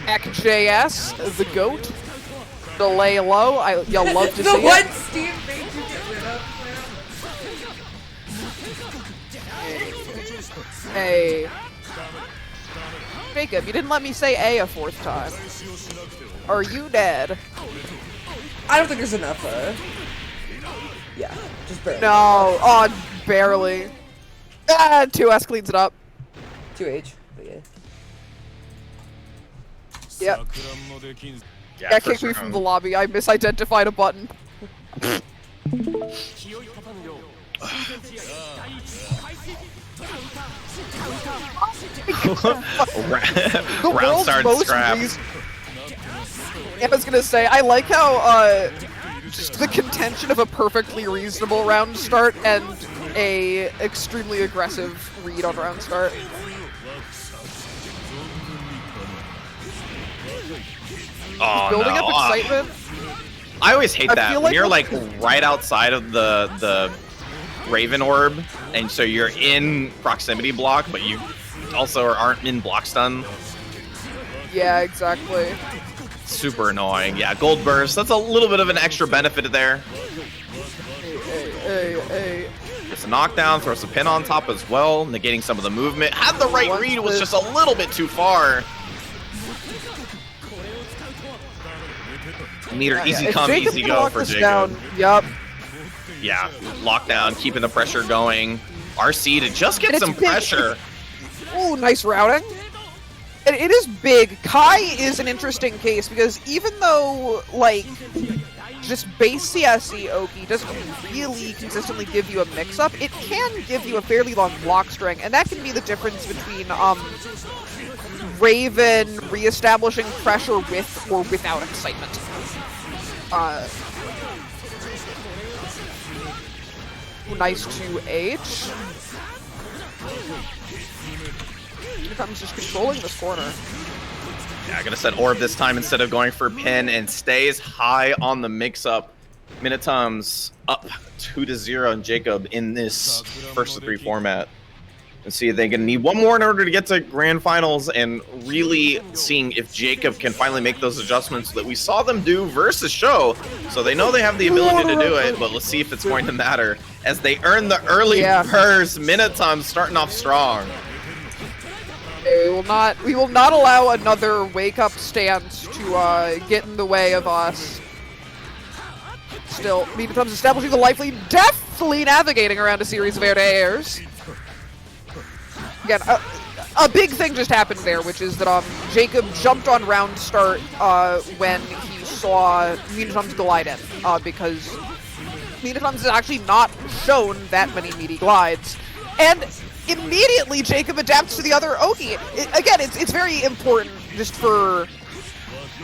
S4: XJS, the GOAT. Delay low. You'll love to
S3: The
S4: see
S3: one
S4: it.
S3: Steve made you get rid of.
S4: Hey. Jacob, you didn't let me say A 4th time. Are you dead?
S3: I don't think there's enough. Yeah, just barely.
S4: No. Oh, barely. 2S cleans it up.
S3: 2H. But yeah.
S4: Yep.
S2: Yeah,
S4: That
S2: first
S4: kicked me from
S2: round.
S4: the lobby. I misidentified a button. The
S2: Round
S4: world's
S2: started
S4: most
S2: scrap.
S4: I was gonna say, I like how, just the contention of a perfectly reasonable round start and a extremely aggressive read on round start.
S2: Oh,
S4: Building
S2: no.
S4: up excitement.
S2: I always hate
S4: I
S2: that
S4: feel
S2: when
S4: like
S2: you're
S4: with-
S2: like right outside of the Raven Orb, and so you're in proximity block, but you also aren't in block stun.
S4: Yeah, exactly.
S2: Super annoying. Yeah, gold burst. That's a little bit of an extra benefit there.
S4: Hey.
S2: It's a knockdown, throws a pin on top as well, negating some of the movement. Had the right
S4: Once
S2: read, was
S4: this-
S2: just a little bit too far. Meter easy
S4: If
S2: come,
S4: Jacob
S2: easy
S4: can
S2: go
S4: lock
S2: for
S4: this
S2: Jacob.
S4: down, yup.
S2: Yeah, lockdown, keeping the pressure going. RC to just get
S4: And it's
S2: some
S4: big.
S2: pressure.
S4: Ooh, nice routing. And it is big. Kai is an interesting case because even though, like, just base CSE Oki doesn't really consistently give you a mix-up, it can give you a fairly long block string, and that can be the difference between, Raven reestablishing pressure with or without excitement. Nice 2H. I'm just controlling this corner.
S2: Yeah, I'm gonna set Orb this time instead of going for pin and stays high on the mix-up. Minitums up 2-0 and Jacob in this first of 3 format. And see, they're gonna need one more in order to get to grand finals and really seeing if Jacob can finally make those adjustments that we saw them do versus Show. So they know they have the ability to do it, but let's see if it's going to matter as they earn the early burst. Minitums starting off strong.
S4: We will not allow another wake-up stance to get in the way of us. Still, Minitums establishing the life lead, deftly navigating around a series of air-to-airs. Again, a big thing just happened there, which is that Jacob jumped on round start when he saw Minitums glide in, because Minitums is actually not shown that many meaty glides. And immediately Jacob adapts to the other Oki. Again, it's very important just for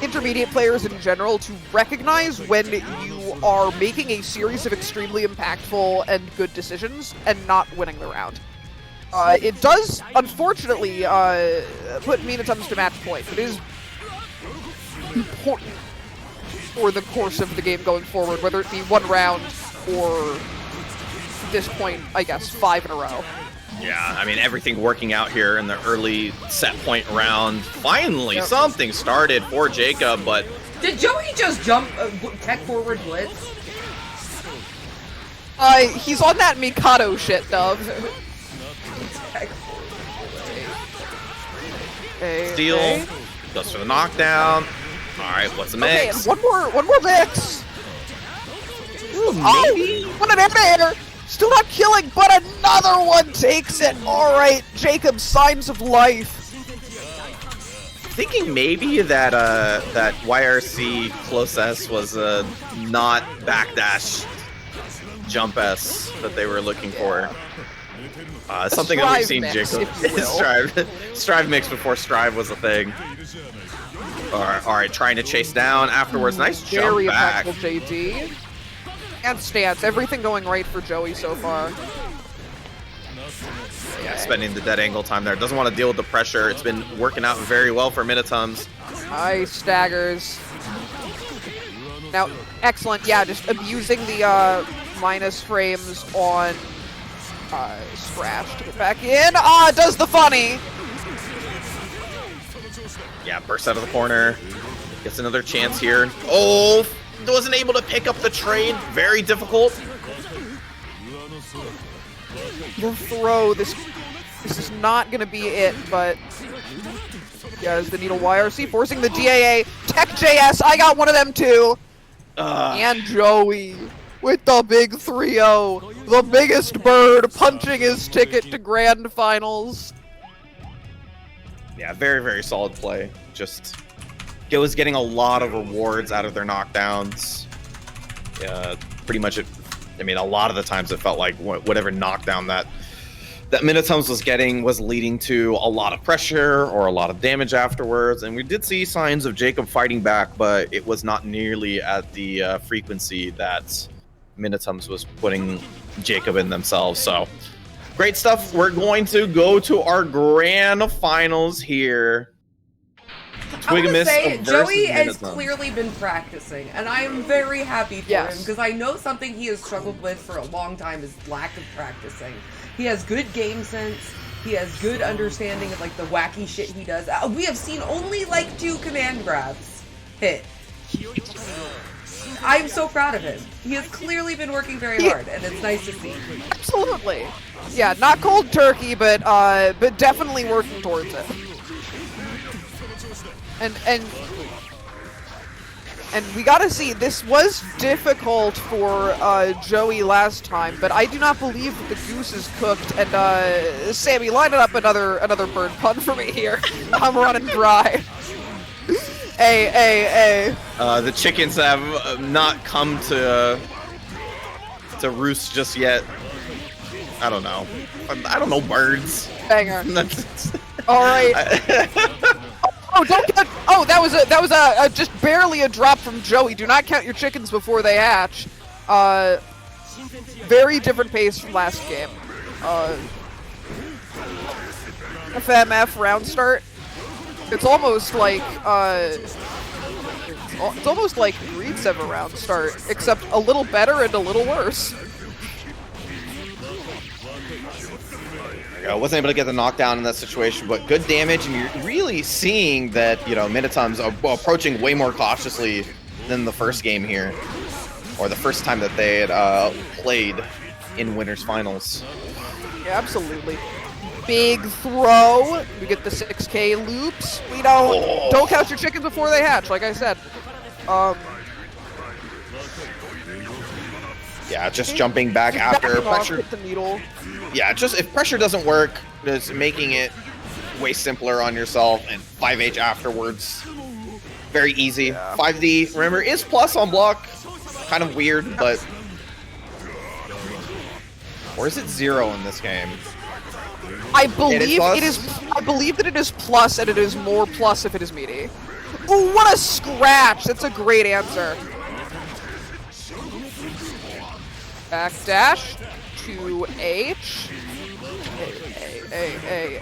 S4: intermediate players in general to recognize when you are making a series of extremely impactful and good decisions and not winning the round. It does, unfortunately, put Minatums to match point, but it is important for the course of the game going forward, whether it be one round or, at this point, I guess, 5 in a row.
S2: Yeah, I mean, everything working out here in the early set point round. Finally, something started for Jacob, but...
S3: Did Joey just jump tech forward blitz?
S4: He's on that Mikado shit, Dove.
S3: Tech forward
S4: Okay,
S2: Steal,
S4: okay.
S2: goes for the knockdown. Alright, what's the
S4: Okay,
S2: mix?
S4: and one more mix.
S2: Ooh, maybe?
S4: Oh, one an air. Still not killing, but another one takes it. All right, Jacob, signs of life.
S2: Thinking maybe that that YRC close S was not backdash jump S that they were looking for. Something that we've seen
S4: mix,
S2: Jacob
S4: if you will.
S2: Strive mix before Strive was a thing. All right, trying to chase down afterwards. Nice jump
S4: Very
S2: back.
S4: impactful, JD. And stance, everything going right for Joey so far.
S2: Yeah, spending the dead angle time there. Doesn't want to deal with the pressure. It's been working out very well for Minatums.
S4: Nice staggers. Now, excellent. Yeah, just abusing the minus frames on Scratch to get back in. Does the funny.
S2: Yeah, bursts out of the corner. Gets another chance here. Oh, wasn't able to pick up the trade. Very difficult.
S4: The throw. This is not going to be it, but yeah, as the Needle YRC forcing the GAA. Tech JS, I got one of them too. And Joey with the big 3-0. The biggest bird punching his ticket to grand finals.
S2: Yeah, very, very solid play. Just it was getting a lot of rewards out of their knockdowns. Pretty much, I mean, a lot of the times it felt like whatever knockdown that Minatums was getting was leading to a lot of pressure or a lot of damage afterwards. And we did see signs of Jacob fighting back, but it was not nearly at the frequency that Minatums was putting Jacob in themselves. So great stuff. We're going to go to our grand finals here.
S3: I'm gonna say,
S2: versus
S3: Joey has
S2: Minatums.
S3: clearly been practicing, and I am very happy for him, because I know something he has struggled with for a long time is lack of practicing. He has good game sense, he has good understanding of, like, the wacky shit he does. We have seen only, like, 2 command grabs hit. I'm so proud of him. He has clearly been working very hard, and it's nice to see.
S4: Absolutely. Yeah, not cold turkey, but definitely working towards it. And we gotta see, this was difficult for Joey last time, but I do not believe that the goose is cooked. And Sammy, line it up another bird pun for me here. I'm running dry. Hey.
S2: The chickens have not come to roost just yet. I don't know. I don't know birds.
S4: Banger. All right. Oh, don't count. Oh, that was a just barely a drop from Joey. Do not count your chickens before they hatch. Very different pace from last game. FMF round start. It's almost like Greed 7 round start, except a little better and a little worse.
S2: Wasn't able to get the knockdown in that situation, but good damage, and you're really seeing that, Minatums are approaching way more cautiously than the first game here, or the first time that they had played in Winners Finals.
S4: Yeah, absolutely. Big throw. We get the 6K loops. We don't count your chickens before they hatch, like I said.
S2: Yeah, just jumping back after pressure.
S4: Hit the needle.
S2: Yeah, just if pressure doesn't work, just making it way simpler on yourself, and 5H afterwards. Very easy.
S4: Yeah.
S2: 5D, remember, is plus on block. Kind of weird, but Or is it 0 in this game?
S4: I believe
S2: plus?
S4: it is. I believe that it is plus, and it is more plus if it is meaty. Ooh, what a scratch! That's a great answer. Backdash to H. A.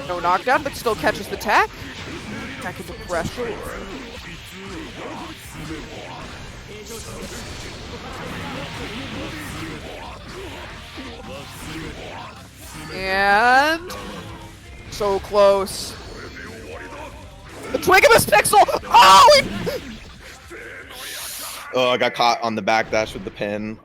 S4: No knockdown, but still catches the tech. Back into pressure. And so close. The Twigimus Pixel! Oh!
S2: Oh, I got caught on the backdash with the pin,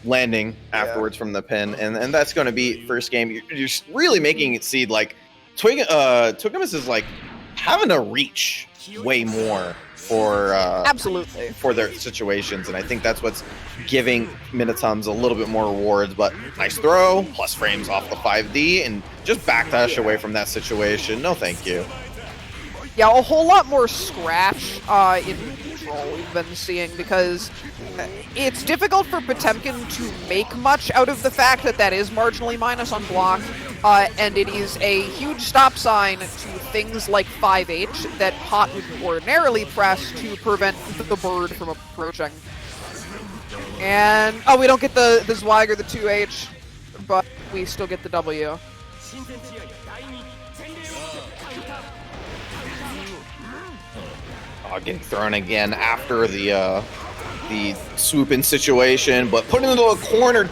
S2: landing afterwards from the pin, and that's going to be first game. You're really making it seem like Twigimus is like having to reach way more for
S4: Absolutely
S2: for their situations, and I think that's what's giving Minitums a little bit more rewards. But nice throw, plus frames off the 5D, and just backdash away from that situation. No, thank you.
S4: Yeah, a whole lot more scratch in control we've been seeing, because it's difficult for Potemkin to make much out of the fact that that is marginally minus on block, and it is a huge stop sign to things like 5H that Pot would ordinarily press to prevent the bird from approaching. And, oh, we don't get the Zwag or the 2H, but we still get the W.
S2: Getting thrown again after the swoop-in situation, but putting into a corner.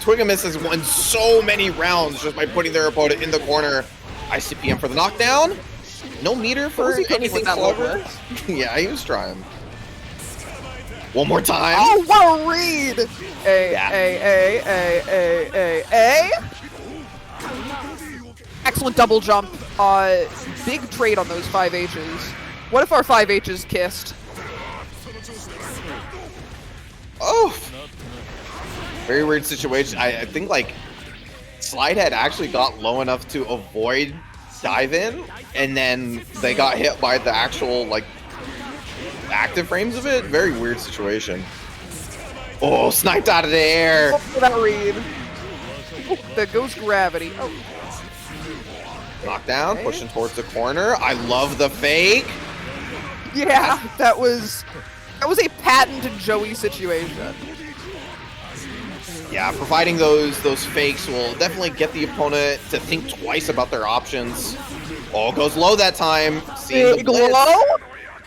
S2: Twigimus has won so many rounds just by putting their opponent in the corner. ICPM for the knockdown. No meter for anything clever. Yeah, he was trying. One more time.
S4: Oh, what a read! A. Excellent double jump. Big trade on those 5Hs. What if our 5Hs kissed?
S2: Oh! Very weird situation. I think, like, Slidehead actually got low enough to avoid dive-in, and then they got hit by the actual, like, active frames of it. Very weird situation. Oh, sniped out of the air!
S4: Oh, for that read. Oh, there goes gravity. Oh.
S2: Knockdown, pushing towards the corner. I love the fake.
S4: Yeah, that was a patented Joey situation.
S2: Yeah, providing those fakes will definitely get the opponent to think twice about their options. Oh, goes low that time. Seeing
S4: Big low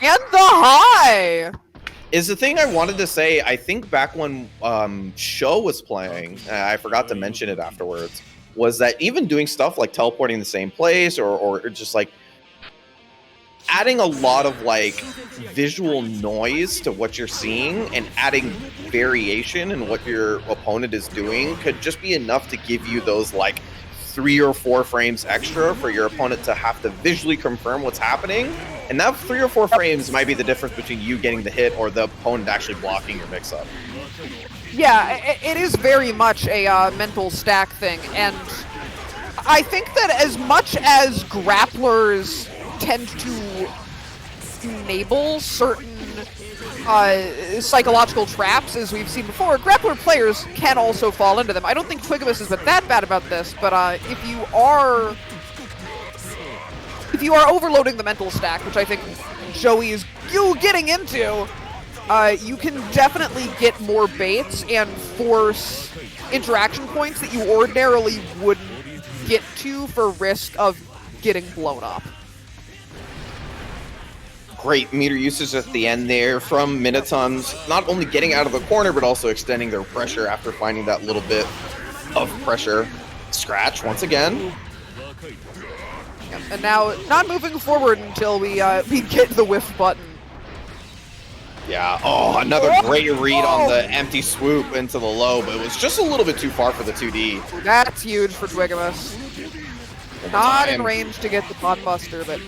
S4: and the high.
S2: Is the thing I wanted to say. I think back when Show was playing, I forgot to mention it afterwards, was that even doing stuff like teleporting the same place or just like adding a lot of like visual noise to what you're seeing and adding variation in what your opponent is doing could just be enough to give you those like 3 or 4 frames extra for your opponent to have to visually confirm what's happening. And that 3 or 4 frames might be the difference between you getting the hit or the opponent actually blocking your mix-up.
S4: Yeah, it is very much a mental stack thing, and I think that as much as grapplers tend to enable certain psychological traps, as we've seen before, grappler players can also fall into them. I don't think Twigimus has been that bad about this, but if you are overloading the mental stack, which I think Joey is getting into, you can definitely get more baits and force interaction points that you ordinarily wouldn't get to for risk of getting blown up.
S2: Great meter usage at the end there from Minitums, not only getting out of the corner, but also extending their pressure after finding that little bit of pressure. Scratch once again.
S4: Yep, and now not moving forward until we get the whiff button.
S2: Yeah, oh, another great read on the empty swoop into the low, but it was just a little bit too far for the 2D.
S4: That's huge for Twigimus. Not in range to get the pot buster, but...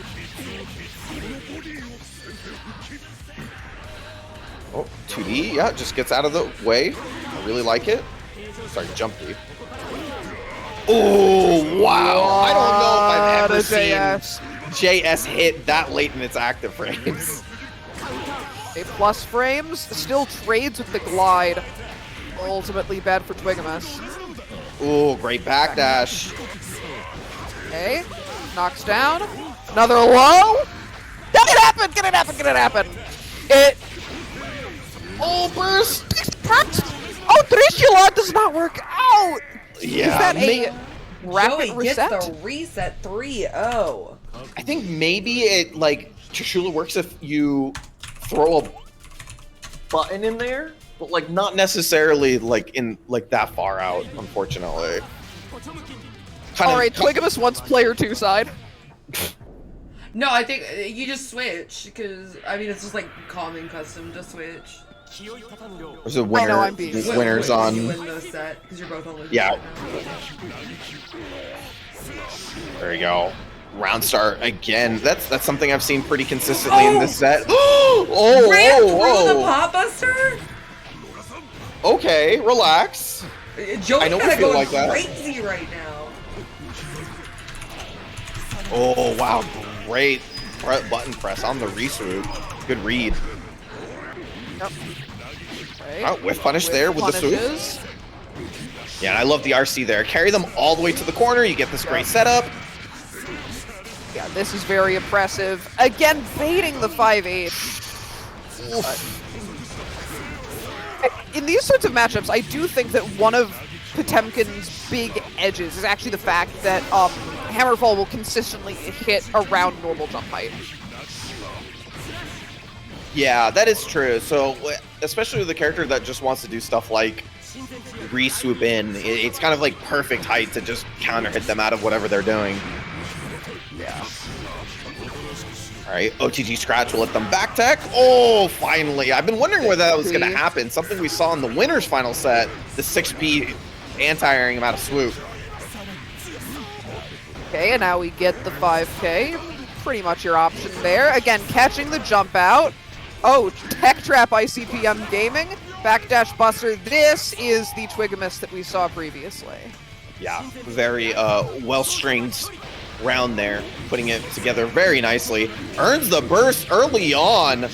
S2: Oh, 2D, yeah, just gets out of the way. I really like it. Sorry, jump D. Oh, wow. I don't know if I've ever seen JS hit that late in its active frames.
S4: A plus frames, still trades with the glide. Ultimately bad for Twigamus.
S2: Ooh, great backdash.
S4: Okay. Knocks down. Another low. Get it happen! Get it happen! Get it happen! It.
S2: Oh, burst!
S4: Oh, Trishula does not work out!
S2: Yeah,
S4: Is that a rapid
S3: Joey
S4: reset?
S3: gets the reset 3-0.
S2: I think maybe it, like, Trishula works if you throw a button in there, but, like, not necessarily, like, in, like, that far out, unfortunately.
S4: Alright, Twigamus wants player 2 side.
S3: No, I think you just switch, because, I mean, it's just like common custom to switch.
S2: There's a winner,
S4: I'm being-
S2: winners
S3: You
S2: on...
S3: win the set, because you're both on the
S2: Yeah.
S3: right now.
S2: There you go. Round start again. That's something I've seen pretty consistently in this set. Oh,
S3: Ran through the
S2: whoa.
S3: Pop Buster?
S2: Okay, relax.
S3: Joey
S2: I know we
S3: kinda
S2: feel
S3: going
S2: like that.
S3: crazy right now.
S2: Oh, wow. Great button press on the reswoop. Good read.
S4: Yep. Okay.
S2: Oh, whiff punish there with the swoop.
S4: Punishes.
S2: Yeah, and I love the RC there. Carry them all the way to the corner. You get this great setup.
S4: Yeah, this is very impressive. Again, baiting the 5-8. In these sorts of matchups, I do think that one of Potemkin's big edges is actually the fact that Hammerfall will consistently hit around normal jump height.
S2: Yeah, that is true. So, especially with a character that just wants to do stuff like re-swoop in, it's kind of like perfect height to just counter hit them out of whatever they're doing.
S4: Yeah.
S2: All right, OTG Scratch will let them back tech. Oh, finally. I've been wondering whether that was going to happen. Something we saw in the winner's final set, the 6B anti-airing him out of swoop.
S4: Okay, and now we get the 5K. Pretty much your option there. Again, catching the jump out. Oh, Tech Trap ICPM Gaming. Backdash Buster. This is the Twigamus that we saw previously.
S2: Yeah, very well-stringed round there, putting it together very nicely. Earns the burst early on.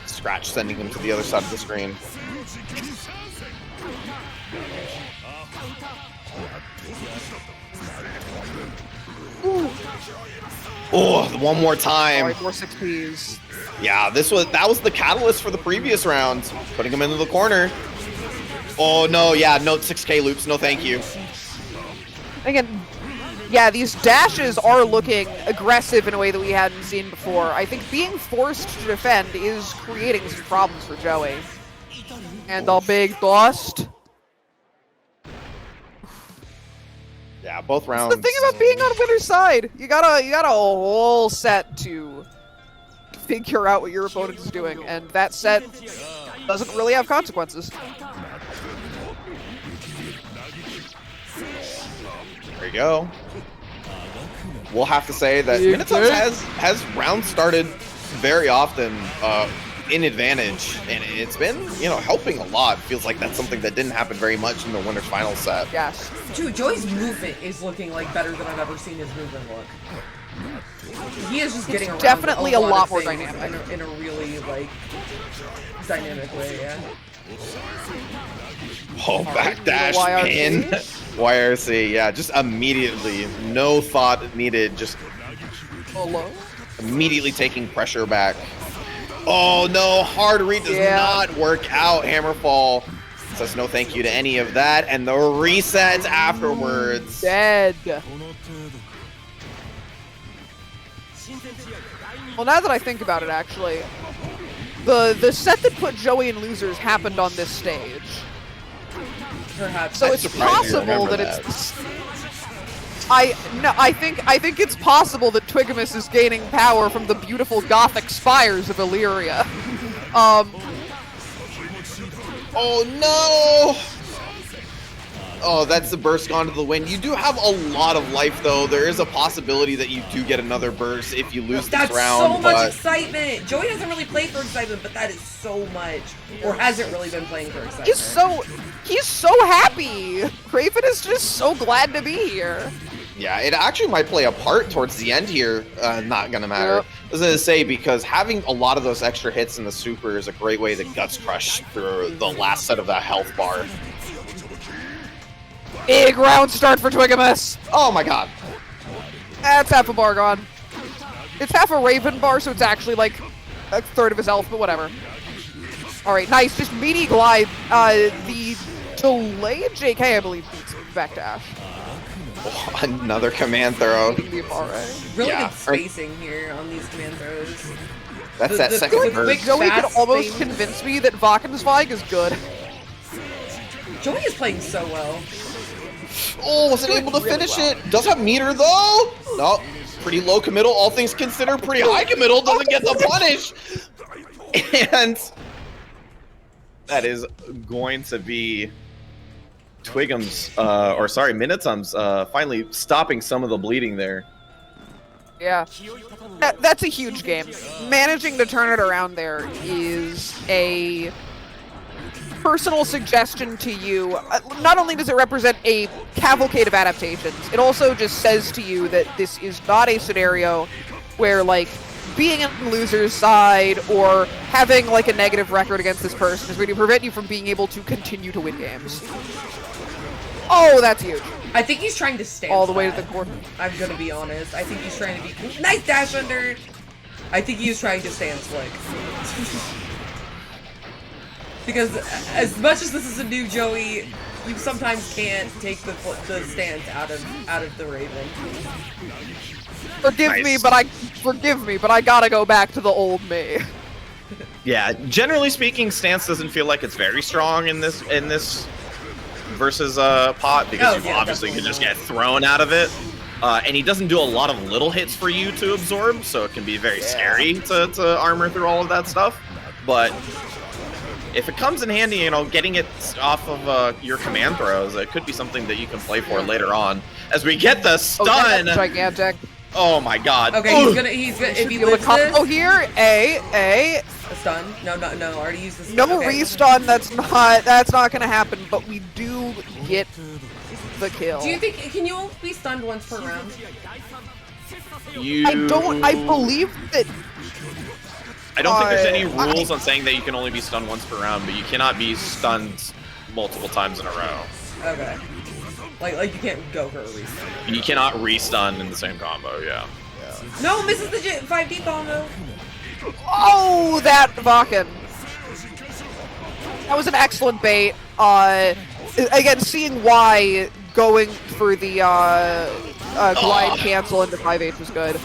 S2: Scratch sending him to the other side of the screen. Oh, one more time.
S4: Alright, more 6Ps.
S2: Yeah, that was the catalyst for the previous round, putting him into the corner. Oh no, yeah, no 6K loops, no thank you.
S4: Again, yeah, these dashes are looking aggressive in a way that we hadn't seen before. I think being forced to defend is creating some problems for Joey. And a big bust.
S2: Yeah, both rounds.
S4: The thing about being on winner's side, you got a whole set to figure out what your opponent is doing, and that set doesn't really have consequences.
S2: There you go. We'll have to say that Minato's has rounds started very often in advantage, and it's been, you know, helping a lot. Feels like that's something that didn't happen very much in the winner's final set.
S4: Yes.
S3: Dude, Joey's movement is looking like better than I've ever seen his movement look. He is just getting around
S4: definitely a lot more
S3: things
S4: dynamic.
S3: in a really, like, dynamic way, yeah.
S2: Oh, backdash pin. YRC, yeah, just immediately, no thought needed, just
S4: Hello?
S2: immediately taking pressure back. Oh no, hard read does not work out. Hammerfall says no thank you to any of that, and the resets afterwards.
S4: Dead. Well, now that I think about it, actually, the set that put Joey in losers happened on this stage.
S3: Perhaps.
S4: So it's possible that it's. I think it's possible that Twigamus is gaining power from the beautiful gothic spires of Illyria.
S2: Oh no! Oh, that's the burst gone to the wind. You do have a lot of life, though. There is a possibility that you do get another burst if you lose
S3: That's
S2: this round.
S3: so much excitement. Joey hasn't really played for excitement, but that is so much. Or hasn't really been playing for excitement.
S4: He's so happy. Craven is just so glad to be here.
S2: Yeah, it actually might play a part towards the end here. Not gonna matter.
S4: Yep.
S2: I was gonna say, because having a lot of those extra hits in the super is a great way to guts crush through the last set of that health bar.
S4: Big round start for Twigamus.
S2: Oh my god.
S4: That's half a bar gone. It's half a Raven bar, so it's actually like a third of his health, but whatever. Alright, nice. Just meaty glide. The delayed JK, I believe, beats back dash.
S2: Oh, another command throw.
S4: The FRA.
S3: Really
S2: Yeah.
S3: good spacing here on these command throws.
S2: That's
S3: The
S2: that second
S3: quick
S2: burst.
S4: Joey could
S3: fast
S4: almost
S3: thing.
S4: convince me that Vakensweig is good.
S3: Joey is playing so well.
S2: Oh, wasn't able to finish it. Does have meter though. No, pretty low committal. All things considered, pretty high committal. Doesn't get the punish. And that is going to be Minitum's finally stopping some of the bleeding there.
S4: Yeah. That's a huge game. Managing to turn it around there is a personal suggestion to you. Not only does it represent a cavalcade of adaptations, it also just says to you that this is not a scenario where, like, being on the loser's side or having, like, a negative record against this person is going to prevent you from being able to continue to win games. Oh, that's huge.
S3: I think he's trying to stand
S4: All the way to
S3: that.
S4: the corner.
S3: I'm gonna be honest. I think he's trying to be nice dash under. I think he's trying to stand slick. Because as much as this is a new Joey, you sometimes can't take the stance out of the Raven.
S2: Nice.
S4: Forgive me, but I gotta go back to the old me.
S2: Yeah, generally speaking, stance doesn't feel like it's very strong in this versus pot, because you obviously can just get thrown out of it. And he doesn't do a lot of little hits for you to absorb, so it can be very scary to armor through all of that stuff. But if it comes in handy, you know, getting it off of your command throws, it could be something that you can play for later on. As we get the stun!
S4: That's gigantic.
S2: Oh my god.
S3: Okay,
S2: Ugh.
S3: he's gonna, if he
S4: Be able to
S3: lives
S4: combo
S3: this,
S4: here, a
S3: a stun. No, already used the stun.
S4: no
S3: Okay.
S4: restun. That's not gonna happen. But we do get the kill.
S3: Do you think, can you only be stunned once per round?
S2: You...
S4: I believe that.
S2: I don't think there's any rules on saying that you can only be stunned once per round, but you cannot be stunned multiple times in a row.
S3: Okay. Like you can't go for a restun.
S2: You cannot restun in the same combo, yeah.
S3: No, misses the 5D combo.
S4: Oh, that Vakken. That was an excellent bait. Again, seeing why going for the glide cancel into 5H was good.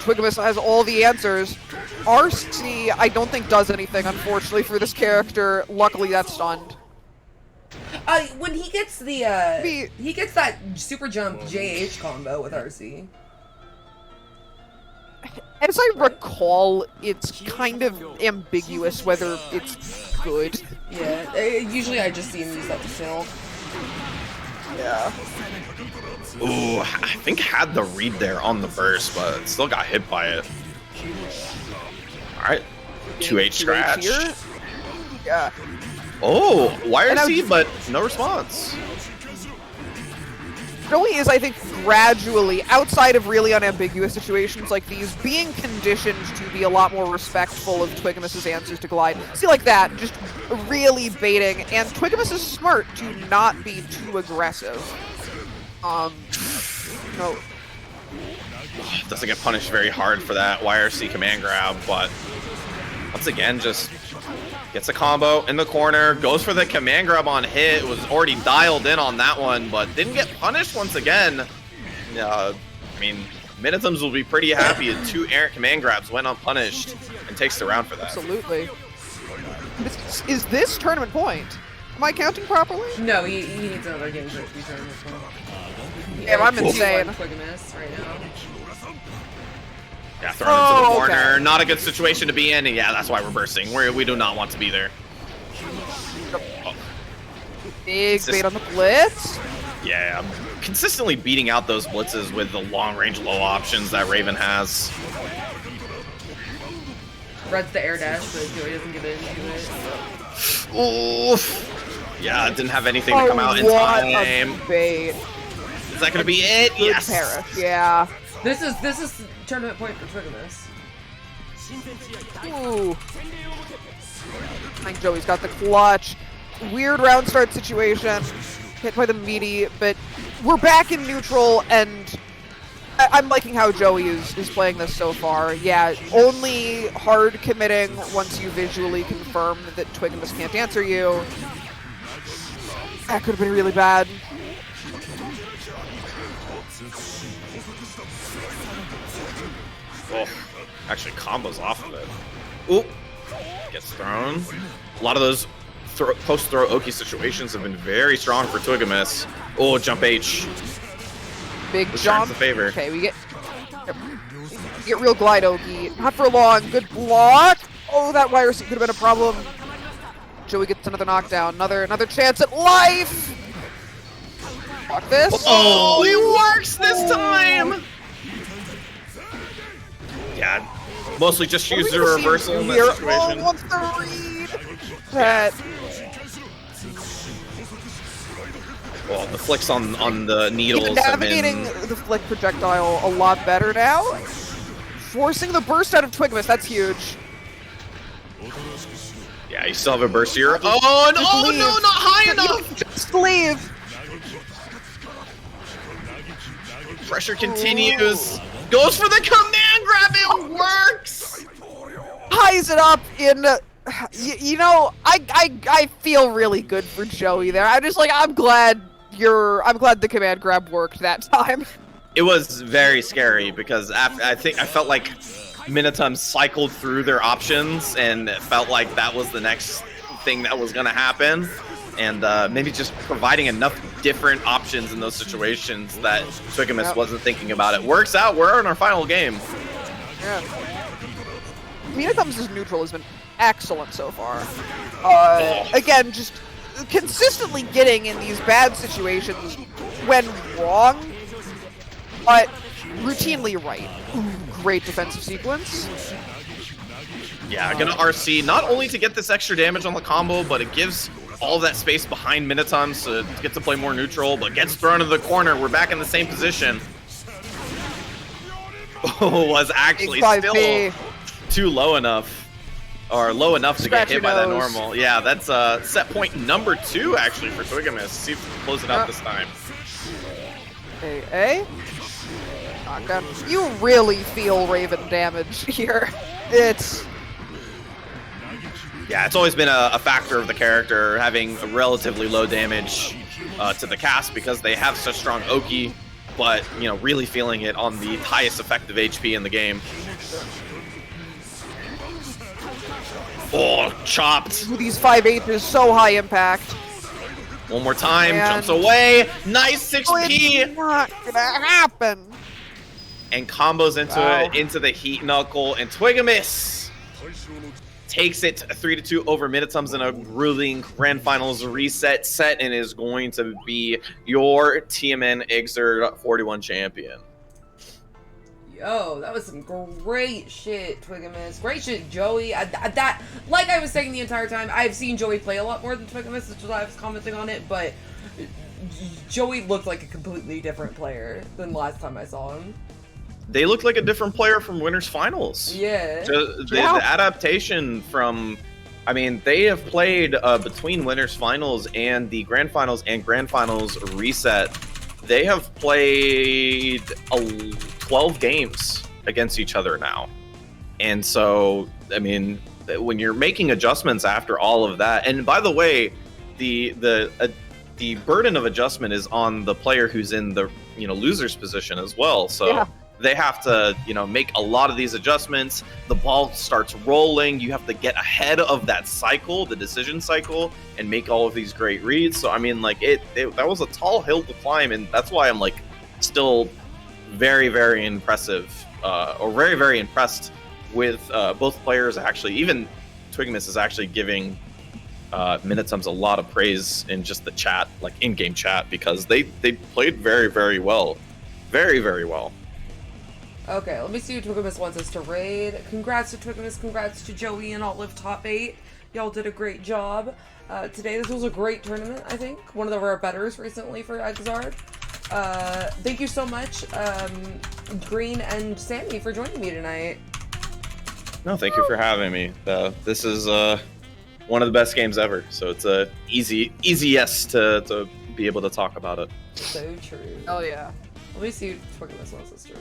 S4: Twigamus has all the answers. RC, I don't think does anything, unfortunately, for this character. Luckily, that's stunned.
S3: When he gets the he gets that super jump JH combo with RC.
S4: As I recall, it's kind of ambiguous whether it's good.
S3: Yeah, usually I just see him use that to kill.
S4: Yeah.
S2: Ooh, I think had the read there on the burst, but still got hit by it. Alright. 2H scratch.
S4: Here? Yeah.
S2: Oh, wire
S4: And I
S2: C,
S4: was-
S2: but no response.
S4: Joey is, I think, gradually, outside of really unambiguous situations like these, being conditioned to be a lot more respectful of Twigamus's answers to glide. See, like that, just really baiting, and Twigamus is smart to not be too aggressive. No.
S2: Doesn't get punished very hard for that YRC command grab, but once again, just gets a combo in the corner, goes for the command grab on hit, was already dialed in on that one, but didn't get punished once again. I mean, Minitums will be pretty happy that 2 errant command grabs went unpunished and takes the round for that.
S4: Absolutely. Is this tournament point? Am I counting properly?
S3: No, he needs another game to return this one.
S4: Damn, I'm insane.
S3: Twigamus right now.
S2: Yeah, thrown into the
S4: Oh,
S2: corner.
S4: okay.
S2: Not a good situation to be in, and yeah, that's why we're bursting. We do not want to be there.
S4: Big bait on the blitz.
S2: Yeah, consistently beating out those blitzes with the long-range low options that Raven has.
S3: Red's the air dash, but Joey doesn't get into it.
S2: Oof. Yeah, didn't have anything to come out in
S4: what
S2: time.
S4: a bait.
S2: Is that gonna be it?
S4: Good
S2: Yes.
S4: Paris. Yeah.
S3: This is tournament point for Twigimus.
S4: Ooh. I think Joey's got the clutch. Weird round start situation. Hit by the meaty, but we're back in neutral, and I'm liking how Joey is playing this so far. Yeah, only hard committing once you visually confirm that Twigimus can't answer you. That could have been really bad.
S2: Oh, actually combos off of it. Ooh, gets thrown. A lot of those post-throw Oki situations have been very strong for Twigimus. Oh, jump H.
S4: Big
S2: Which
S4: jump.
S2: turns the favor.
S4: Okay, we get real glide Oki. Not for long. Good block. Oh, that wire seat could have been a problem. Joey gets another knockdown. Another chance at life. Block this.
S2: Oh, it works this time. Yeah, mostly just use the reversal in that situation.
S4: Oh, wants to read that.
S2: Well, the flicks on the needles
S4: Even
S2: have
S4: navigating
S2: been...
S4: the flick projectile a lot better now. Forcing the burst out of Twigimus, that's huge.
S2: Yeah, you still have a burst here. Oh, no, oh, no, not high enough!
S4: Just leave.
S2: Pressure continues. Goes for the command grab. It works.
S4: Ties it up in. You know, I feel really good for Joey there. I'm just like, I'm glad the command grab worked that time.
S2: It was very scary because I felt like Minotaurs cycled through their options and it felt like that was the next thing that was going to happen. And maybe just providing enough different options in those situations that Twigimus wasn't thinking about it. Works out. We're in our final game.
S4: Yeah. Minotaurs' neutral has been excellent so far. Again, just consistently getting in these bad situations when wrong, but routinely right. Ooh, great defensive sequence.
S2: Yeah, gonna RC not only to get this extra damage on the combo, but it gives all of that space behind Minotaurs to get to play more neutral, but gets thrown into the corner. We're back in the same position. Oh, was actually still too low enough. Or low enough to get hit by that normal. Yeah, that's set point number 2 actually for Twigimus. See if we can close it out this time.
S4: Knockdown. You really feel Raven damage here.
S2: Yeah, it's always been a factor of the character having a relatively low damage to the cast because they have such strong Oki, but you know, really feeling it on the highest effective HP in the game. Oh, chopped.
S4: Ooh, these 5/8 is so high impact.
S2: One more time, jumps away. Nice 6P.
S4: It's not gonna happen.
S2: And combos into the Heat Knuckle, and Twigimus takes it 3-2 over Minotaurs in a grueling Grand Finals reset set, and is going to be your TMN Exert 41 champion.
S3: Yo, that was some great shit, Twigimus. Great shit, Joey. That, like I was saying the entire time, I've seen Joey play a lot more than Twigimus, which is why I was commenting on it, but Joey looked like a completely different player than last time I saw him.
S2: They looked like a different player from Winners Finals.
S3: Yeah.
S2: The adaptation from... I mean, they have played between Winners Finals and the Grand Finals and Grand Finals reset. They have played 12 games against each other now. And so, I mean, when you're making adjustments after all of that... And by the way, the burden of adjustment is on the player who's in the loser's position as well. So... Yeah. They have to, make a lot of these adjustments. The ball starts rolling. You have to get ahead of that cycle, the decision cycle, and make all of these great reads. So, I mean, like, that was a tall hill to climb, and that's why I'm, like, still very, very impressive, or very, very impressed with both players, actually. Even Twigimus is actually giving Minotaurs a lot of praise in just the chat, like, in-game chat, because they played very, very well. Very, very well.
S3: Okay, let me see who Twigimus wants us to raid. Congrats to Twigimus, congrats to Joey and Alt Live Top 8. Y'all did a great job. Today, this was a great tournament, I think. One of our betters recently for Exard. Thank you so much, Green and Sammy, for joining me tonight.
S2: No, thank you for having me. This is one of the best games ever, so it's a easy yes to be able to talk about it.
S3: So true.
S4: Oh yeah.
S3: Let me see what this one sister.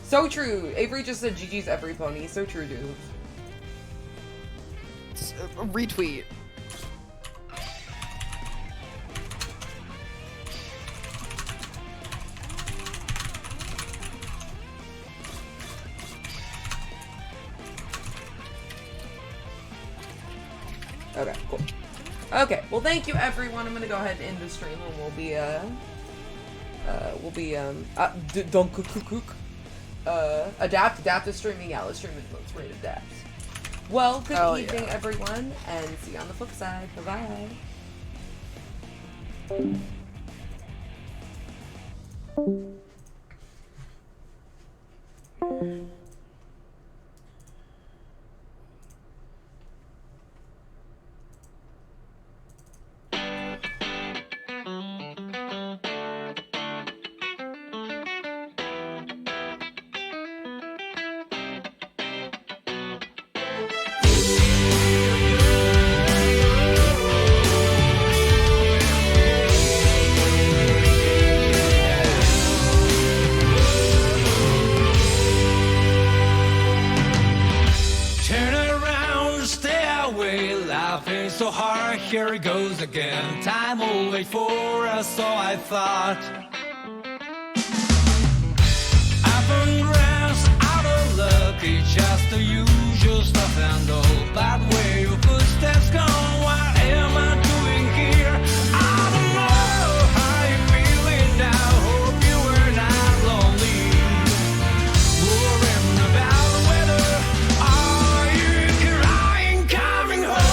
S3: So true. Avery just said GG's every pony. So true, dude.
S4: Retweet.
S3: Okay, cool. Okay, well, thank you, everyone. I'm gonna go ahead and end the stream, and don't cook. Adapt is streaming. Yeah, let's stream it. Let's rate adapt. Well, good evening, everyone, and see you on the flip side. Bye bye.
S1: So hard, here it goes again. Time will wait for us, so I thought. Up and rest, out of luck, it's just the usual stuff and all. But where your footsteps go, what am I doing here? I don't know how you're feeling now. Hope you were not lonely. Worrying about the weather. Are you crying, coming home?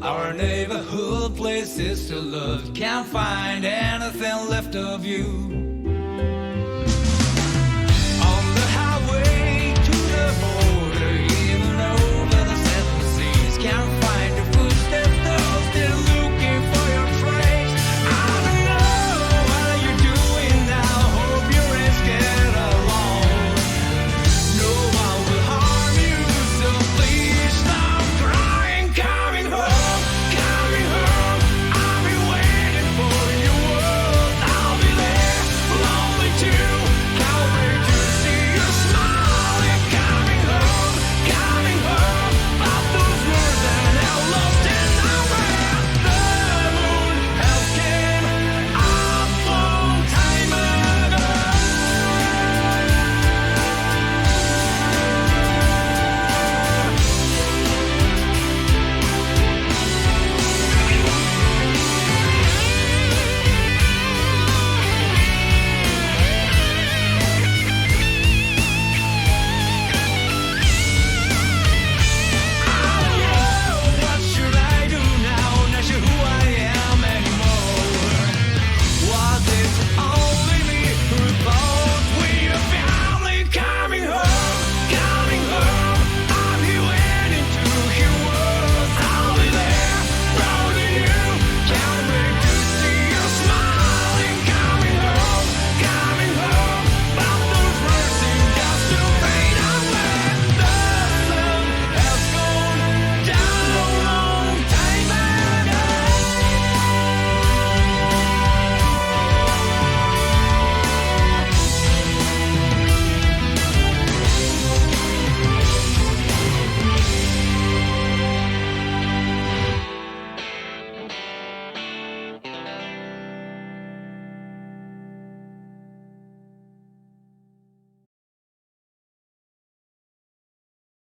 S1: Our neighborhood places to love. Can't find anything left of you.